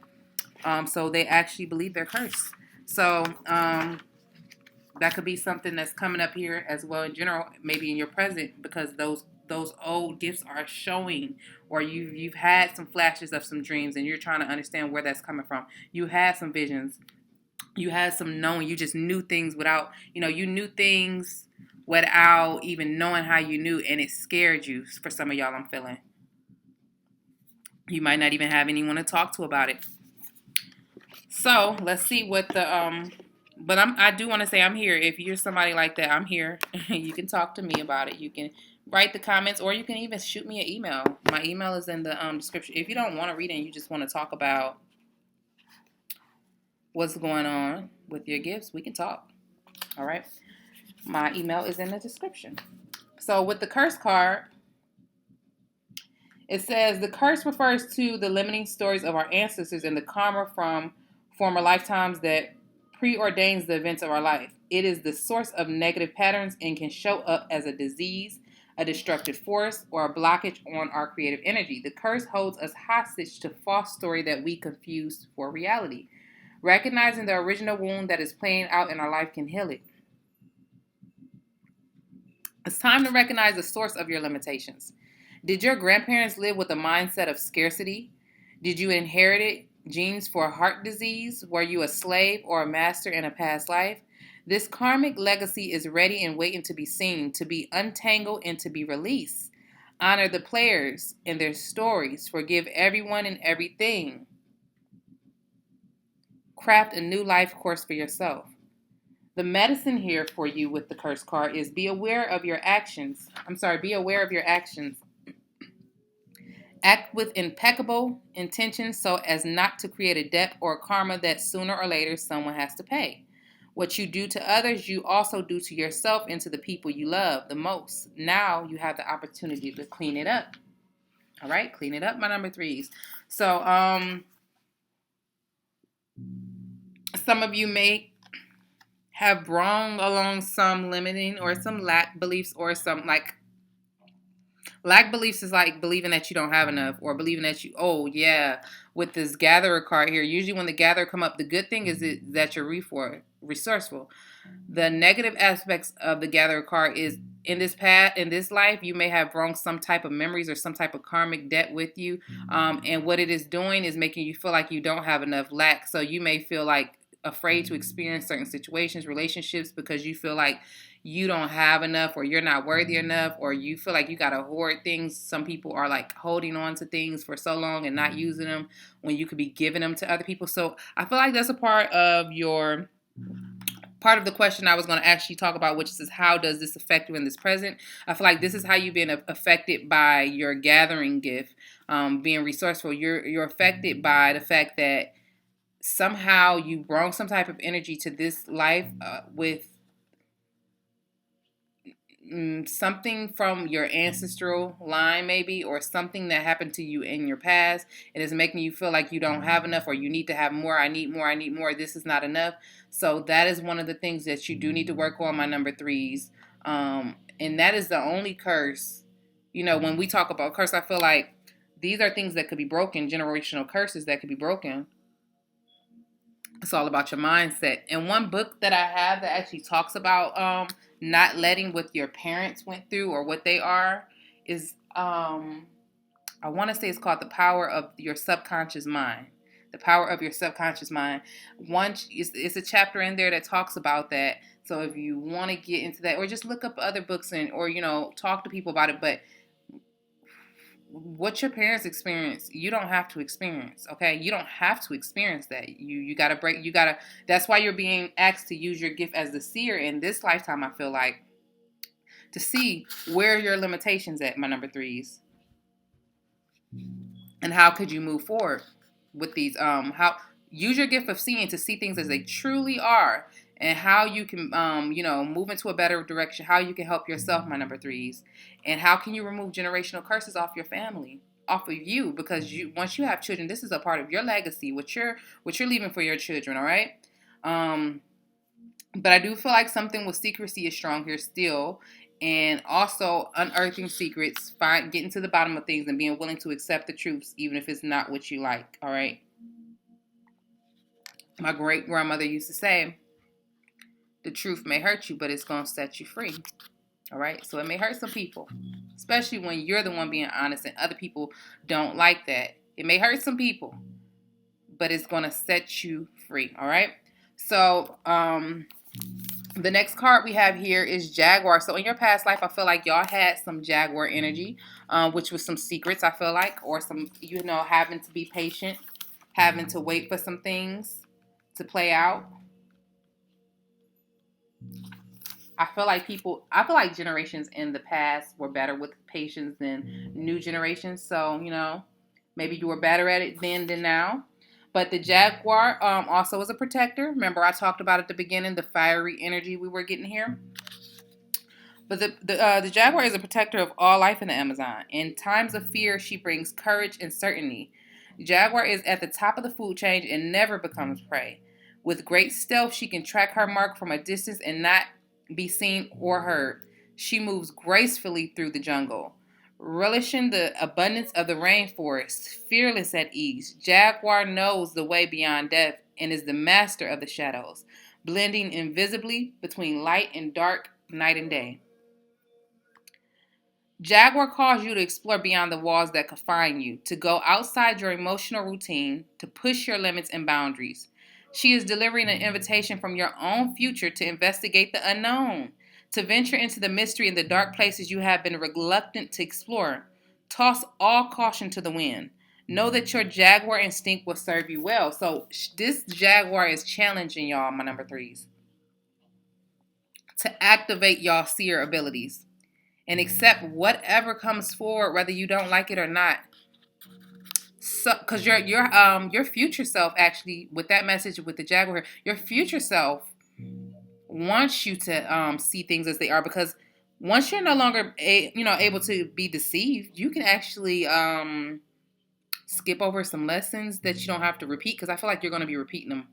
So they actually believe they're cursed. So that could be something that's coming up here as well in general, maybe in your present, because those old gifts are showing, or you've had some flashes of some dreams, and you're trying to understand where that's coming from. You had some visions, you had some knowing. You just knew things without, you knew things without even knowing how you knew, and it scared you. For some of y'all, I'm feeling you might not even have anyone to talk to about it. So let's see what the. But I do want to say I'm here. If you're somebody like that, I'm here. You can talk to me about it. You can write the comments, or you can even shoot me an email. My email is in the description. If you don't want to read it and you just want to talk about what's going on with your gifts, we can talk. All right. My email is in the description. So with the curse card, it says the curse refers to the limiting stories of our ancestors and the karma from former lifetimes that preordains the events of our life. It is the source of negative patterns and can show up as a disease, a destructive force, or a blockage on our creative energy. The curse holds us hostage to false story that we confuse for reality. Recognizing the original wound that is playing out in our life can heal it. It's time to recognize the source of your limitations. Did your grandparents live with a mindset of scarcity? Did you inherit genes for heart disease? Were you a slave or a master in a past life? This karmic legacy is ready and waiting to be seen, to be untangled, and to be released. Honor the players and their stories. Forgive everyone and everything. Craft a new life course for yourself. The medicine here for you with the curse card is be aware of your actions. Be aware of your actions. Act with impeccable intentions so as not to create a debt or karma that sooner or later someone has to pay. What you do to others, you also do to yourself and to the people you love the most. Now you have the opportunity to clean it up. All right, clean it up, my number threes. So, some of you may have wrong along some limiting or some lack beliefs or some lack beliefs is like believing that you don't have enough or believing that you, oh yeah, with this gatherer card here, usually when the gatherer come up, the good thing is that you're resourceful. The negative aspects of the gatherer card is in this life, you may have wrong some type of memories or some type of karmic debt with you. And what it is doing is making you feel like you don't have enough lack. So you may feel like afraid to experience certain situations, relationships, because you feel like you don't have enough or you're not worthy enough or you feel like you got to hoard things. Some people are like holding on to things for so long and not using them when you could be giving them to other people. So I feel like that's a part of the question I was going to actually talk about, which is how does this affect you in this present? I feel like this is how you've been affected by your gathering gift, being resourceful. You're affected by the fact that somehow you brought some type of energy to this life with something from your ancestral line maybe, or something that happened to you in your past. It is making you feel like you don't have enough or you need to have more. I need more. This is not enough. So that is one of the things that you do need to work on, my number threes. And that is the only curse. When we talk about curse, I feel like these are things that could be broken, generational curses that could be broken. It's all about your mindset. And one book that I have that actually talks about not letting what your parents went through or what they are is I want to say it's called The Power of Your Subconscious Mind. The Power of Your Subconscious Mind. It's a chapter in there that talks about that. So if you want to get into that, or just look up other books or talk to people about it, but what your parents experience, you don't have to experience. Okay, you don't have to experience that. You gotta break. That's why you're being asked to use your gift as the seer in this lifetime. I feel like to see where your limitations at, my number threes, and how could you move forward with these. How use your gift of seeing to see things as they truly are. and how you can, move into a better direction, how you can help yourself, my number threes, and how can you remove generational curses off your family, off of you, because once you have children, this is a part of your legacy, what you're leaving for your children, all right? But I do feel like something with secrecy is strong here still, and also unearthing secrets, getting to the bottom of things, and being willing to accept the truths, even if it's not what you like, all right? My great grandmother used to say, the truth may hurt you, but it's going to set you free, all right? So it may hurt some people, especially when you're the one being honest and other people don't like that. It may hurt some people, but it's going to set you free, all right? So, the next card we have here is Jaguar. So in your past life, I feel like y'all had some Jaguar energy, which was some secrets, I feel like, or some, having to be patient, having to wait for some things to play out. I feel like generations in the past were better with patience than new generations. So, maybe you were better at it then than now. But the Jaguar also is a protector. Remember, I talked about at the beginning the fiery energy we were getting here. But the Jaguar is a protector of all life in the Amazon. In times of fear, she brings courage and certainty. Jaguar is at the top of the food chain and never becomes prey. With great stealth, she can track her mark from a distance and not be seen or heard. She moves gracefully through the jungle, relishing the abundance of the rainforest, fearless at ease. Jaguar knows the way beyond death and is the master of the shadows, blending invisibly between light and dark, night and day. Jaguar calls you to explore beyond the walls that confine you, to go outside your emotional routine, to push your limits and boundaries. She is delivering an invitation from your own future to investigate the unknown, to venture into the mystery in the dark places you have been reluctant to explore. Toss all caution to the wind. Know that your Jaguar instinct will serve you well. So this Jaguar is challenging y'all, my number threes, to activate y'all seer abilities and accept whatever comes forward, whether you don't like it or not. So, because your future self, actually, with that message with the Jaguar, your future self wants you to see things as they are. Because once you're no longer able to be deceived, you can actually skip over some lessons that you don't have to repeat. Because I feel like you're going to be repeating them.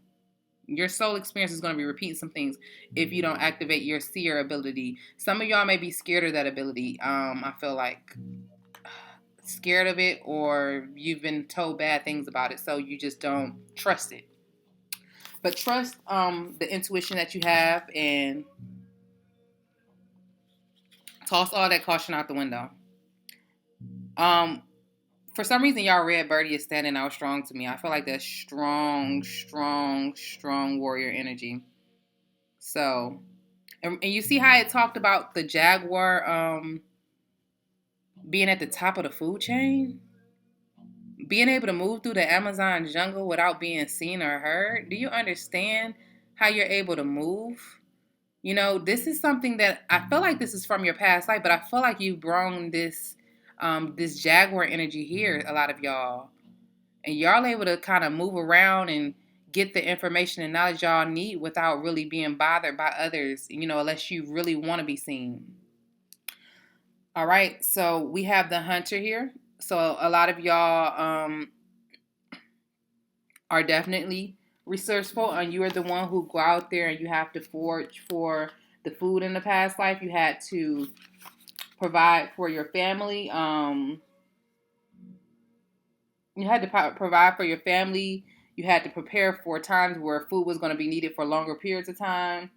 Your soul experience is going to be repeating some things if you don't activate your seer ability. Some of y'all may be scared of that ability. I feel like scared of it, or you've been told bad things about it, so you just don't trust it. But trust the intuition that you have and toss all that caution out the window. For some reason, y'all red birdie is standing out strong to me. I feel like that's strong, strong, strong warrior energy. So, and you see how it talked about the Jaguar being at the top of the food chain? Being able to move through the Amazon jungle without being seen or heard. Do you understand how you're able to move? This is something that I feel like this is from your past life, but I feel like you've grown this Jaguar energy here, a lot of y'all. And y'all able to kind of move around and get the information and knowledge y'all need without really being bothered by others, unless you really want to be seen. All right, so we have the hunter here. So a lot of y'all are definitely resourceful, and you are the one who go out there and you have to forage for the food in the past life. You had to provide for your family. You had to provide for your family. You had to prepare for times where food was going to be needed for longer periods of time.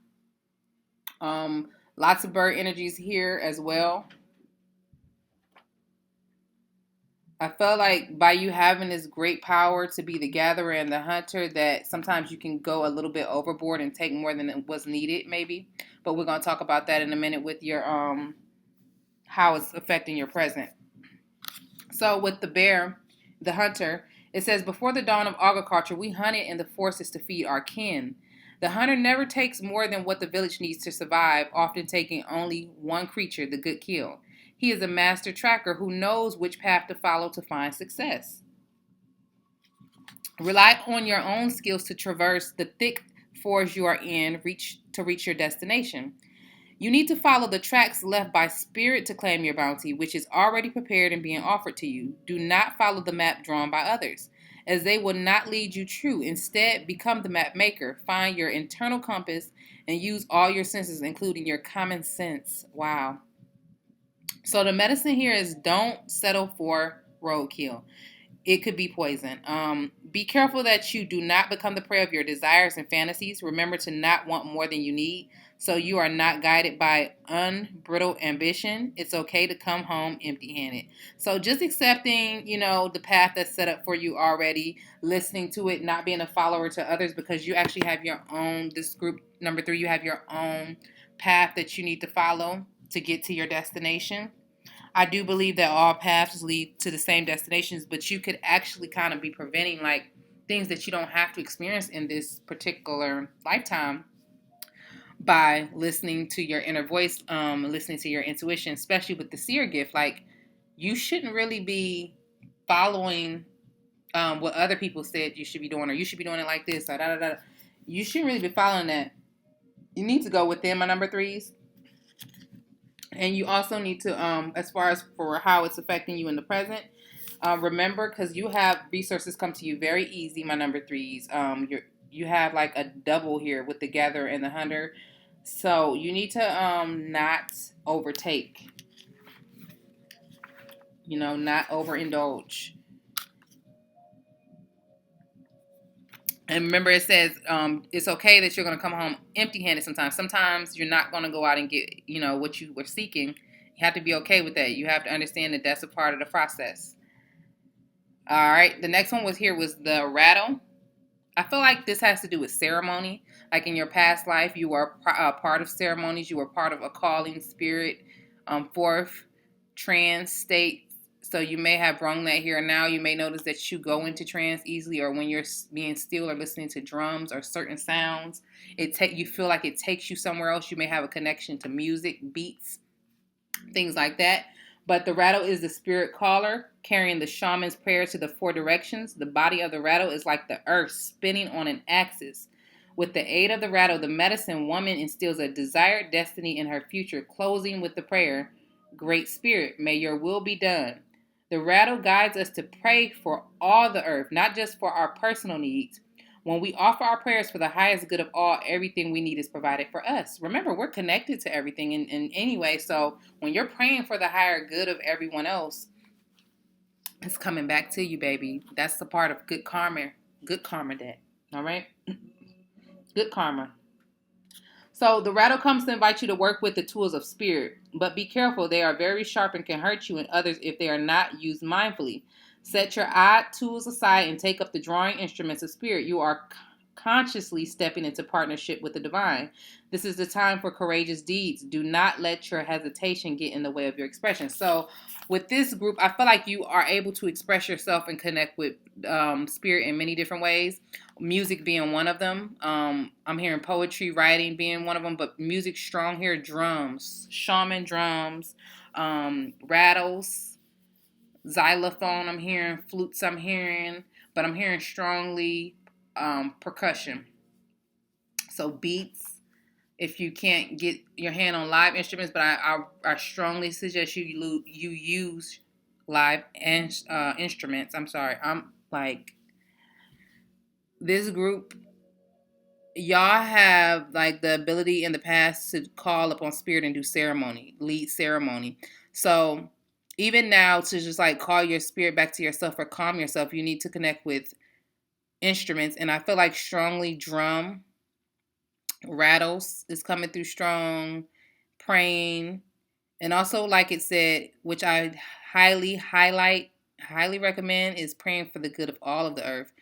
Lots of bird energies here as well. I felt like by you having this great power to be the gatherer and the hunter, that sometimes you can go a little bit overboard and take more than was needed, maybe. But we're going to talk about that in a minute with your how it's affecting your present. So with the bear, the hunter, it says, before the dawn of agriculture, we hunted in the forests to feed our kin. The hunter never takes more than what the village needs to survive, often taking only one creature, the good kill. He is a master tracker who knows which path to follow to find success. Rely on your own skills to traverse the thick forest you are in to reach your destination. You need to follow the tracks left by spirit to claim your bounty, which is already prepared and being offered to you. Do not follow the map drawn by others, as they will not lead you true. Instead, become the map maker. Find your internal compass and use all your senses, including your common sense. Wow. So the medicine here is don't settle for roadkill. It could be poison. Be careful that you do not become the prey of your desires and fantasies. Remember to not want more than you need, so you are not guided by unbridled ambition. It's okay to come home empty-handed. So just accepting, the path that's set up for you already, listening to it, not being a follower to others, because you actually have your own, this group, number 3, you have your own path that you need to follow to get to your destination. I do believe that all paths lead to the same destinations, but you could actually kind of be preventing like things that you don't have to experience in this particular lifetime by listening to your inner voice, listening to your intuition, especially with the seer gift. Like, you shouldn't really be following what other people said you should be doing, or you should be doing it like this, or da da da. You shouldn't really be following that. You need to go within my number 3s. And you also need to, as far as for how it's affecting you in the present, remember, because you have resources come to you very easy, my number 3s. You have like a double here with the gatherer and the hunter. So you need to not overtake, not overindulge. And remember, it says it's okay that you're going to come home empty-handed sometimes. Sometimes you're not going to go out and get, what you were seeking. You have to be okay with that. You have to understand that that's a part of the process. All right. The next one was the rattle. I feel like this has to do with ceremony. Like in your past life, you were part of ceremonies. You were part of a calling spirit, fourth trance state. So you may have brung that here. Now you may notice that you go into trance easily, or when you're being still or listening to drums or certain sounds, you feel like it takes you somewhere else. You may have a connection to music, beats, things like that. But the rattle is the spirit caller, carrying the shaman's prayer to the 4 directions. The body of the rattle is like the earth spinning on an axis. With the aid of the rattle, the medicine woman instills a desired destiny in her future, closing with the prayer, Great Spirit, may your will be done. The rattle guides us to pray for all the earth, not just for our personal needs. When we offer our prayers for the highest good of all, everything we need is provided for us. Remember, we're connected to everything in any way. So when you're praying for the higher good of everyone else, it's coming back to you, baby. That's the part of good karma. Good karma, that. All right? Good karma. So the rattle comes to invite you to work with the tools of spirit. But be careful. They are very sharp and can hurt you and others if they are not used mindfully. Set your odd tools aside and take up the drawing instruments of spirit. You are consciously stepping into partnership with the divine. This is the time for courageous deeds. Do not let your hesitation get in the way of your expression. So with this group, I feel like you are able to express yourself and connect with spirit in many different ways. Music being one of them. I'm hearing poetry, writing being one of them, but music strong here. Drums, shaman drums, rattles, xylophone, I'm hearing flutes, but I'm hearing strongly percussion. So beats, if you can't get your hand on live instruments, but I strongly suggest you use live instruments. I'm sorry. I'm like, this group, y'all have like the ability in the past to call upon spirit and do ceremony, lead ceremony. So even now, to just like call your spirit back to yourself or calm yourself, you need to connect with instruments. And I feel like strongly drum, rattles is coming through strong, praying. And also, like it said, which I highly recommend, is praying for the good of all of the earth.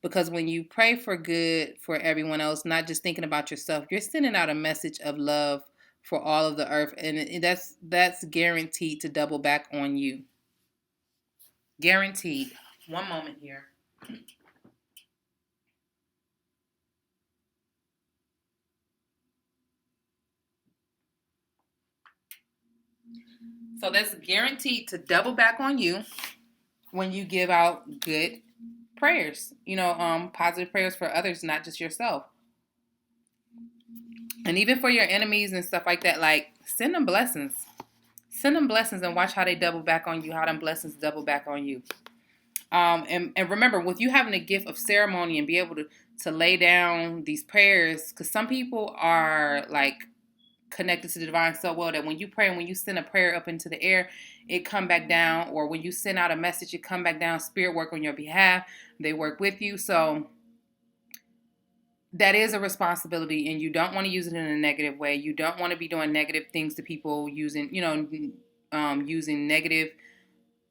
Because when you pray for good for everyone else, not just thinking about yourself, you're sending out a message of love for all of the earth. And that's guaranteed to double back on you. Guaranteed. One moment here. So that's guaranteed to double back on you when you give out good prayers, positive prayers for others, not just yourself. And even for your enemies and stuff like that, like send them blessings. Send them blessings and watch how they double back on you, how them blessings double back on you. And remember, with you having the gift of ceremony and be able to lay down these prayers, because some people are like connected to the divine so well that when you pray and when you send a prayer up into the air, it come back down. Or when you send out a message, it come back down. Spirit work on your behalf. They work with you. So that is a responsibility, and you don't want to use it in a negative way. You don't want to be doing negative things to people, using, using negative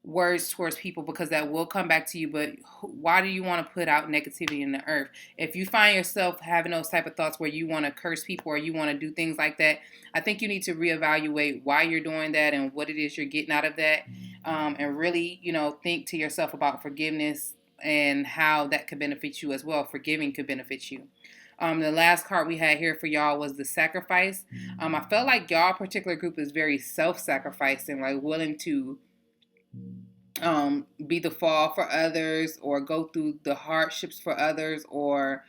words towards people, because that will come back to you. But why do you want to put out negativity in the earth? If you find yourself having those type of thoughts where you want to curse people or you want to do things like that, I think you need to reevaluate why you're doing that and what it is you're getting out of that, and really, think to yourself about forgiveness and how that could benefit you as well. Forgiving could benefit you. The last card we had here for y'all was the sacrifice. I felt like y'all particular group is very self-sacrificing, like willing to be the fall for others, or go through the hardships for others, or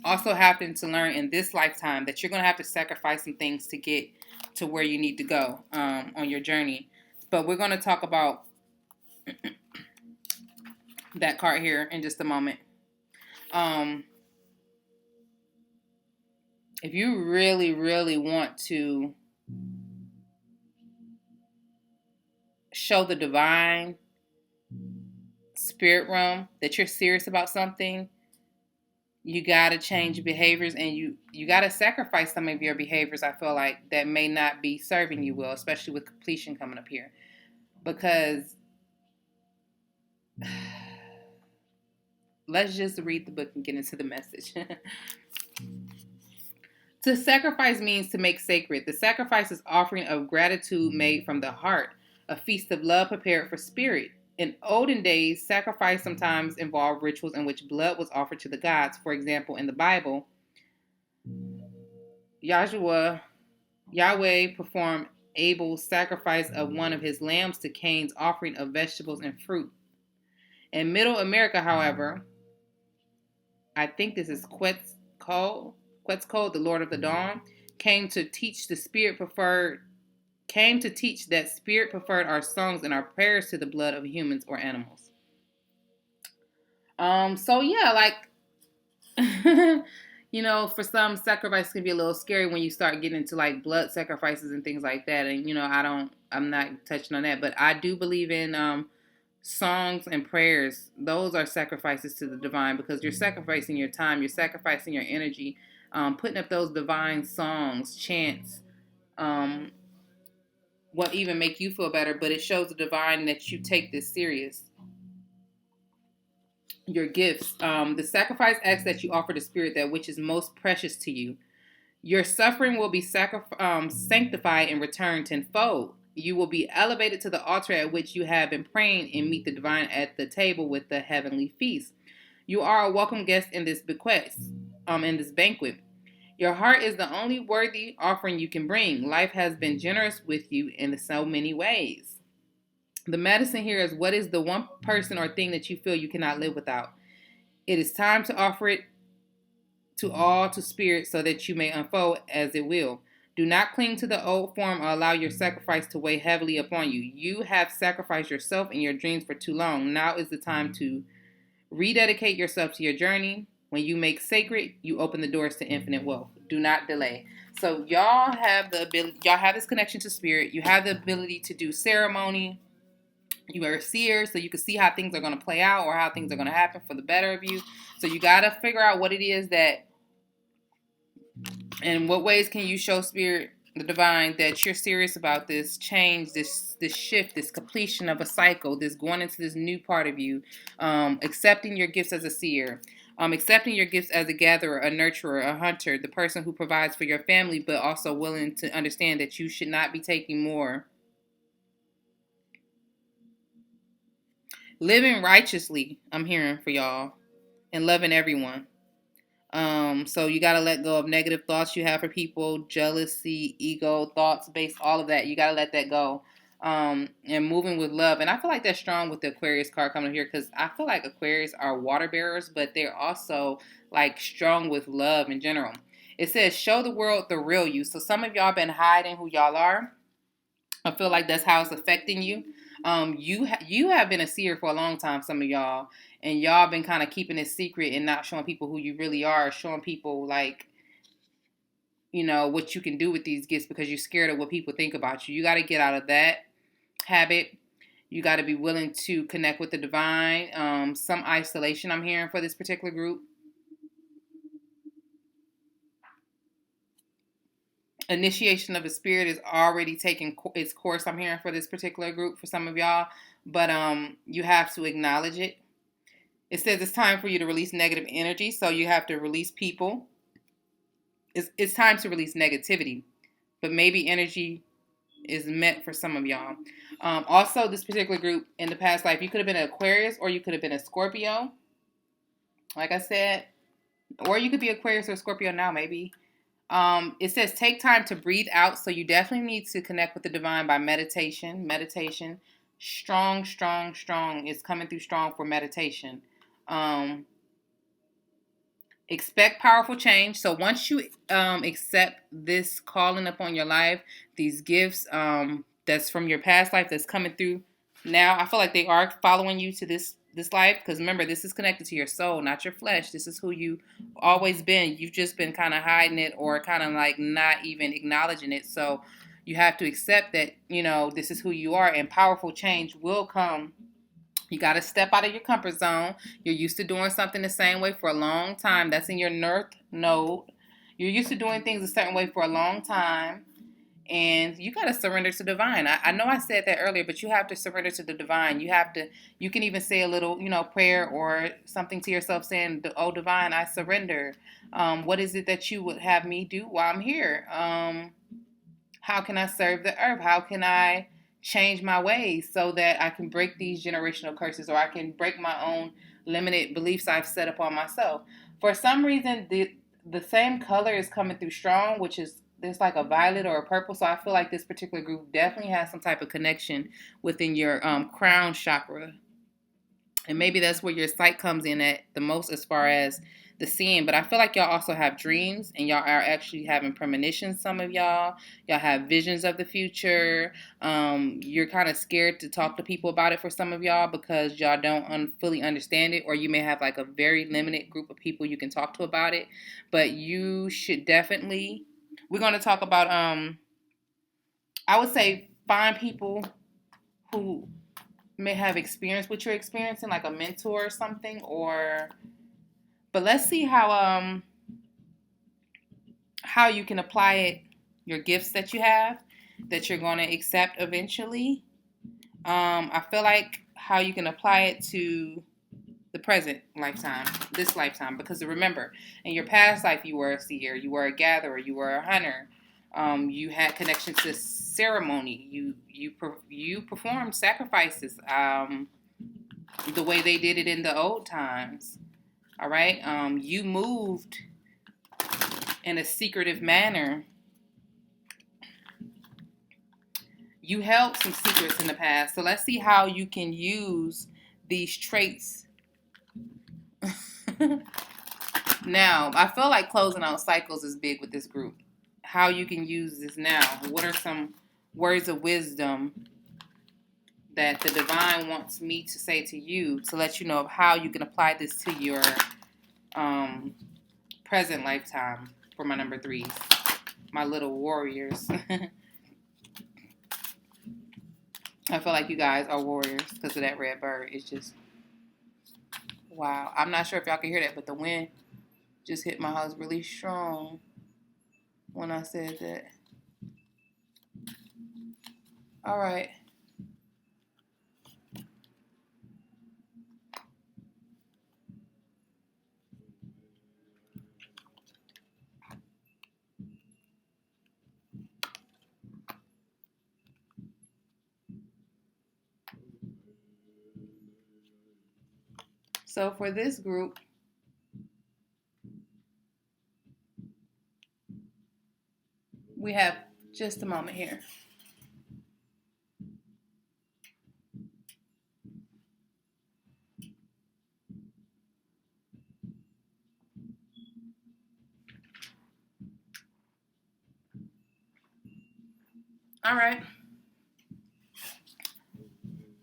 also having to learn in this lifetime that you're going to have to sacrifice some things to get to where you need to go on your journey. But we're going to talk about that card here in just a moment. If you really, really want to show the divine spirit realm that you're serious about something, you got to change your behaviors, and you got to sacrifice some of your behaviors, I feel like, that may not be serving you well, especially with completion coming up here. Because let's just read the book and get into the message. To sacrifice means to make sacred. The sacrifice is offering of gratitude made from the heart, a feast of love prepared for spirit. In olden days, sacrifice sometimes involved rituals in which blood was offered to the gods. For example, in the Bible, Yahweh performed Abel's sacrifice of one of his lambs to Cain's offering of vegetables and fruit. In Middle America, however, I think this is Quetzalcoatl, the Lord of the Dawn, came to teach that spirit preferred our songs and our prayers to the blood of humans or animals. So yeah, like for some, sacrifice can be a little scary when you start getting into like blood sacrifices and things like that. And I'm not touching on that, but I do believe in songs and prayers. Those are sacrifices to the divine, because you're sacrificing your time, you're sacrificing your energy, putting up those divine songs, chants, will even make you feel better, but it shows the divine that you take this serious. Your gifts. The sacrifice acts that you offer the spirit that which is most precious to you. Your suffering will be sanctified and returned tenfold. You will be elevated to the altar at which you have been praying, and meet the divine at the table with the heavenly feast. You are a welcome guest in this in this banquet. Your heart is the only worthy offering you can bring. Life has been generous with you in so many ways. The medicine here is, what is the one person or thing that you feel you cannot live without? It is time to offer it to spirit so that you may unfold as it will. Do not cling to the old form or allow your sacrifice to weigh heavily upon you. You have sacrificed yourself and your dreams for too long. Now is the time to rededicate yourself to your journey. When you make sacred, you open the doors to infinite wealth. Do not delay. So y'all have the ability, y'all have this connection to spirit. You have the ability to do ceremony. You are a seer, so you can see how things are going to play out or how things are going to happen for the better of you. So you got to figure out what it is that, and what ways can you show spirit, the divine, that you're serious about this change, this shift, this completion of a cycle, this going into this new part of you, accepting your gifts as a seer, accepting your gifts as a gatherer, a nurturer, a hunter, the person who provides for your family, but also willing to understand that you should not be taking more. Living righteously, I'm hearing for y'all, and loving everyone. So you got to let go of negative thoughts you have for people, jealousy, ego, thoughts based, all of that. You got to let that go. And moving with love. And I feel like that's strong with the Aquarius card coming here, because I feel like Aquarius are water bearers, but they're also like strong with love in general. It says, show the world the real you. So some of y'all been hiding who y'all are. I feel like that's how it's affecting you. You have been a seer for a long time, some of y'all, and y'all been kind of keeping it secret and not showing people who you really are, showing people like, what you can do with these gifts because you're scared of what people think about you. You got to get out of that habit. You got to be willing to connect with the divine. Some isolation I'm hearing for this particular group. Initiation of the spirit is already taking its course, I'm hearing, for this particular group for some of y'all. But you have to acknowledge it. It says it's time for you to release negative energy. So you have to release people. It's time to release negativity. But maybe energy is meant for some of y'all. Also, this particular group in the past life, you could have been an Aquarius or you could have been a Scorpio. Like I said, or you could be Aquarius or Scorpio now, maybe. It says take time to breathe out. So you definitely need to connect with the divine by meditation. Meditation. Strong, strong, strong. It's coming through strong for meditation. Expect powerful change. So once you accept this calling upon your life, these gifts that's from your past life that's coming through now, I feel like they are following you to this life, because remember, this is connected to your soul, not your flesh. This is who you always been. You've just been kind of hiding it or kind of like not even acknowledging it. So you have to accept that, this is who you are, and powerful change will come. You got to step out of your comfort zone. You're used to doing something the same way for a long time. That's in your North Node. You're used to doing things a certain way for a long time. And you got to surrender to divine. I know I said that earlier, but you have to surrender to the divine. You can even say a little, prayer or something to yourself saying, oh, divine, I surrender. What is it that you would have me do while I'm here? How can I serve the earth? How can I change my ways so that I can break these generational curses, or I can break my own limited beliefs I've set upon myself? For some reason, the same color is coming through strong, which is there's like a violet or a purple. So I feel like this particular group definitely has some type of connection within your crown chakra. And maybe that's where your sight comes in at the most as far as the seeing. But I feel like y'all also have dreams, and y'all are actually having premonitions. Some of y'all have visions of the future. You're kind of scared to talk to people about it for some of y'all because y'all don't fully understand it, or you may have like a very limited group of people you can talk to about it. But you should definitely, we're going to talk about, I would say find people who may have experience what you're experiencing, like a mentor or something, but let's see how you can apply it, your gifts that you have that you're going to accept eventually. I feel like how you can apply it to the present lifetime, this lifetime, because remember, in your past life you were a seer, you were a gatherer, you were a hunter. You had connections to ceremony. You performed sacrifices the way they did it in the old times. All right. You moved in a secretive manner. You held some secrets in the past. So let's see how you can use these traits. Now, I feel like closing out cycles is big with this group. How you can use this now. What are some words of wisdom that the divine wants me to say to you to let you know of how you can apply this to your present lifetime for my number 3s, my little warriors. I feel like you guys are warriors because of that red bird. It's just, wow. I'm not sure if y'all can hear that, but the wind just hit my house really strong when I said that. All right. So for this group, we have just a moment here. All right.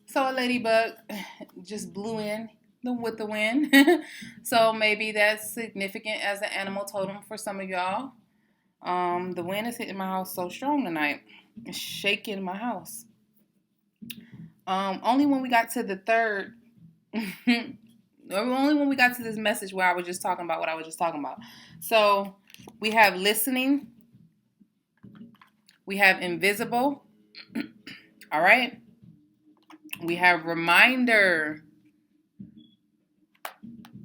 So a ladybug just blew in with the wind. So maybe that's significant as an animal totem for some of y'all. The wind is hitting my house so strong tonight. It's shaking my house. Only when we got to the third, only when we got to this message where I was just talking about what I was just talking about. So we have listening, we have invisible, all right? We have reminder,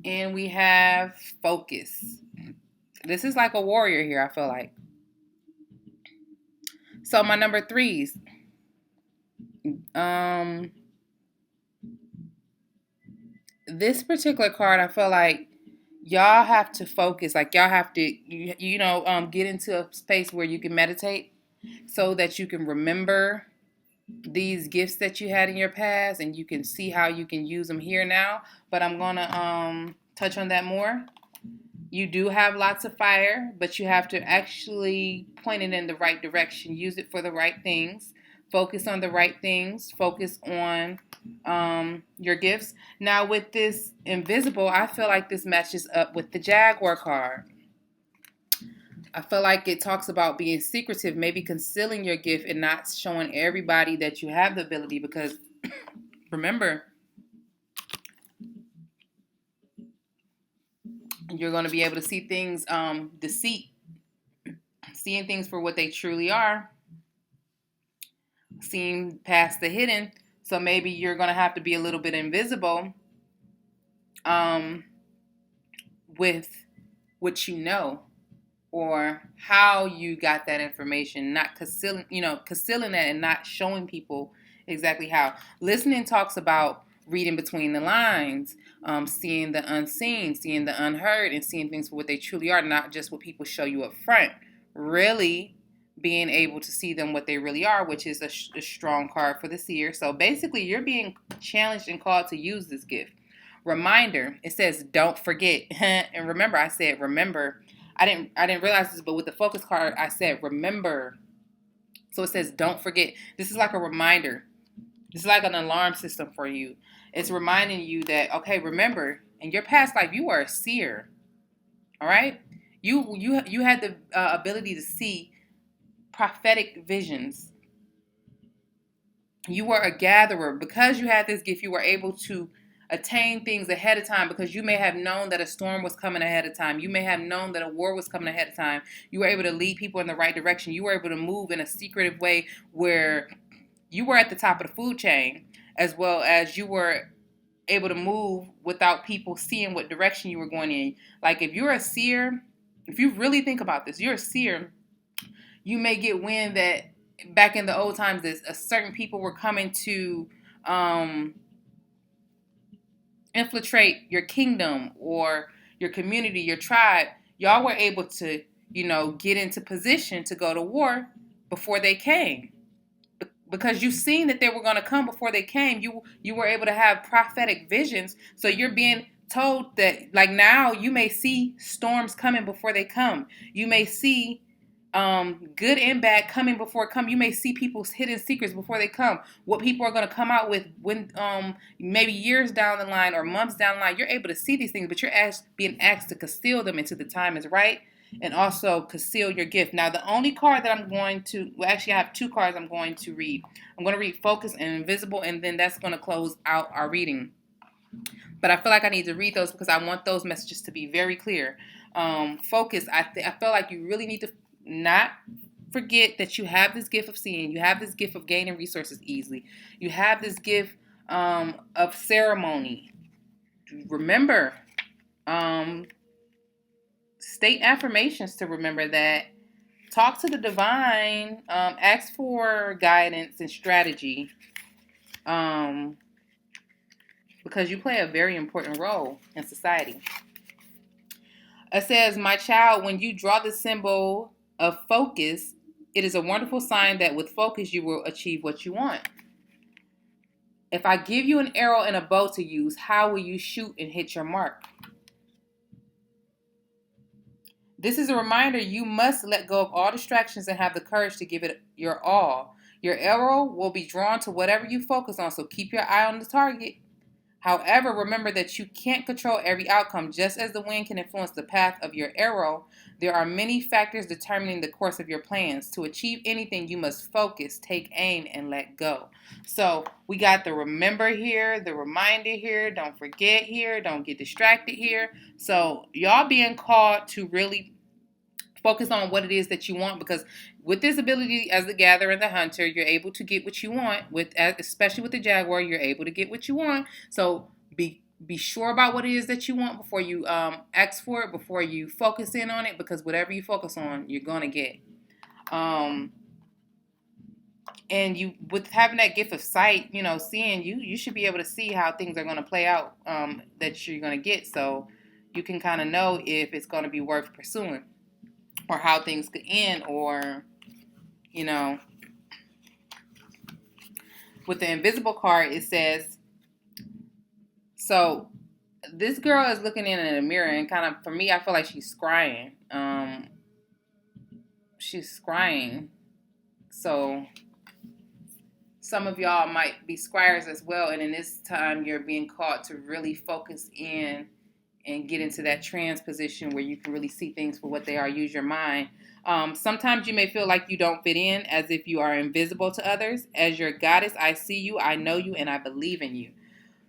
and we have focus. This is like a warrior here, I feel like. So my number threes. This particular card, I feel like y'all have to focus. Like y'all have to, get into a space where you can meditate so that you can remember these gifts that you had in your past and you can see how you can use them here now. But I'm going to touch on that more. You do have lots of fire, but you have to actually point it in the right direction. Use it for the right things. Focus on the right things. Focus on your gifts. Now, with this invisible, I feel like this matches up with the Jaguar card. I feel like it talks about being secretive, maybe concealing your gift and not showing everybody that you have the ability, because remember, you're going to be able to see things, deceit, seeing things for what they truly are, seeing past the hidden. So maybe you're going to have to be a little bit invisible with what you know or how you got that information, not concealing that and not showing people exactly how. Listening talks about reading between the lines, seeing the unseen, seeing the unheard, and seeing things for what they truly are, not just what people show you up front. Really being able to see them what they really are, which is a strong card for the seer. So basically, you're being challenged and called to use this gift. Reminder, it says don't forget. And remember, I said remember. I didn't realize this, but with the focus card, I said remember. So it says don't forget. This is like a reminder. This is like an alarm system for you. It's reminding you that, okay, remember, in your past life, you were a seer. All right? You had the ability to see prophetic visions. You were a gatherer. Because you had this gift, you were able to attain things ahead of time, because you may have known that a storm was coming ahead of time. You may have known that a war was coming ahead of time. You were able to lead people in the right direction. You were able to move in a secretive way where you were at the top of the food chain, as well as you were able to move without people seeing what direction you were going in. Like if you're a seer, if you really think about this, you're a seer, you may get wind that back in the old times, that certain people were coming to infiltrate your kingdom or your community, your tribe. Y'all were able to, get into position to go to war before they came. Because you seen that they were going to come before they came. You were able to have prophetic visions. So you're being told that, like, now you may see storms coming before they come. You may see good and bad coming before it come. You may see people's hidden secrets before they come. What people are going to come out with when maybe years down the line or months down the line. You're able to see these things, but you're being asked to conceal them until the time is right, and also conceal your gift. Now, the only card that I'm going to, well, actually, I have two cards I'm going to read. I'm going to read Focus and Invisible, and then that's going to close out our reading. But I feel like I need to read those because I want those messages to be very clear. Focus, I feel like you really need to not forget that you have this gift of seeing. You have this gift of gaining resources easily. You have this gift of ceremony. Remember, state affirmations to remember that. Talk to the divine. Ask for guidance and strategy. Because you play a very important role in society. It says, my child, when you draw the symbol of focus, it is a wonderful sign that with focus you will achieve what you want. If I give you an arrow and a bow to use, how will you shoot and hit your mark? This is a reminder you must let go of all distractions and have the courage to give it your all. Your arrow will be drawn to whatever you focus on, so keep your eye on the target. However, remember that you can't control every outcome. Just as the wind can influence the path of your arrow, there are many factors determining the course of your plans. To achieve anything, you must focus, take aim, and let go. So we got the remember here, the reminder here, don't forget here, don't get distracted here. So y'all being called to really focus on what it is that you want, because with this ability as the gatherer and the hunter, you're able to get what you want. With especially with the Jaguar, you're able to get what you want. So be sure about what it is that you want before you ask for it, before you focus in on it, because whatever you focus on, you're gonna get. And you, with having that gift of sight, seeing, you should be able to see how things are going to play out, that you're going to get, so you can kind of know if it's going to be worth pursuing, or how things could end, or, with the invisible card, it says, so this girl is looking in a mirror, and kind of, for me, I feel like she's scrying. She's scrying. So some of y'all might be scryers as well, and in this time, you're being called to really focus in and get into that trance position where you can really see things for what they are. Use your mind. Sometimes you may feel like you don't fit in, as if you are invisible to others. As your goddess, I see you, I know you, and I believe in you.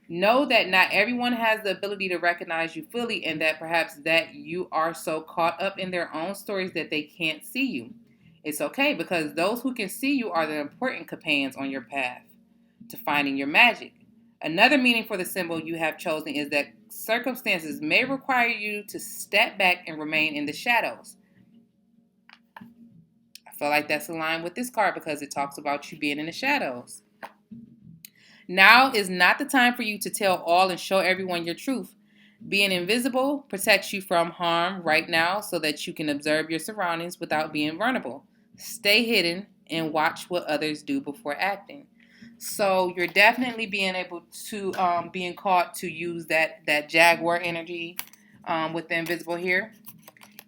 Know that not everyone has the ability to recognize you fully, and that perhaps that you are so caught up in their own stories that they can't see you. It's okay, because those who can see you are the important companions on your path to finding your magic. Another meaning for the symbol you have chosen is that circumstances may require you to step back and remain in the shadows. I feel like that's aligned with this card, because it talks about you being in the shadows. Now is not the time for you to tell all and show everyone your truth. Being invisible protects you from harm right now, so that you can observe your surroundings without being vulnerable. Stay hidden and watch what others do before acting. So you're definitely being able to, being caught to use that Jaguar energy with the invisible here,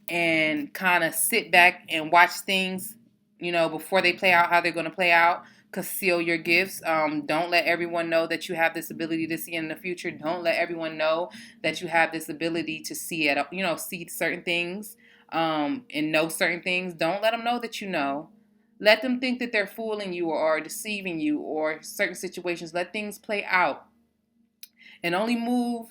and kind of sit back and watch things, before they play out, how they're going to play out. Conceal your gifts. Don't let everyone know that you have this ability to see in the future. Don't let everyone know that you have this ability to see it. See certain things, and know certain things. Don't let them know that you know. Let them think that they're fooling you or deceiving you, or certain situations. Let things play out, and only move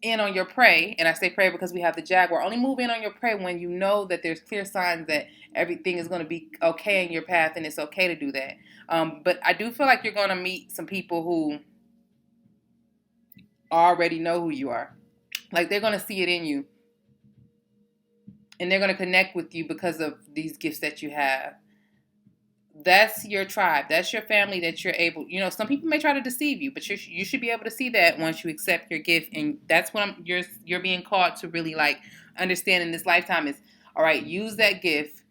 in on your prey. And I say prey because we have the Jaguar. Only move in on your prey when you know that there's clear signs that everything is going to be okay in your path, and it's okay to do that. But I do feel like you're going to meet some people who already know who you are. Like, they're going to see it in you, and they're going to connect with you because of these gifts that you have. That's your tribe. That's your family that you're able. Some people may try to deceive you, but you should be able to see that once you accept your gift, and that's what you're being called to really understand in this lifetime is, all right, use that gift.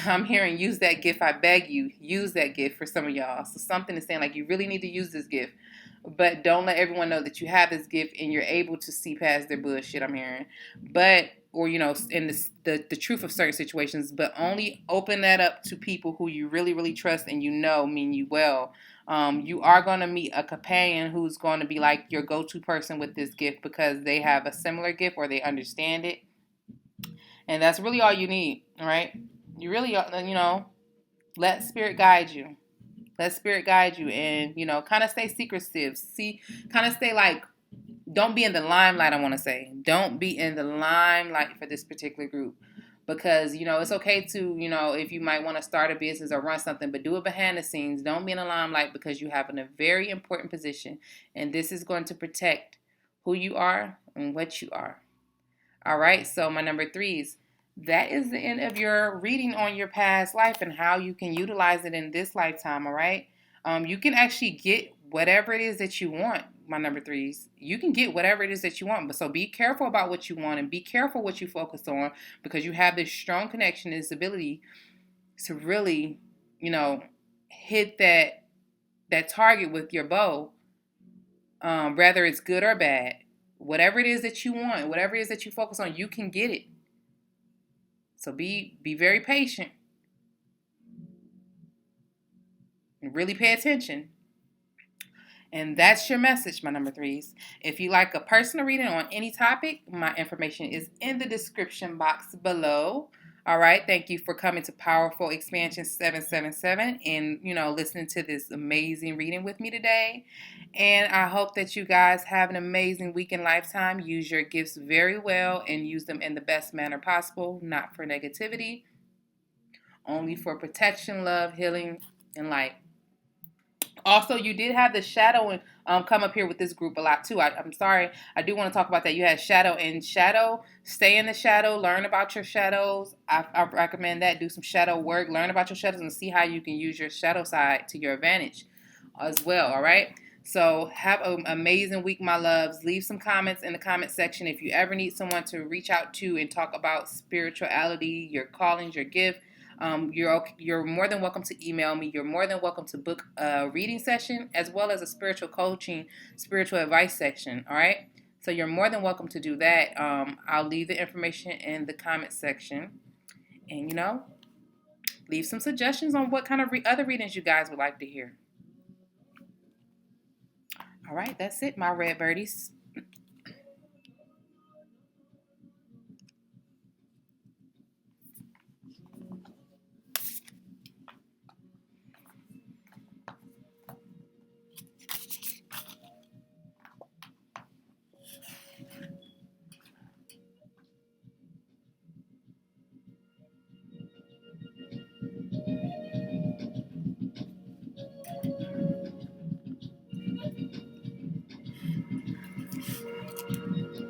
I'm hearing use that gift. I beg you, use that gift for some of y'all. So something is saying you really need to use this gift, but don't let everyone know that you have this gift and you're able to see past their bullshit. I'm hearing, or in the truth of certain situations, but only open that up to people who you really, really trust and mean you well. You are going to meet a companion who's going to be like your go-to person with this gift, because they have a similar gift or they understand it, and that's really all you need. All right, you really, let spirit guide you. Let spirit guide you, and kind of stay secretive. Kind of stay don't be in the limelight. I want to say, don't be in the limelight for this particular group, because it's okay to if you might want to start a business or run something, but do it behind the scenes. Don't be in the limelight, because you have a very important position, and this is going to protect who you are and what you are. All right, so my number 3s. That is the end of your reading on your past life and how you can utilize it in this lifetime, all right? You can actually get whatever it is that you want, my number 3s. You can get whatever it is that you want, but so be careful about what you want, and be careful what you focus on, because you have this strong connection, this ability to really, hit that target with your bow, whether it's good or bad. Whatever it is that you want, whatever it is that you focus on, you can get it. So be very patient. Really pay attention. And that's your message, my number threes. If you like a personal reading on any topic, my information is in the description box below. All right. Thank you for coming to Powerful Expansion 777 and, listening to this amazing reading with me today. And I hope that you guys have an amazing week and lifetime. Use your gifts very well and use them in the best manner possible, not for negativity, only for protection, love, healing, and light. Also, you did have the shadow come up here with this group a lot too. I'm sorry, I do want to talk about that. You had shadow and shadow. Stay in the shadow. Learn about your shadows. I recommend that. Do some shadow work. Learn about your shadows and see how you can use your shadow side to your advantage as well. All right. So have an amazing week, my loves. Leave some comments in the comment section if you ever need someone to reach out to and talk about spirituality, your callings, your gift. You're more than welcome to email me. You're more than welcome to book a reading session as well as a spiritual coaching, spiritual advice section. All right. So you're more than welcome to do that. I'll leave the information in the comment section, and leave some suggestions on what kind of other readings you guys would like to hear. All right, that's it, my red birdies.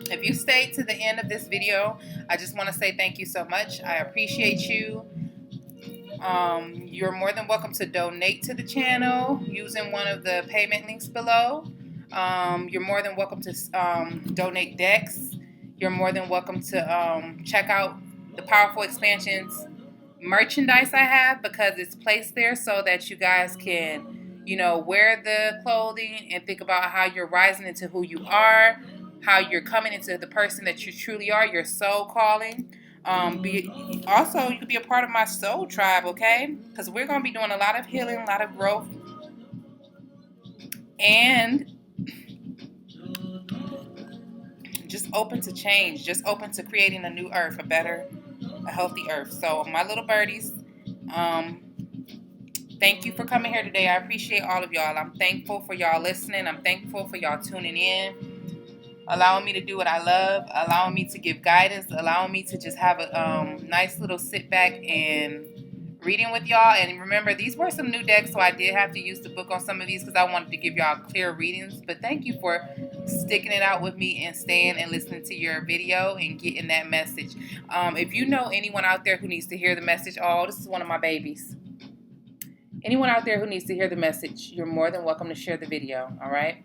If you stayed to the end of this video, I just want to say thank you so much. I appreciate you. You're more than welcome to donate to the channel using one of the payment links below. You're more than welcome to donate decks. You're more than welcome to check out the Powerful Expansions merchandise I have, because it's placed there so that you guys can, wear the clothing and think about how you're rising into who you are, how you're coming into the person that you truly are, your soul calling. Also, you could be a part of my soul tribe, okay? Because we're going to be doing a lot of healing, a lot of growth, and just open to change, just open to creating a new earth, a healthy earth. So, my little birdies, thank you for coming here today. I appreciate all of y'all. I'm thankful for y'all listening. I'm thankful for y'all tuning in, allowing me to do what I love, allowing me to give guidance, allowing me to just have a nice little sit back and reading with y'all. And remember, these were some new decks, so I did have to use the book on some of these because I wanted to give y'all clear readings. But thank you for sticking it out with me and staying and listening to your video and getting that message. If you know anyone out there who needs to hear the message, this is one of my babies. Anyone out there who needs to hear the message, you're more than welcome to share the video, all right?